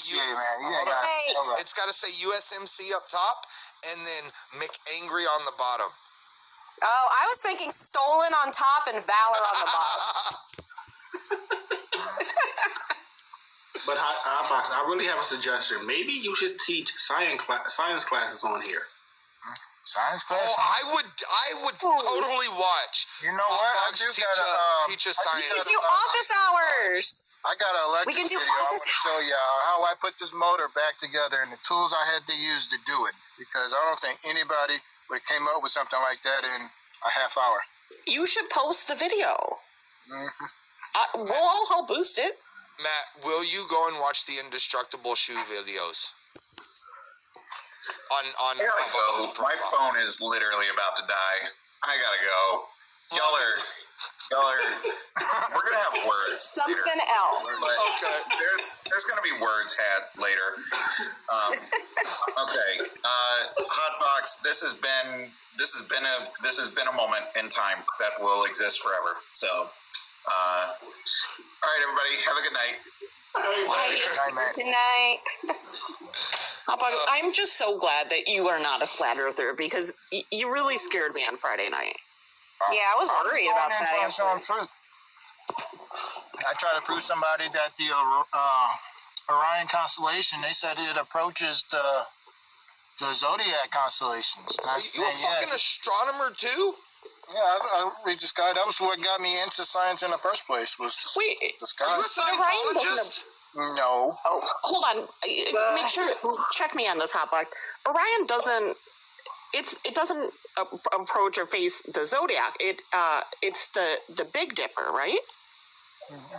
it's gotta say USMC up top, and then McAngry on the bottom. Oh, I was thinking stolen on top and valor on the bottom. But Hotbox, I really have a suggestion. Maybe you should teach science classes on here. Science class. Oh, I would totally watch. You know what? I Hotbox do teach a science. We can do office hours. I got an electric We can do video. I want office to show you how I put this motor back together and the tools I had to use to do it. Because I don't think anybody would have came up with something like that in a half hour. You should post the video. Mm-hmm. We'll all help boost it. Matt, will you go and watch the indestructible shoe videos? On I gotta go. My phone is literally about to die. I gotta go. Y'all are. We're gonna have words. Something later. else. Okay. There's gonna be words had later. Okay. Hotbox. This has been a moment in time that will exist forever. So, all right, everybody, have a good night. Good night. I'm just so glad that you are not a flat earther because you really scared me on Friday night. Yeah, I was worried about that. I'm showing truth. I try to prove somebody that the Orion constellation, they said it approaches the zodiac constellations. And you a fucking astronomer too? Yeah, I read the sky. That was what got me into science in the first place. Was the sky. Are you a Scientologist? No. Oh, hold on. Make sure. Check me on this, Hotbox. Orion doesn't. It doesn't approach or face the zodiac. It's the Big Dipper, right?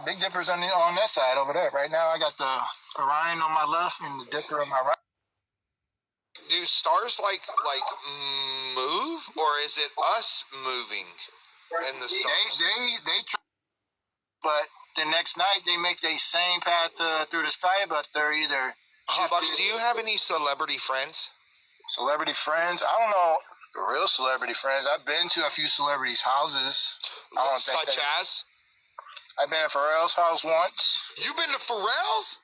Big Dipper's on that side over there. Right now, I got the Orion on my left and the Dipper on my right. Do stars like move, or is it us moving in the stars? They but the next night they make the same path through the sky, but they're either. Hotbox, do you have any celebrity friends? Celebrity friends? I don't know the real celebrity friends. I've been to a few celebrities' houses. Such as? I've been at Pharrell's house once. You've been to Pharrell's?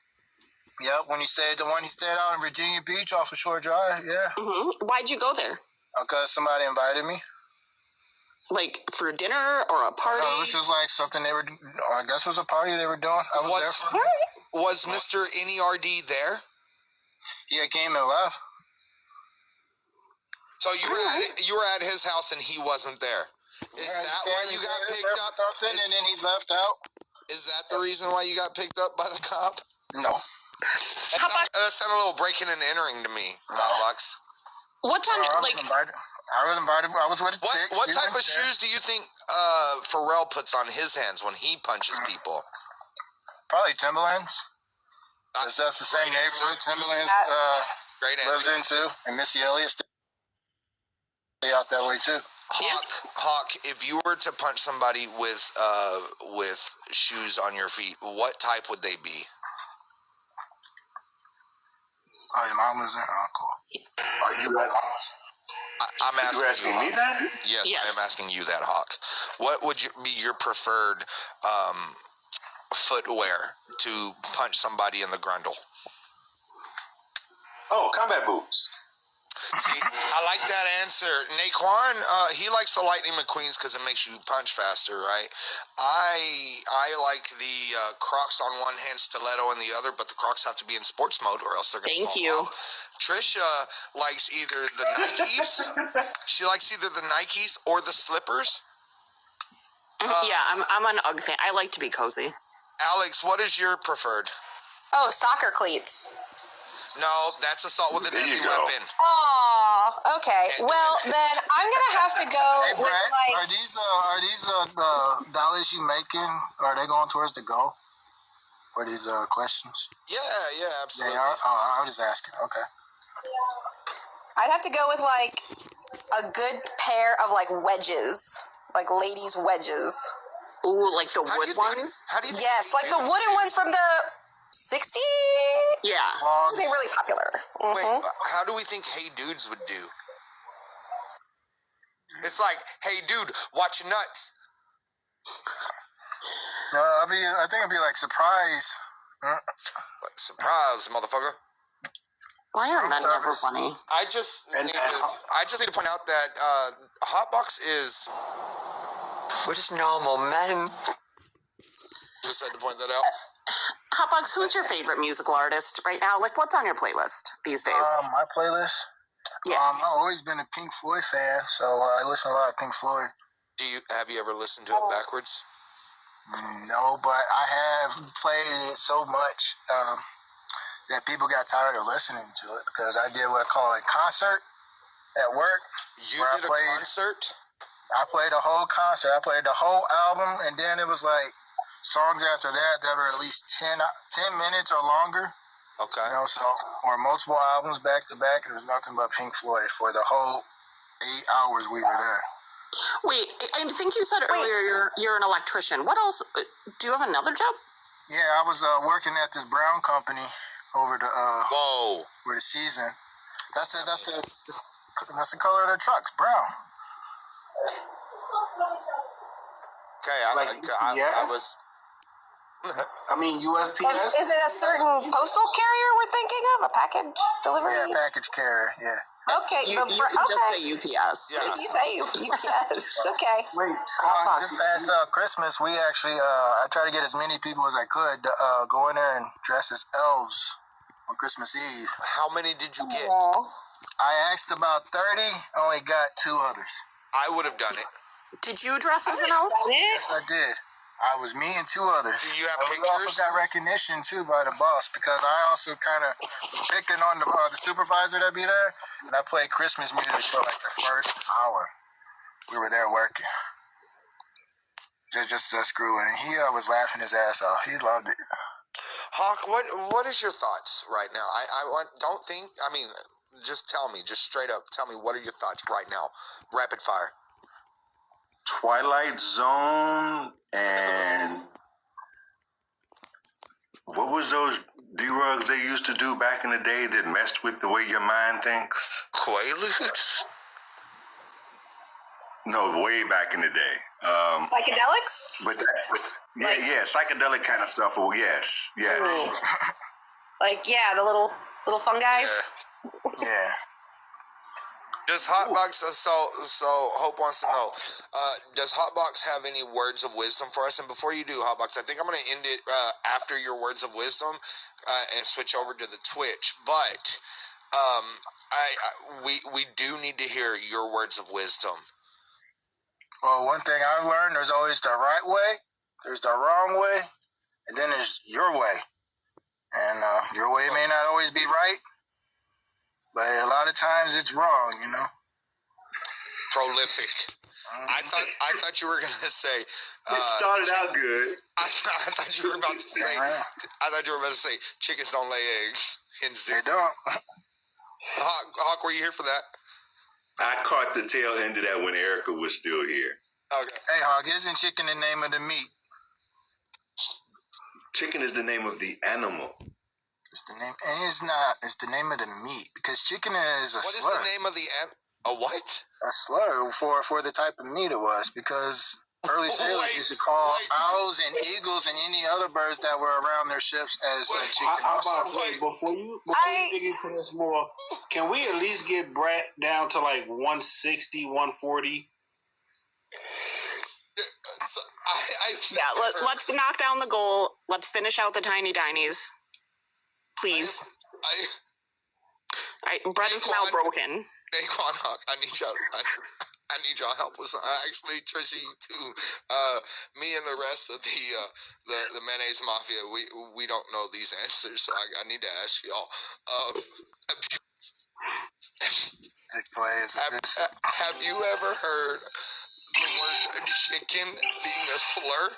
Yep, when he stayed out in Virginia Beach off of Shore Drive, yeah. Mm-hmm. Why'd you go there? Because somebody invited me. Like for dinner or a party? No, it was just like something they were, I guess it was a party they were doing. I was there for Was Mr. NERD there? He came and left. So you were at his house and he wasn't there. Is that why you got picked up? Something and then he left out. Is that the reason why you got picked up by the cop? No. That sounded a little breaking and entering to me, Hotbox. What time? I was invited. I was with a chick. What type of shoes do you think Pharrell puts on his hands when he punches people? Probably Timberlands. That's the same neighborhood Timberlands great lives into, and Missy Elliott stay out that way too. Hawk, if you were to punch somebody with shoes on your feet, what type would they be? Oh, your mom was there? Oh, cool. Are you I'm asking you asking me that? Yes, I am asking you that, Hawk. What would be your preferred footwear to punch somebody in the grundle? Oh, combat boots. See, I like that answer. Naquan, he likes the Lightning McQueens because it makes you punch faster, right? I like the Crocs on one hand, stiletto in the other, but the Crocs have to be in sports mode or else they're going to fall off. Trisha likes either the Nikes. She likes either the Nikes or the slippers. Yeah, I'm an UGG fan. I like to be cozy. Alex, what is your preferred? Oh, soccer cleats. No, that's assault with a deadly weapon. Oh, okay. Well, then I'm gonna have to go Hey, Brett, with like. are these dollars you making? Are they going towards the goal? For these questions? Yeah, absolutely. They are. Oh, I was just asking. Okay. I'd have to go with like a good pair of like wedges, like ladies' wedges. Ooh, like the wood ones? How do you think Yes, like the wooden ones from the 60s? Yeah. They're really popular. Wait, how do we think Hey Dudes would do? It's like, hey dude, watch your nuts. I think it'd be like surprise. Surprise, motherfucker. Why are men never funny? I just need to point out that Hotbox is. We're just normal men. Just had to point that out. Hotbox, who's your favorite musical artist right now? Like, what's on your playlist these days? My playlist. Yeah. I've always been a Pink Floyd fan, so I listen to a lot of Pink Floyd. Have you ever listened to it backwards? No, but I have played it so much that people got tired of listening to it because I did what I call a concert at work. You did a concert? I played a whole concert. I played the whole album, and then it was like songs after that were at least 10 minutes or longer. Okay. You know, so or multiple albums back to back. It was nothing but Pink Floyd for the whole 8 hours we were there. Wait, I think you said earlier you're an electrician. What else? Do you have another job? Yeah, I was working at this brown company over the for the season. That's the color of the trucks, brown. Okay, I was. I mean, USPS. Is it a certain postal carrier we're thinking of? A package delivery? Yeah, package carrier. Yeah. Okay, you can just say UPS. Yeah. You say UPS. It's okay. Wait, this past Christmas, we actually I tried to get as many people as I could to go in there and dress as elves on Christmas Eve. How many did you get? I asked about 30. Only got 2 others. I would have done it. Did you dress as an elf? Yes, I did. I was me and 2 others. Do you have We pictures? also got recognition too by the boss because I also kind of picking on the supervisor that be there, and I played Christmas music for like the first hour. We were there working, just screwing, and he was laughing his ass off. He loved it. Hawk, what is your thoughts right now? Just tell me, just straight up, tell me what are your thoughts right now? Rapid fire. Twilight Zone and what was those D-Rugs they used to do back in the day that messed with the way your mind thinks? Quaaludes? No, way back in the day. Psychedelics? But psychedelic kind of stuff. Oh, yes. Like, the little fungi. Yeah. Does Hotbox, so Hope wants to know, does Hotbox have any words of wisdom for us? And before you do, Hotbox, I think I'm going to end it after your words of wisdom and switch over to the Twitch. But we do need to hear your words of wisdom. Well, one thing I've learned, there's always the right way, there's the wrong way, and then there's your way. And your way may not always be right, but a lot of times it's wrong, you know. Prolific. I thought you were gonna say. It started out good. I thought you were about to say. I thought you were about to say chickens don't lay eggs. Hens do. They don't. Hawk, were you here for that? I caught the tail end of that when Erica was still here. Okay. Hey, Hawk, isn't chicken the name of the meat? Chicken is the name of the animal. It's the name, and it's not. It's the name of the meat because chicken is a slur. What is the name of the a what? A slur for the type of meat it was because early sailors used to call owls and eagles and any other birds that were around their ships as chicken. How about before you dig into this more, can we at least get Brett down to like 160, 140? Let's knock down the goal. Let's finish out the tiny dinies. Please. Brett is now broken. Naquan, Hawk, I need y'all help with something. Actually, Trisha, you too. Me and the rest of the mayonnaise mafia, we don't know these answers, so I need to ask y'all. Have you ever heard the word chicken being a slur?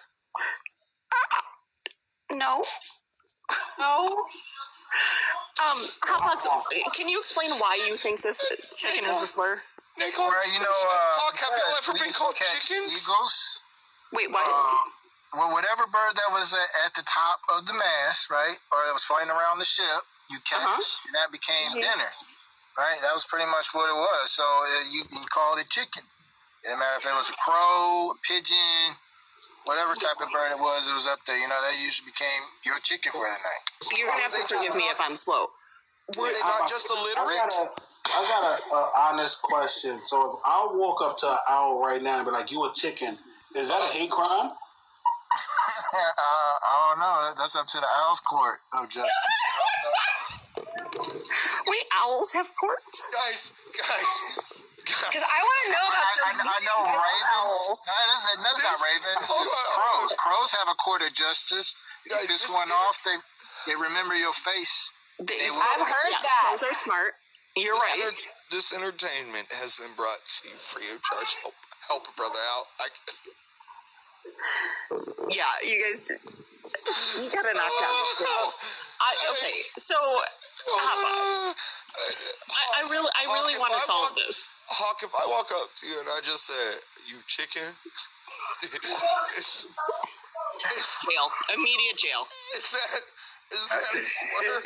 No. Hotbox, can you explain why you think this chicken is a slur? Naquan, Hawk, have y'all ever been called chickens? Eagles. Wait, what? Well, whatever bird that was at the top of the mast, right, or that was flying around the ship, you catch, and that became dinner, right? That was pretty much what it was. So you called it chicken. It didn't matter if it was a crow, a pigeon, whatever type of bird it was up there. You know, that usually became your chicken for the night. You're gonna have to forgive me if I'm slow. Were they not just illiterate? I got an honest question. So if I walk up to an owl right now and be like, "You a chicken?" Is that a hate crime? I don't know. That's up to the owl's court of justice. Wait, owls have court? Guys. Because I want to know about those I know ravens. owls. No, that's not ravens. Hold It's on. crows. Crows have a court of justice. Guys, Get this this one inter- off. They remember your face. I've heard that. Crows are smart. You're right. This entertainment has been brought to you free of charge. Help a brother out. Yeah, you guys, you gotta knock down the squirrel. Okay, so Hotbox, I really want to solve this. Hawk, if I walk up to you and I just say, "You chicken," it's jail, immediate jail. Is that a slur?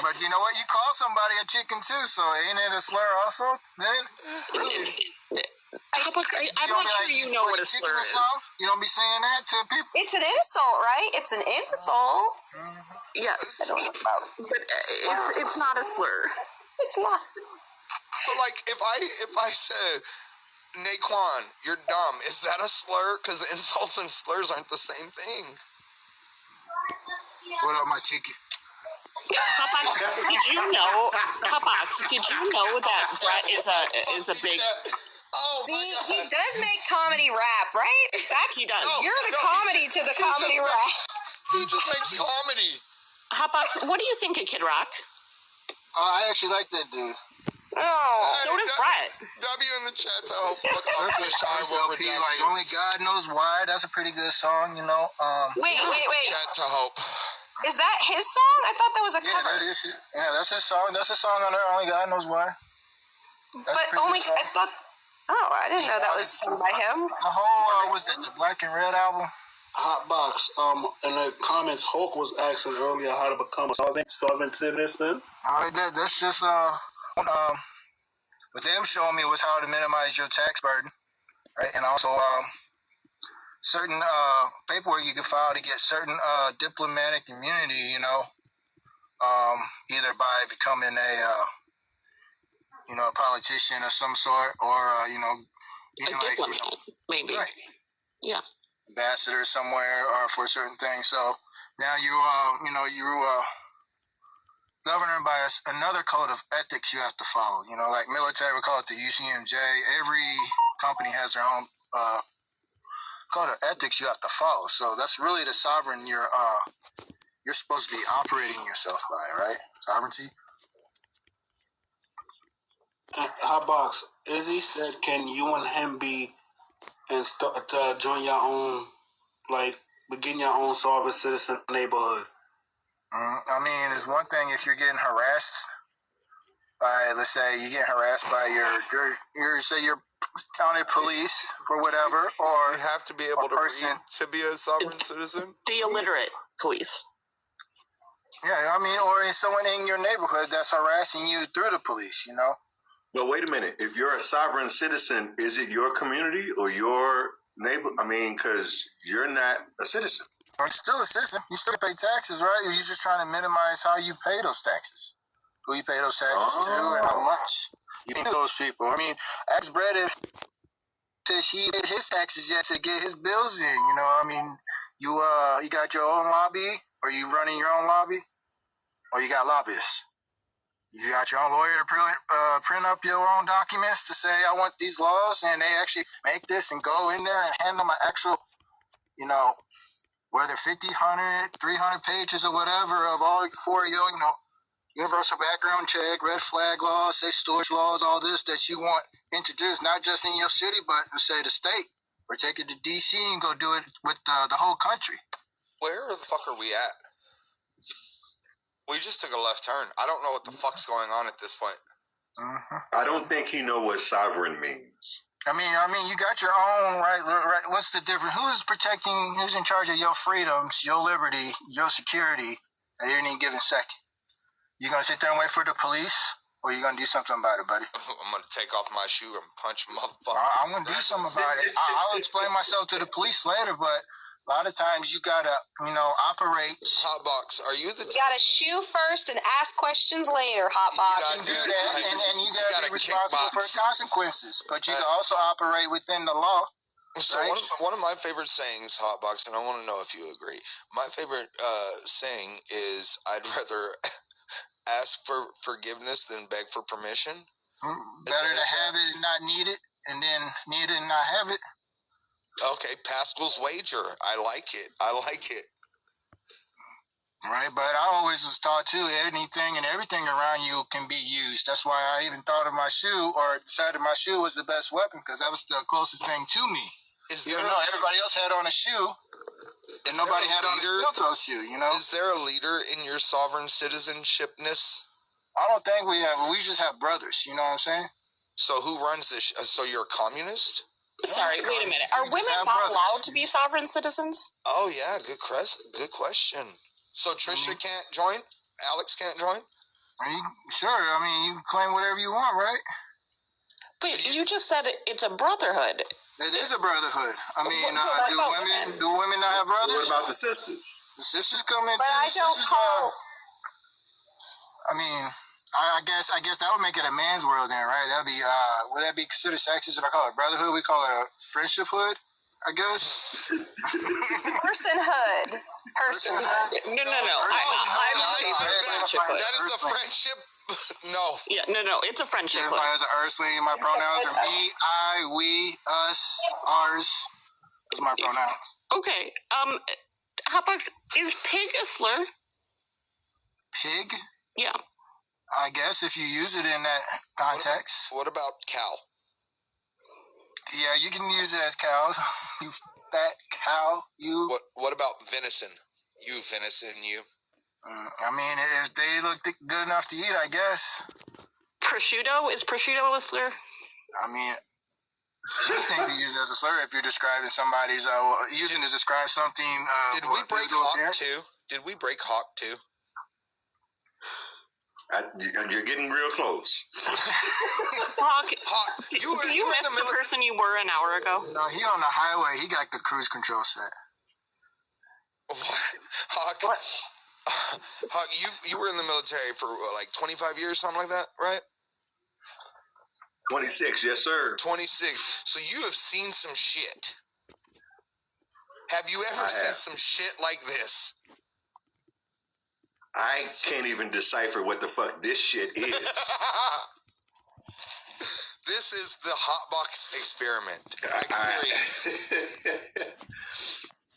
But you know what? You call somebody a chicken too, so ain't it a slur also? Then Hotbox, I'm not sure you know what a slur is. You don't be saying that to people. It's an insult, right? It's an insult. Yes, I don't know about but it's not a slur. It's not. So, like, if I said, "Naquan, you're dumb," is that a slur? Because insults and slurs aren't the same thing. What up, my chicken? Hotbox, did you know that Brett is a big... Oh, See, he does make comedy rap, right? He does. You're the comedy to the comedy rap. He just makes comedy. Hotbox, what do you think of Kid Rock? I actually like that dude. Oh, so does Brett. W in the chat to help. Like Only God Knows Why. That's a pretty good song, you know. Wait. Chat to hope. Is that his song? I thought that was a cover. Yeah, that is it. Yeah, that's his song. That's a song on there. Only God Knows Why. I thought. Oh, I didn't know that was sung by him. The whole was that the Black and Red album. Hotbox. In the comments, Hulk was asking earlier how to become a sovereign citizen. That's just what they were showing me was how to minimize your tax burden, right? And also certain paperwork you can file to get certain diplomatic immunity. You know, either by becoming a politician of some sort, or a diplomat, maybe. Right. Yeah. Ambassador somewhere, or for certain things. So now you're governed by another code of ethics you have to follow. You know, like military, we call it the UCMJ. Every company has their own code of ethics you have to follow. So that's really the sovereign you're supposed to be operating yourself by, right? Sovereignty. Hotbox, Izzy said, can you and him be and join your own, like, begin your own sovereign citizen neighborhood? I mean, it's one thing if you're getting harassed by, let's say, you get harassed by your county police for whatever, or you have to be able to read to be a sovereign citizen. The illiterate police. Yeah, I mean, or someone in your neighborhood that's harassing you through the police, you know? But wait a minute. If you're a sovereign citizen, is it your community or your neighbor? I mean, because you're not a citizen. You're still a citizen. You still pay taxes, right? You're just trying to minimize how you pay those taxes. Who you pay those taxes to and how much you pay those people. I mean, ask Brett if he did his taxes yet to get his bills in. You know, I mean, you got your own lobby, or you running your own lobby, or you got lobbyists. You got your own lawyer to print up your own documents to say, I want these laws, and they actually make this and go in there and hand them an actual, whether 50, 100, 300 pages or whatever of all for your, universal background check, red flag laws, safe storage laws, all this that you want introduced, not just in your city, but in, say, the state, or take it to D.C. and go do it with the whole country. Where the fuck are we at? We just took a left turn. I don't know what the fuck's going on at this point. I don't think you know what sovereign means. I mean, you got your own right. What's the difference? Who's in charge of your freedoms, your liberty, your security at any given second? You gonna sit there and wait for the police, or you gonna do something about it, buddy? I'm gonna take off my shoe and punch a motherfucker. I'm gonna do something about it. I'll explain myself to the police later, but a lot of times you gotta, operate. Hotbox, are you the? You gotta shoe first and ask questions later. Hotbox. You can do that, and you gotta be responsible for consequences. But you can also operate within the law. So right? one of my favorite sayings, Hotbox, and I want to know if you agree. My favorite saying is, I'd rather ask for forgiveness than beg for permission. Better to have it and not need it, and then need it and not have it. Okay, Pascal's wager. I like it. Right, but I always was taught too, anything and everything around you can be used. That's why I even thought of my shoe, or decided my shoe was the best weapon, because that was the closest thing to me. Even though everybody else had on a shoe, and nobody had on a steel-toe shoe, you know? Is there a leader in your sovereign citizenshipness? I don't think we have. We just have brothers, you know what I'm saying? So who runs this? So you're a communist? Sorry, wait a minute. Are women not allowed to be sovereign citizens? Oh, yeah, good question. So Trisha can't join? Alex can't join? Sure, I mean, you can claim whatever you want, right? But you just said it's a brotherhood. It is a brotherhood. I mean, do women not have brothers? What about the sisters? The sisters come in. But I don't call. I mean, I guess that would make it a man's world then, right? That'd be would that be considered sexist if I call it brotherhood? We call it a friendshiphood, I guess. Personhood. No. I'm friendshiphood. That is a friendship. No. Yeah, no. It's a friendship. Everybody has an earthly. My pronouns are me, I, we, us, ours. Those are my pronouns. Okay. Hotbox, is pig a slur? Pig? Yeah. I guess if you use it in that context. What about cow? Yeah, you can use it as cows. You fat cow. You. What about venison? You venison, you. I mean, if they look good enough to eat, I guess. Prosciutto? Is prosciutto a slur? I mean, anything can be used as a slur if you're describing somebody's, using to describe something. Did we break hawk too? Did we break hawk too? You're getting real close. Hawk, do you miss the person you were an hour ago? No, he on the highway. He got the cruise control set. What? Hawk, what? Hawk, you were in the military for like 25 years, something like that, right? 26, yes, sir. 26. So you have seen some shit. Have you ever seen some shit like this? I can't even decipher what the fuck this shit is. This is the hotbox experiment.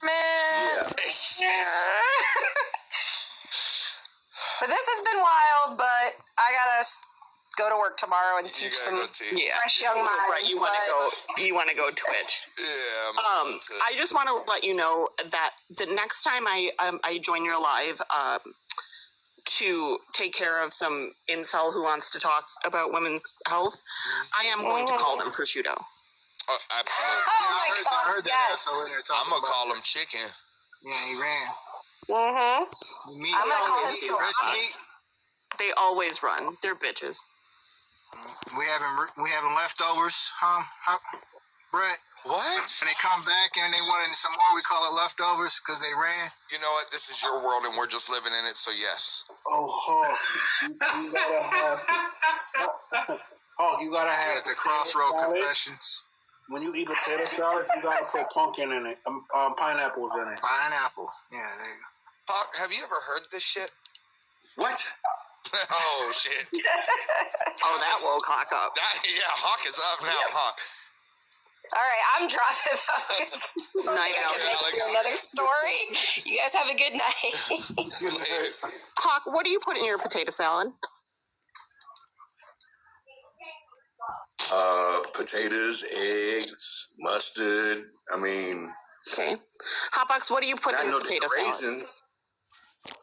Man. Yeah. But this has been wild, but I gotta go to work tomorrow and teach some fresh young minds. Right, you want to go Twitch. Yeah. I just want to let you know that the next time I join your live to take care of some incel who wants to talk about women's health, I am going to call them prosciutto. Oh, absolutely. I heard that asshole in there talking. I'm gonna call him chicken. Yeah, he ran. I'm gonna call him meat. They always run. They're bitches. We having leftovers, Brett? What? And they come back and they wanted some more. We call it leftovers because they ran. You know what? This is your world and we're just living in it. So yes. Oh, Hawk, you gotta have. Hawk, you gotta have at the crossroad confessions. When you eat potato salad, you gotta put pumpkin in it, pineapples in it. Pineapple. Yeah, there you go. Hawk, have you ever heard this shit? What? Oh shit! Oh, that woke Hawk up. Hawk is up now. Hawk. All right, I'm dropping those. Night out, Alex. Another story. You guys have a good night. Hawk, what do you put in your potato salad? Potatoes, eggs, mustard. I mean. Okay. Hotbox, what do you put in your potato salad?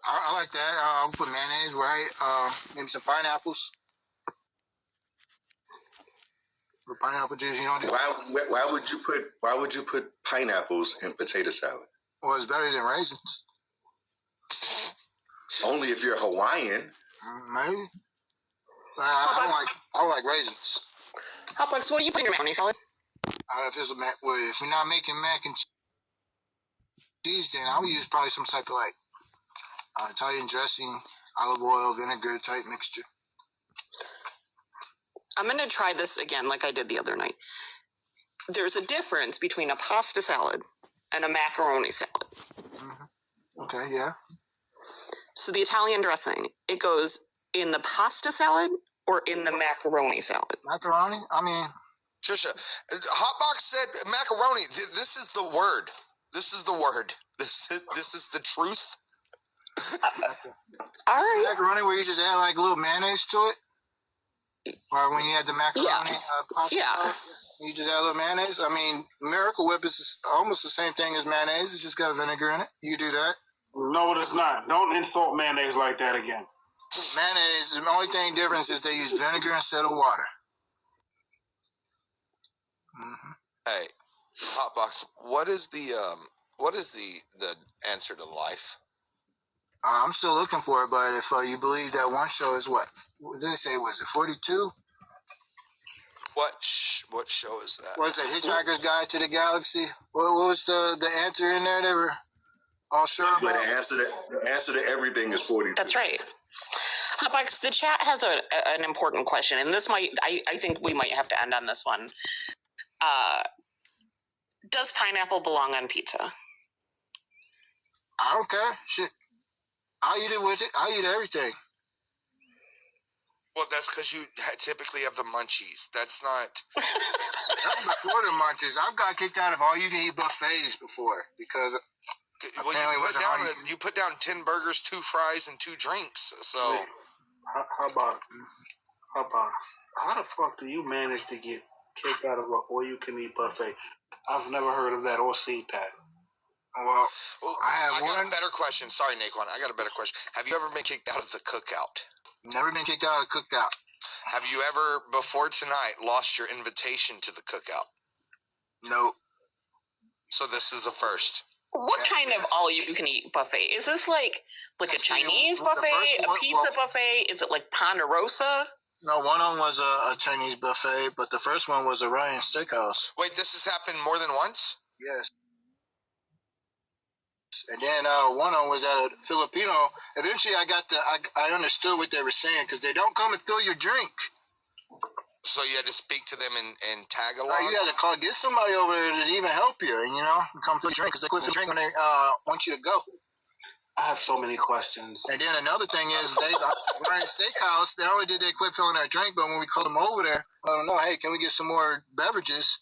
I like that. I'll put mayonnaise, right? Maybe some pineapples. With pineapple juice, you know. Why would you put pineapples in potato salad? Well, it's better than raisins. Only if you're Hawaiian. Maybe. I don't like raisins. Hotbox, what do you put in your macaroni salad? If we're not making mac and cheese, then I would use probably some type of like Italian dressing, olive oil, vinegar type mixture. I'm going to try this again like I did the other night. There's a difference between a pasta salad and a macaroni salad. Mm-hmm. Okay, yeah. So the Italian dressing, it goes in the pasta salad or in the macaroni salad? Macaroni? I mean, Trisha, Hotbox said macaroni. This is the word. This is the word. This is the truth. All right. Macaroni where you just add like a little mayonnaise to it? Or when you had the macaroni pasta, you just add a little mayonnaise? I mean, Miracle Whip is almost the same thing as mayonnaise. It's just got vinegar in it. You do that. No, it is not. Don't insult mayonnaise like that again. Mayonnaise, the only thing difference is they use vinegar instead of water. Mm-hmm. Hey, Hotbox, what is the answer to life? I'm still looking for it, but if you believe that one show is what did they say? Was it 42? What show is that? Was it Hitchhiker's Guide to the Galaxy? What was the answer in there? They were all sure about. But the answer to everything is 42. That's right. Hotbox, the chat has an important question, and this might I think we might have to end on this one. Does pineapple belong on pizza? I don't care. Shit. I'll eat it with it. I'll eat everything. Well, that's because you typically have the munchies. That's not. That's before the munchies. I've got kicked out of all-you-can-eat buffets before because you put down 10 burgers, 2 fries, and 2 drinks. So. Wait, how about how the fuck do you manage to get kicked out of an all-you-can-eat buffet? I've never heard of that or seen that. Well, I got a better question. Sorry, Naquan. I got a better question. Have you ever been kicked out of the cookout? Never been kicked out of the cookout. Have you ever, before tonight, lost your invitation to the cookout? No. So this is a first. What kind of all-you-can-eat buffet? Is this like a Chinese buffet, a pizza buffet? Is it like Ponderosa? No, one of them was a Chinese buffet, but the first one was a Ryan Steakhouse. Wait, this has happened more than once? Yes. And then one of them was at a Filipino. Eventually, I understood what they were saying because they don't come and fill your drink. So you had to speak to them in Tagalog? You had to get somebody over there to even help you, and come fill your drink because they quit filling your drink when they want you to go. I have so many questions. And then another thing is, Ryan Steakhouse, not only did they quit filling their drink, but when we called them over there, let them know, hey, can we get some more beverages?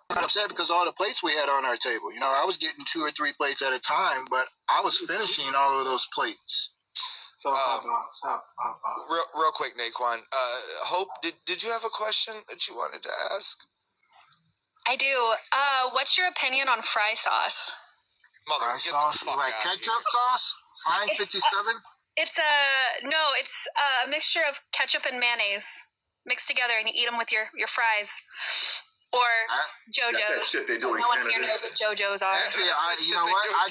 I got upset because all the plates we had on our table. I was getting 2 or 3 plates at a time, but I was finishing all of those plates. So, real quick, Naquan. Hope, did you have a question that you wanted to ask? I do. What's your opinion on fry sauce? Fry sauce? Like ketchup sauce? Fine 57? It's a mixture of ketchup and mayonnaise mixed together, and you eat them with your fries. Or JoJo's. That shit they do in no one Canada. here knows what JoJo's are. Actually, you know what? I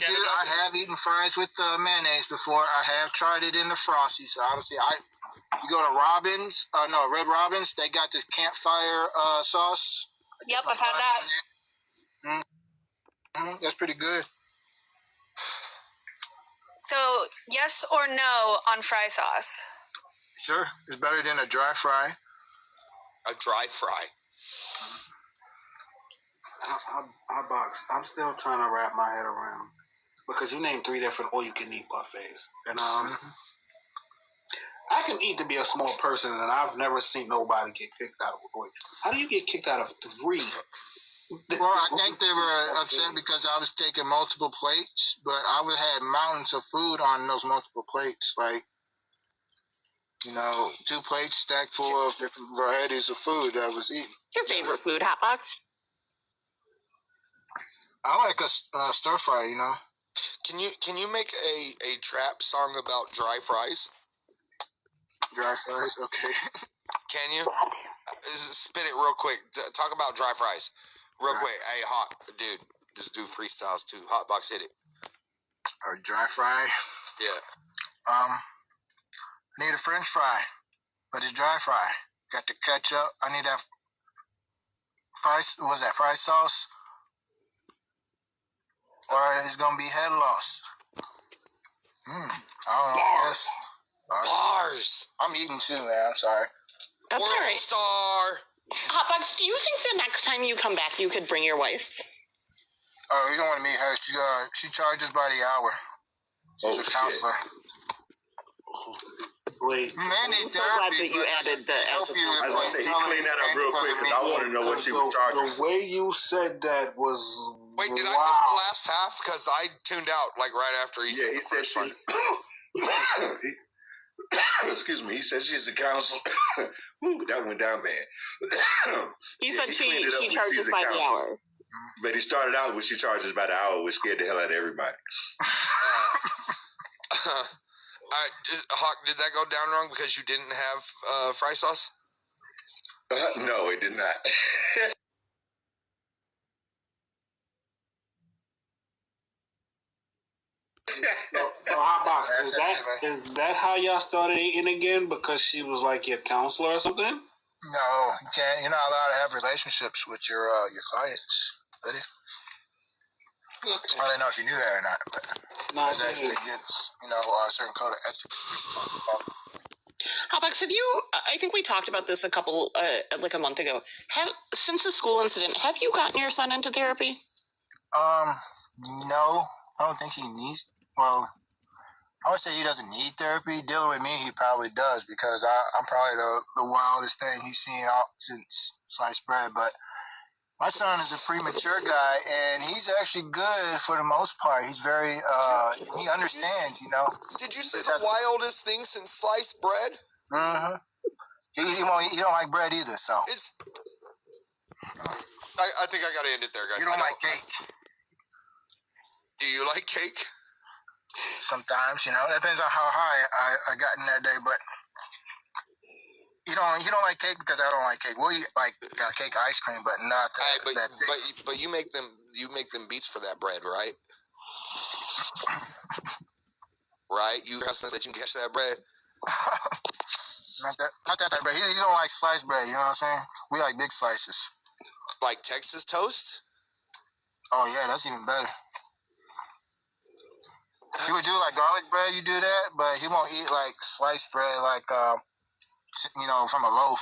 have eaten fries with mayonnaise before. I have tried it in the Frosty. So obviously, you go to Robin's, Red Robin's. They got this campfire sauce. Yep, I've had that. Mm-hmm. That's pretty good. So, yes or no on fry sauce? Sure, it's better than a dry fry. A dry fry. I'm still trying to wrap my head around because you named 3 different all-you-can-eat buffets, and I can eat to be a small person, and I've never seen nobody get kicked out of a boy. How do you get kicked out of 3? Well, I think they were upset because I was taking multiple plates, but I would have had mountains of food on those multiple plates, like 2 plates stacked full of different varieties of food that I was eating. Your favorite food, Hotbox? I like a stir fry, Can you make a trap song about dry fries? Dry fries, okay. Can you? Spit it real quick. Talk about dry fries. Real quick. Hey, Hot, dude, just do freestyles too. Hotbox, hit it. A dry fry? Yeah. I need a French fry, but it's dry fry. Got the ketchup. I need that fry sauce? Or it's going to be head loss. I don't know. Yes. Bars. I'm eating too, man. I'm sorry. That's World all right. Star. Hotbox, do you think the next time you come back, you could bring your wife? Oh, you don't want to meet her. She charges by the hour. She's a counselor. Wait. I'm so glad that you added the as a I was going to say, he cleaned that up real quick because I want to know what she was charging. The way you said that was. Wait, did I miss the last half? Because I tuned out like right after he said the first part. Excuse me. He said she's a counselor. Ooh, that went down bad. He said she charges by the hour. But he started out with she charges by the hour, which scared the hell out of everybody. Hawk, did that go down wrong because you didn't have fry sauce? No, it did not. So Hotbox, is that how y'all started dating again? Because she was like your counselor or something? No, you can't. You're not allowed to have relationships with your clients, buddy. I don't know if you knew that or not, but it's actually against a certain code of ethics. Hotbox, have you? I think we talked about this like a month ago. Since the school incident, have you gotten your son into therapy? No, I don't think he needs. Well, I would say he doesn't need therapy. Dealing with me, he probably does because I'm probably the wildest thing he's seen since sliced bread. But my son is a premature guy, and he's actually good for the most part. He's very, he understands, Did you say the wildest thing since sliced bread? Mm-hmm. He don't like bread either, so. I think I got to end it there, guys. You don't like cake. Do you like cake? Sometimes, it depends on how high I got in that day, but he don't like cake because I don't like cake. We'll eat like cake ice cream, but not that. But you make them beats for that bread, right? Right? You have sense that you can catch that bread. Not that bread. He don't like sliced bread. You know what I'm saying? We like big slices. Like Texas toast? Oh yeah, that's even better. He would do like garlic bread. You do that, but he won't eat like sliced bread, like from a loaf.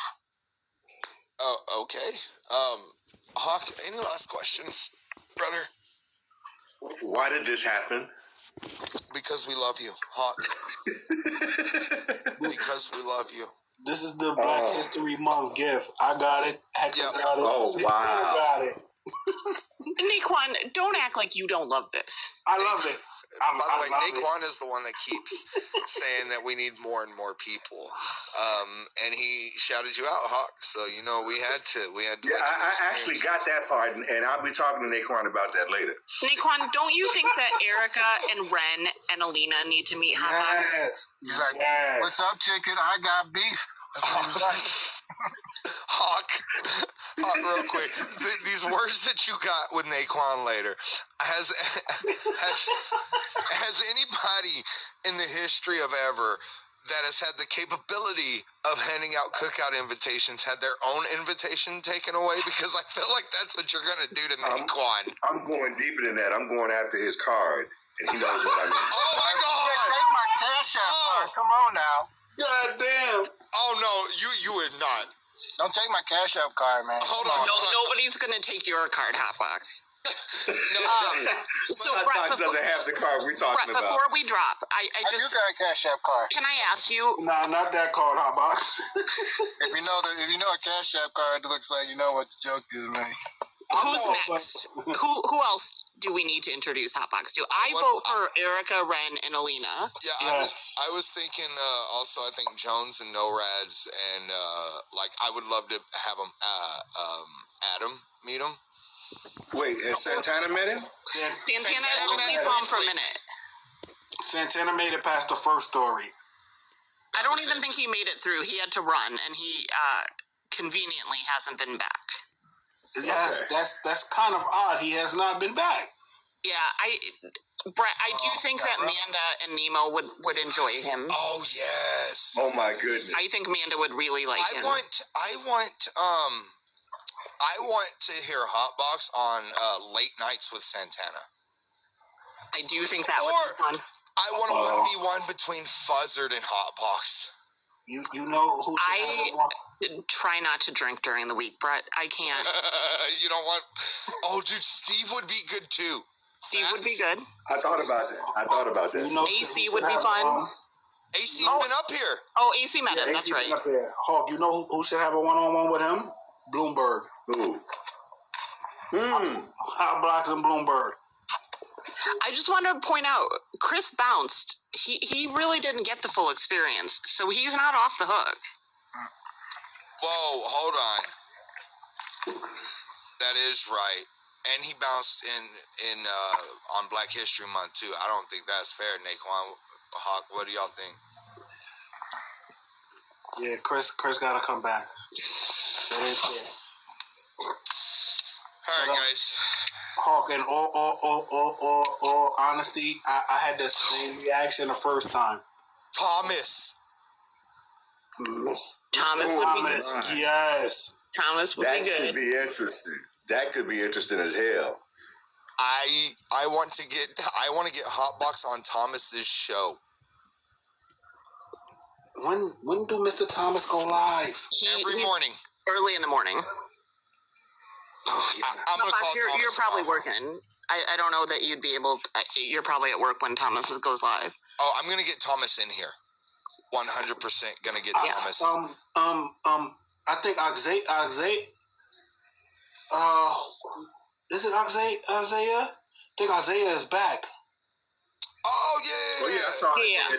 Oh, okay. Hawk, any last questions, brother? Why did this happen? Because we love you, Hawk. Because we love you. This is the Black History Month gift. I got it. Hector got it. Oh, wow. Got it. Naquan, don't act like you don't love this. I love it. By the way, Naquan is the one that keeps saying that we need more and more people. And he shouted you out, Hawk. So we had to. Yeah, I actually got that part, and I'll be talking to Naquan about that later. Naquan, don't you think that Erica and Ren and Alina need to meet Hotbox? Yes. He's like, "What's up, chicken? I got beef." That's what he was like. Hawk, real quick. These words that you got with Naquan later. Has anybody in the history of ever that has had the capability of handing out cookout invitations had their own invitation taken away? Because I feel like that's what you're gonna do to Naquan. I'm going deeper than that. I'm going after his card, and he knows what I mean. Oh my God! Take my cash out card. Come on now. God damn. Oh no, you would not. Don't take my Cash App card, man. Hold on. Nobody's gonna take your card, Hotbox. So Hotbox doesn't have the card we're talking about. Before we drop, I do got a Cash App card. Can I ask you? Nah, not that card, Hotbox. If you know a Cash App card, it looks like you know what the joke is, man. Who's next? Who else do we need to introduce Hotbox to? I vote for Erica, Ren, and Alina. Yeah, Yes. I was thinking also. I think Jones and NoRads, and I would love to have him Adam meet him. Wait, has Santana met him? Santana only saw him for a minute. Santana made it past the first story. I don't even think he made it through. He had to run, and he conveniently hasn't been back. Yes, okay. That's kind of odd. He has not been back. Yeah, Brett, I do think that Manda and Nemo would enjoy him. Oh yes. Oh my goodness. I think Manda would really like him. I want to hear Hotbox on Late Nights with Santana. I do think that would be fun. I want to be one between Fuzzard and Hotbox. You know who I try not to drink during the week, Brett. I can't. You don't want... Oh, dude, Steve would be good, too. Steve would be good. I thought about that. You know, AC would be fun. AC's been up here. Oh, AC met him. AC That's right. Up there. Hawk, you know who should have a one-on-one with him? Bloomberg. Who? Hot Box and Bloomberg. I just want to point out, Chris bounced. He really didn't get the full experience, so he's not off the hook. Whoa, hold on. That is right. And he bounced in on Black History Month too. I don't think that's fair, Naquan. Hawk, what do y'all think? Yeah, Chris gotta come back. All right, guys. Hawk, in all honesty, I had the same reaction the first time. Thomas would be good. Yes. Thomas would be good. That could be interesting. That could be interesting as hell. I want to get Hotbox on Thomas's show. When do Mr. Thomas go live? Every morning. Early in the morning. Oh, yeah. I'm gonna call you're, Thomas. You're probably working. I don't know that you'd be able to, you're probably at work when Thomas goes live. Oh, I'm gonna get Thomas in here. 100% gonna get Thomas. I think Isaiah. Is it Isaiah? I think Isaiah is back. Oh yeah. Oh yeah, I saw it. Yeah.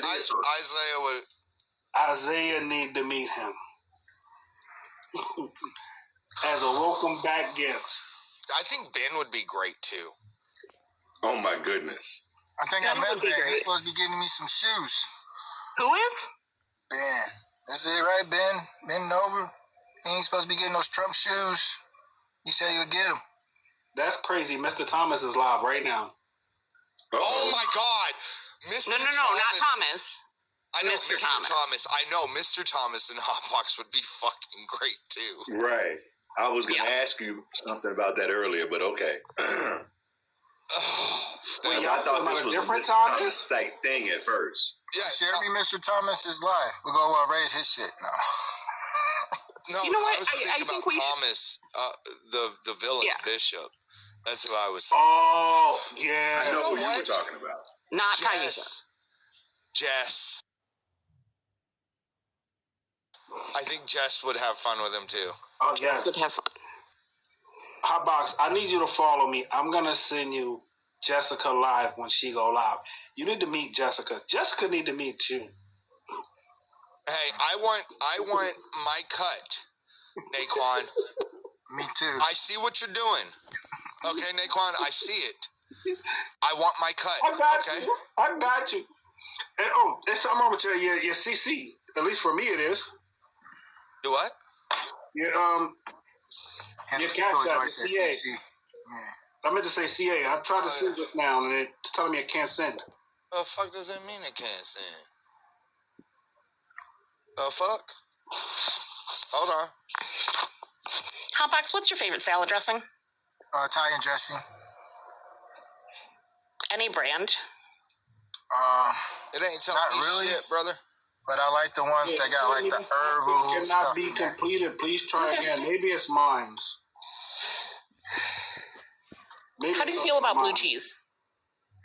Isaiah need to meet him as a welcome back gift. I think Ben would be great too. Oh my goodness. I think I met Ben. He's supposed to be getting me some shoes. Who is? Ben. That's it, right, Ben? Ben over. He ain't supposed to be getting those Trump shoes. He said he'll get them. That's crazy. Mr. Thomas is live right now. Oh my God. Mr. No, not Thomas. I know Mr. Thomas. I know Mr. Thomas and Hotbox would be fucking great too. Right. I was going to ask you something about that earlier, but okay. Wait, y'all thought this was a different Thomas thing at first. Yeah, share me Mr. Thomas is live. We're going to rate his shit now. No, you know what? I was thinking about Thomas, the villain Bishop. That's who I was saying. Oh, yeah. I know who you were talking about. Not Taisha. Jess. I think Jess would have fun with him too. Oh, yes. Would have fun. Hotbox, I need you to follow me. I'm going to send you Jessica live when she go live. You need to meet Jessica. Jessica need to meet you. Hey, I want my cut, Naquan. Me too. I see what you're doing. Okay, Naquan, I see it. I want my cut. I got you. And there's something wrong with your CC. At least for me, it is. Do what? Your cash app, CA. Yeah. I meant to say CA. I tried to send just now, and it's telling me I can't send. The fuck does that mean it can't send? The fuck? Hold on. Hotbox, what's your favorite salad dressing? Italian dressing. Any brand? It ain't telling me really shit, brother. But I like the ones that got like the herbal cannot stuff be in there. completed. Please try again. Maybe it's mine's. How do you feel about blue cheese?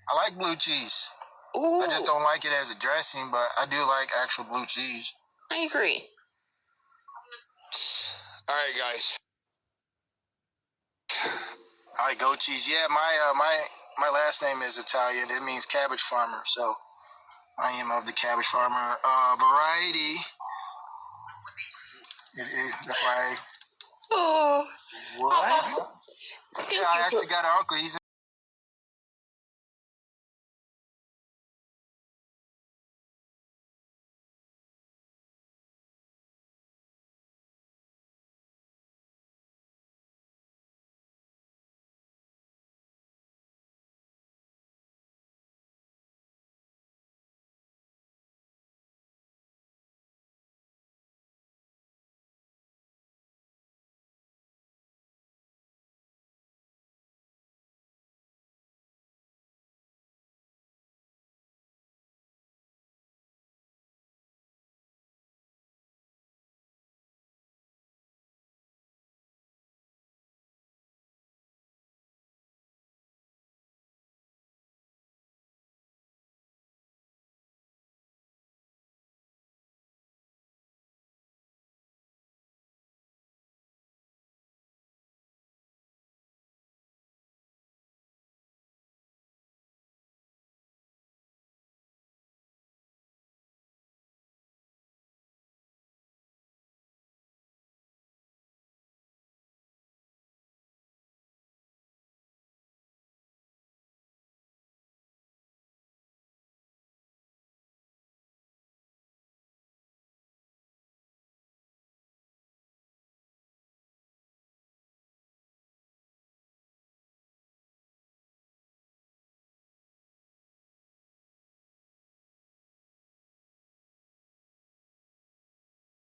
I like blue cheese. Ooh. I just don't like it as a dressing, but I do like actual blue cheese. I agree. All right, guys. I like goat cheese. Yeah, my last name is Italian. It means cabbage farmer, so I am of the cabbage farmer variety. That's why. Oh. What? Yeah, I actually got an uncle. He's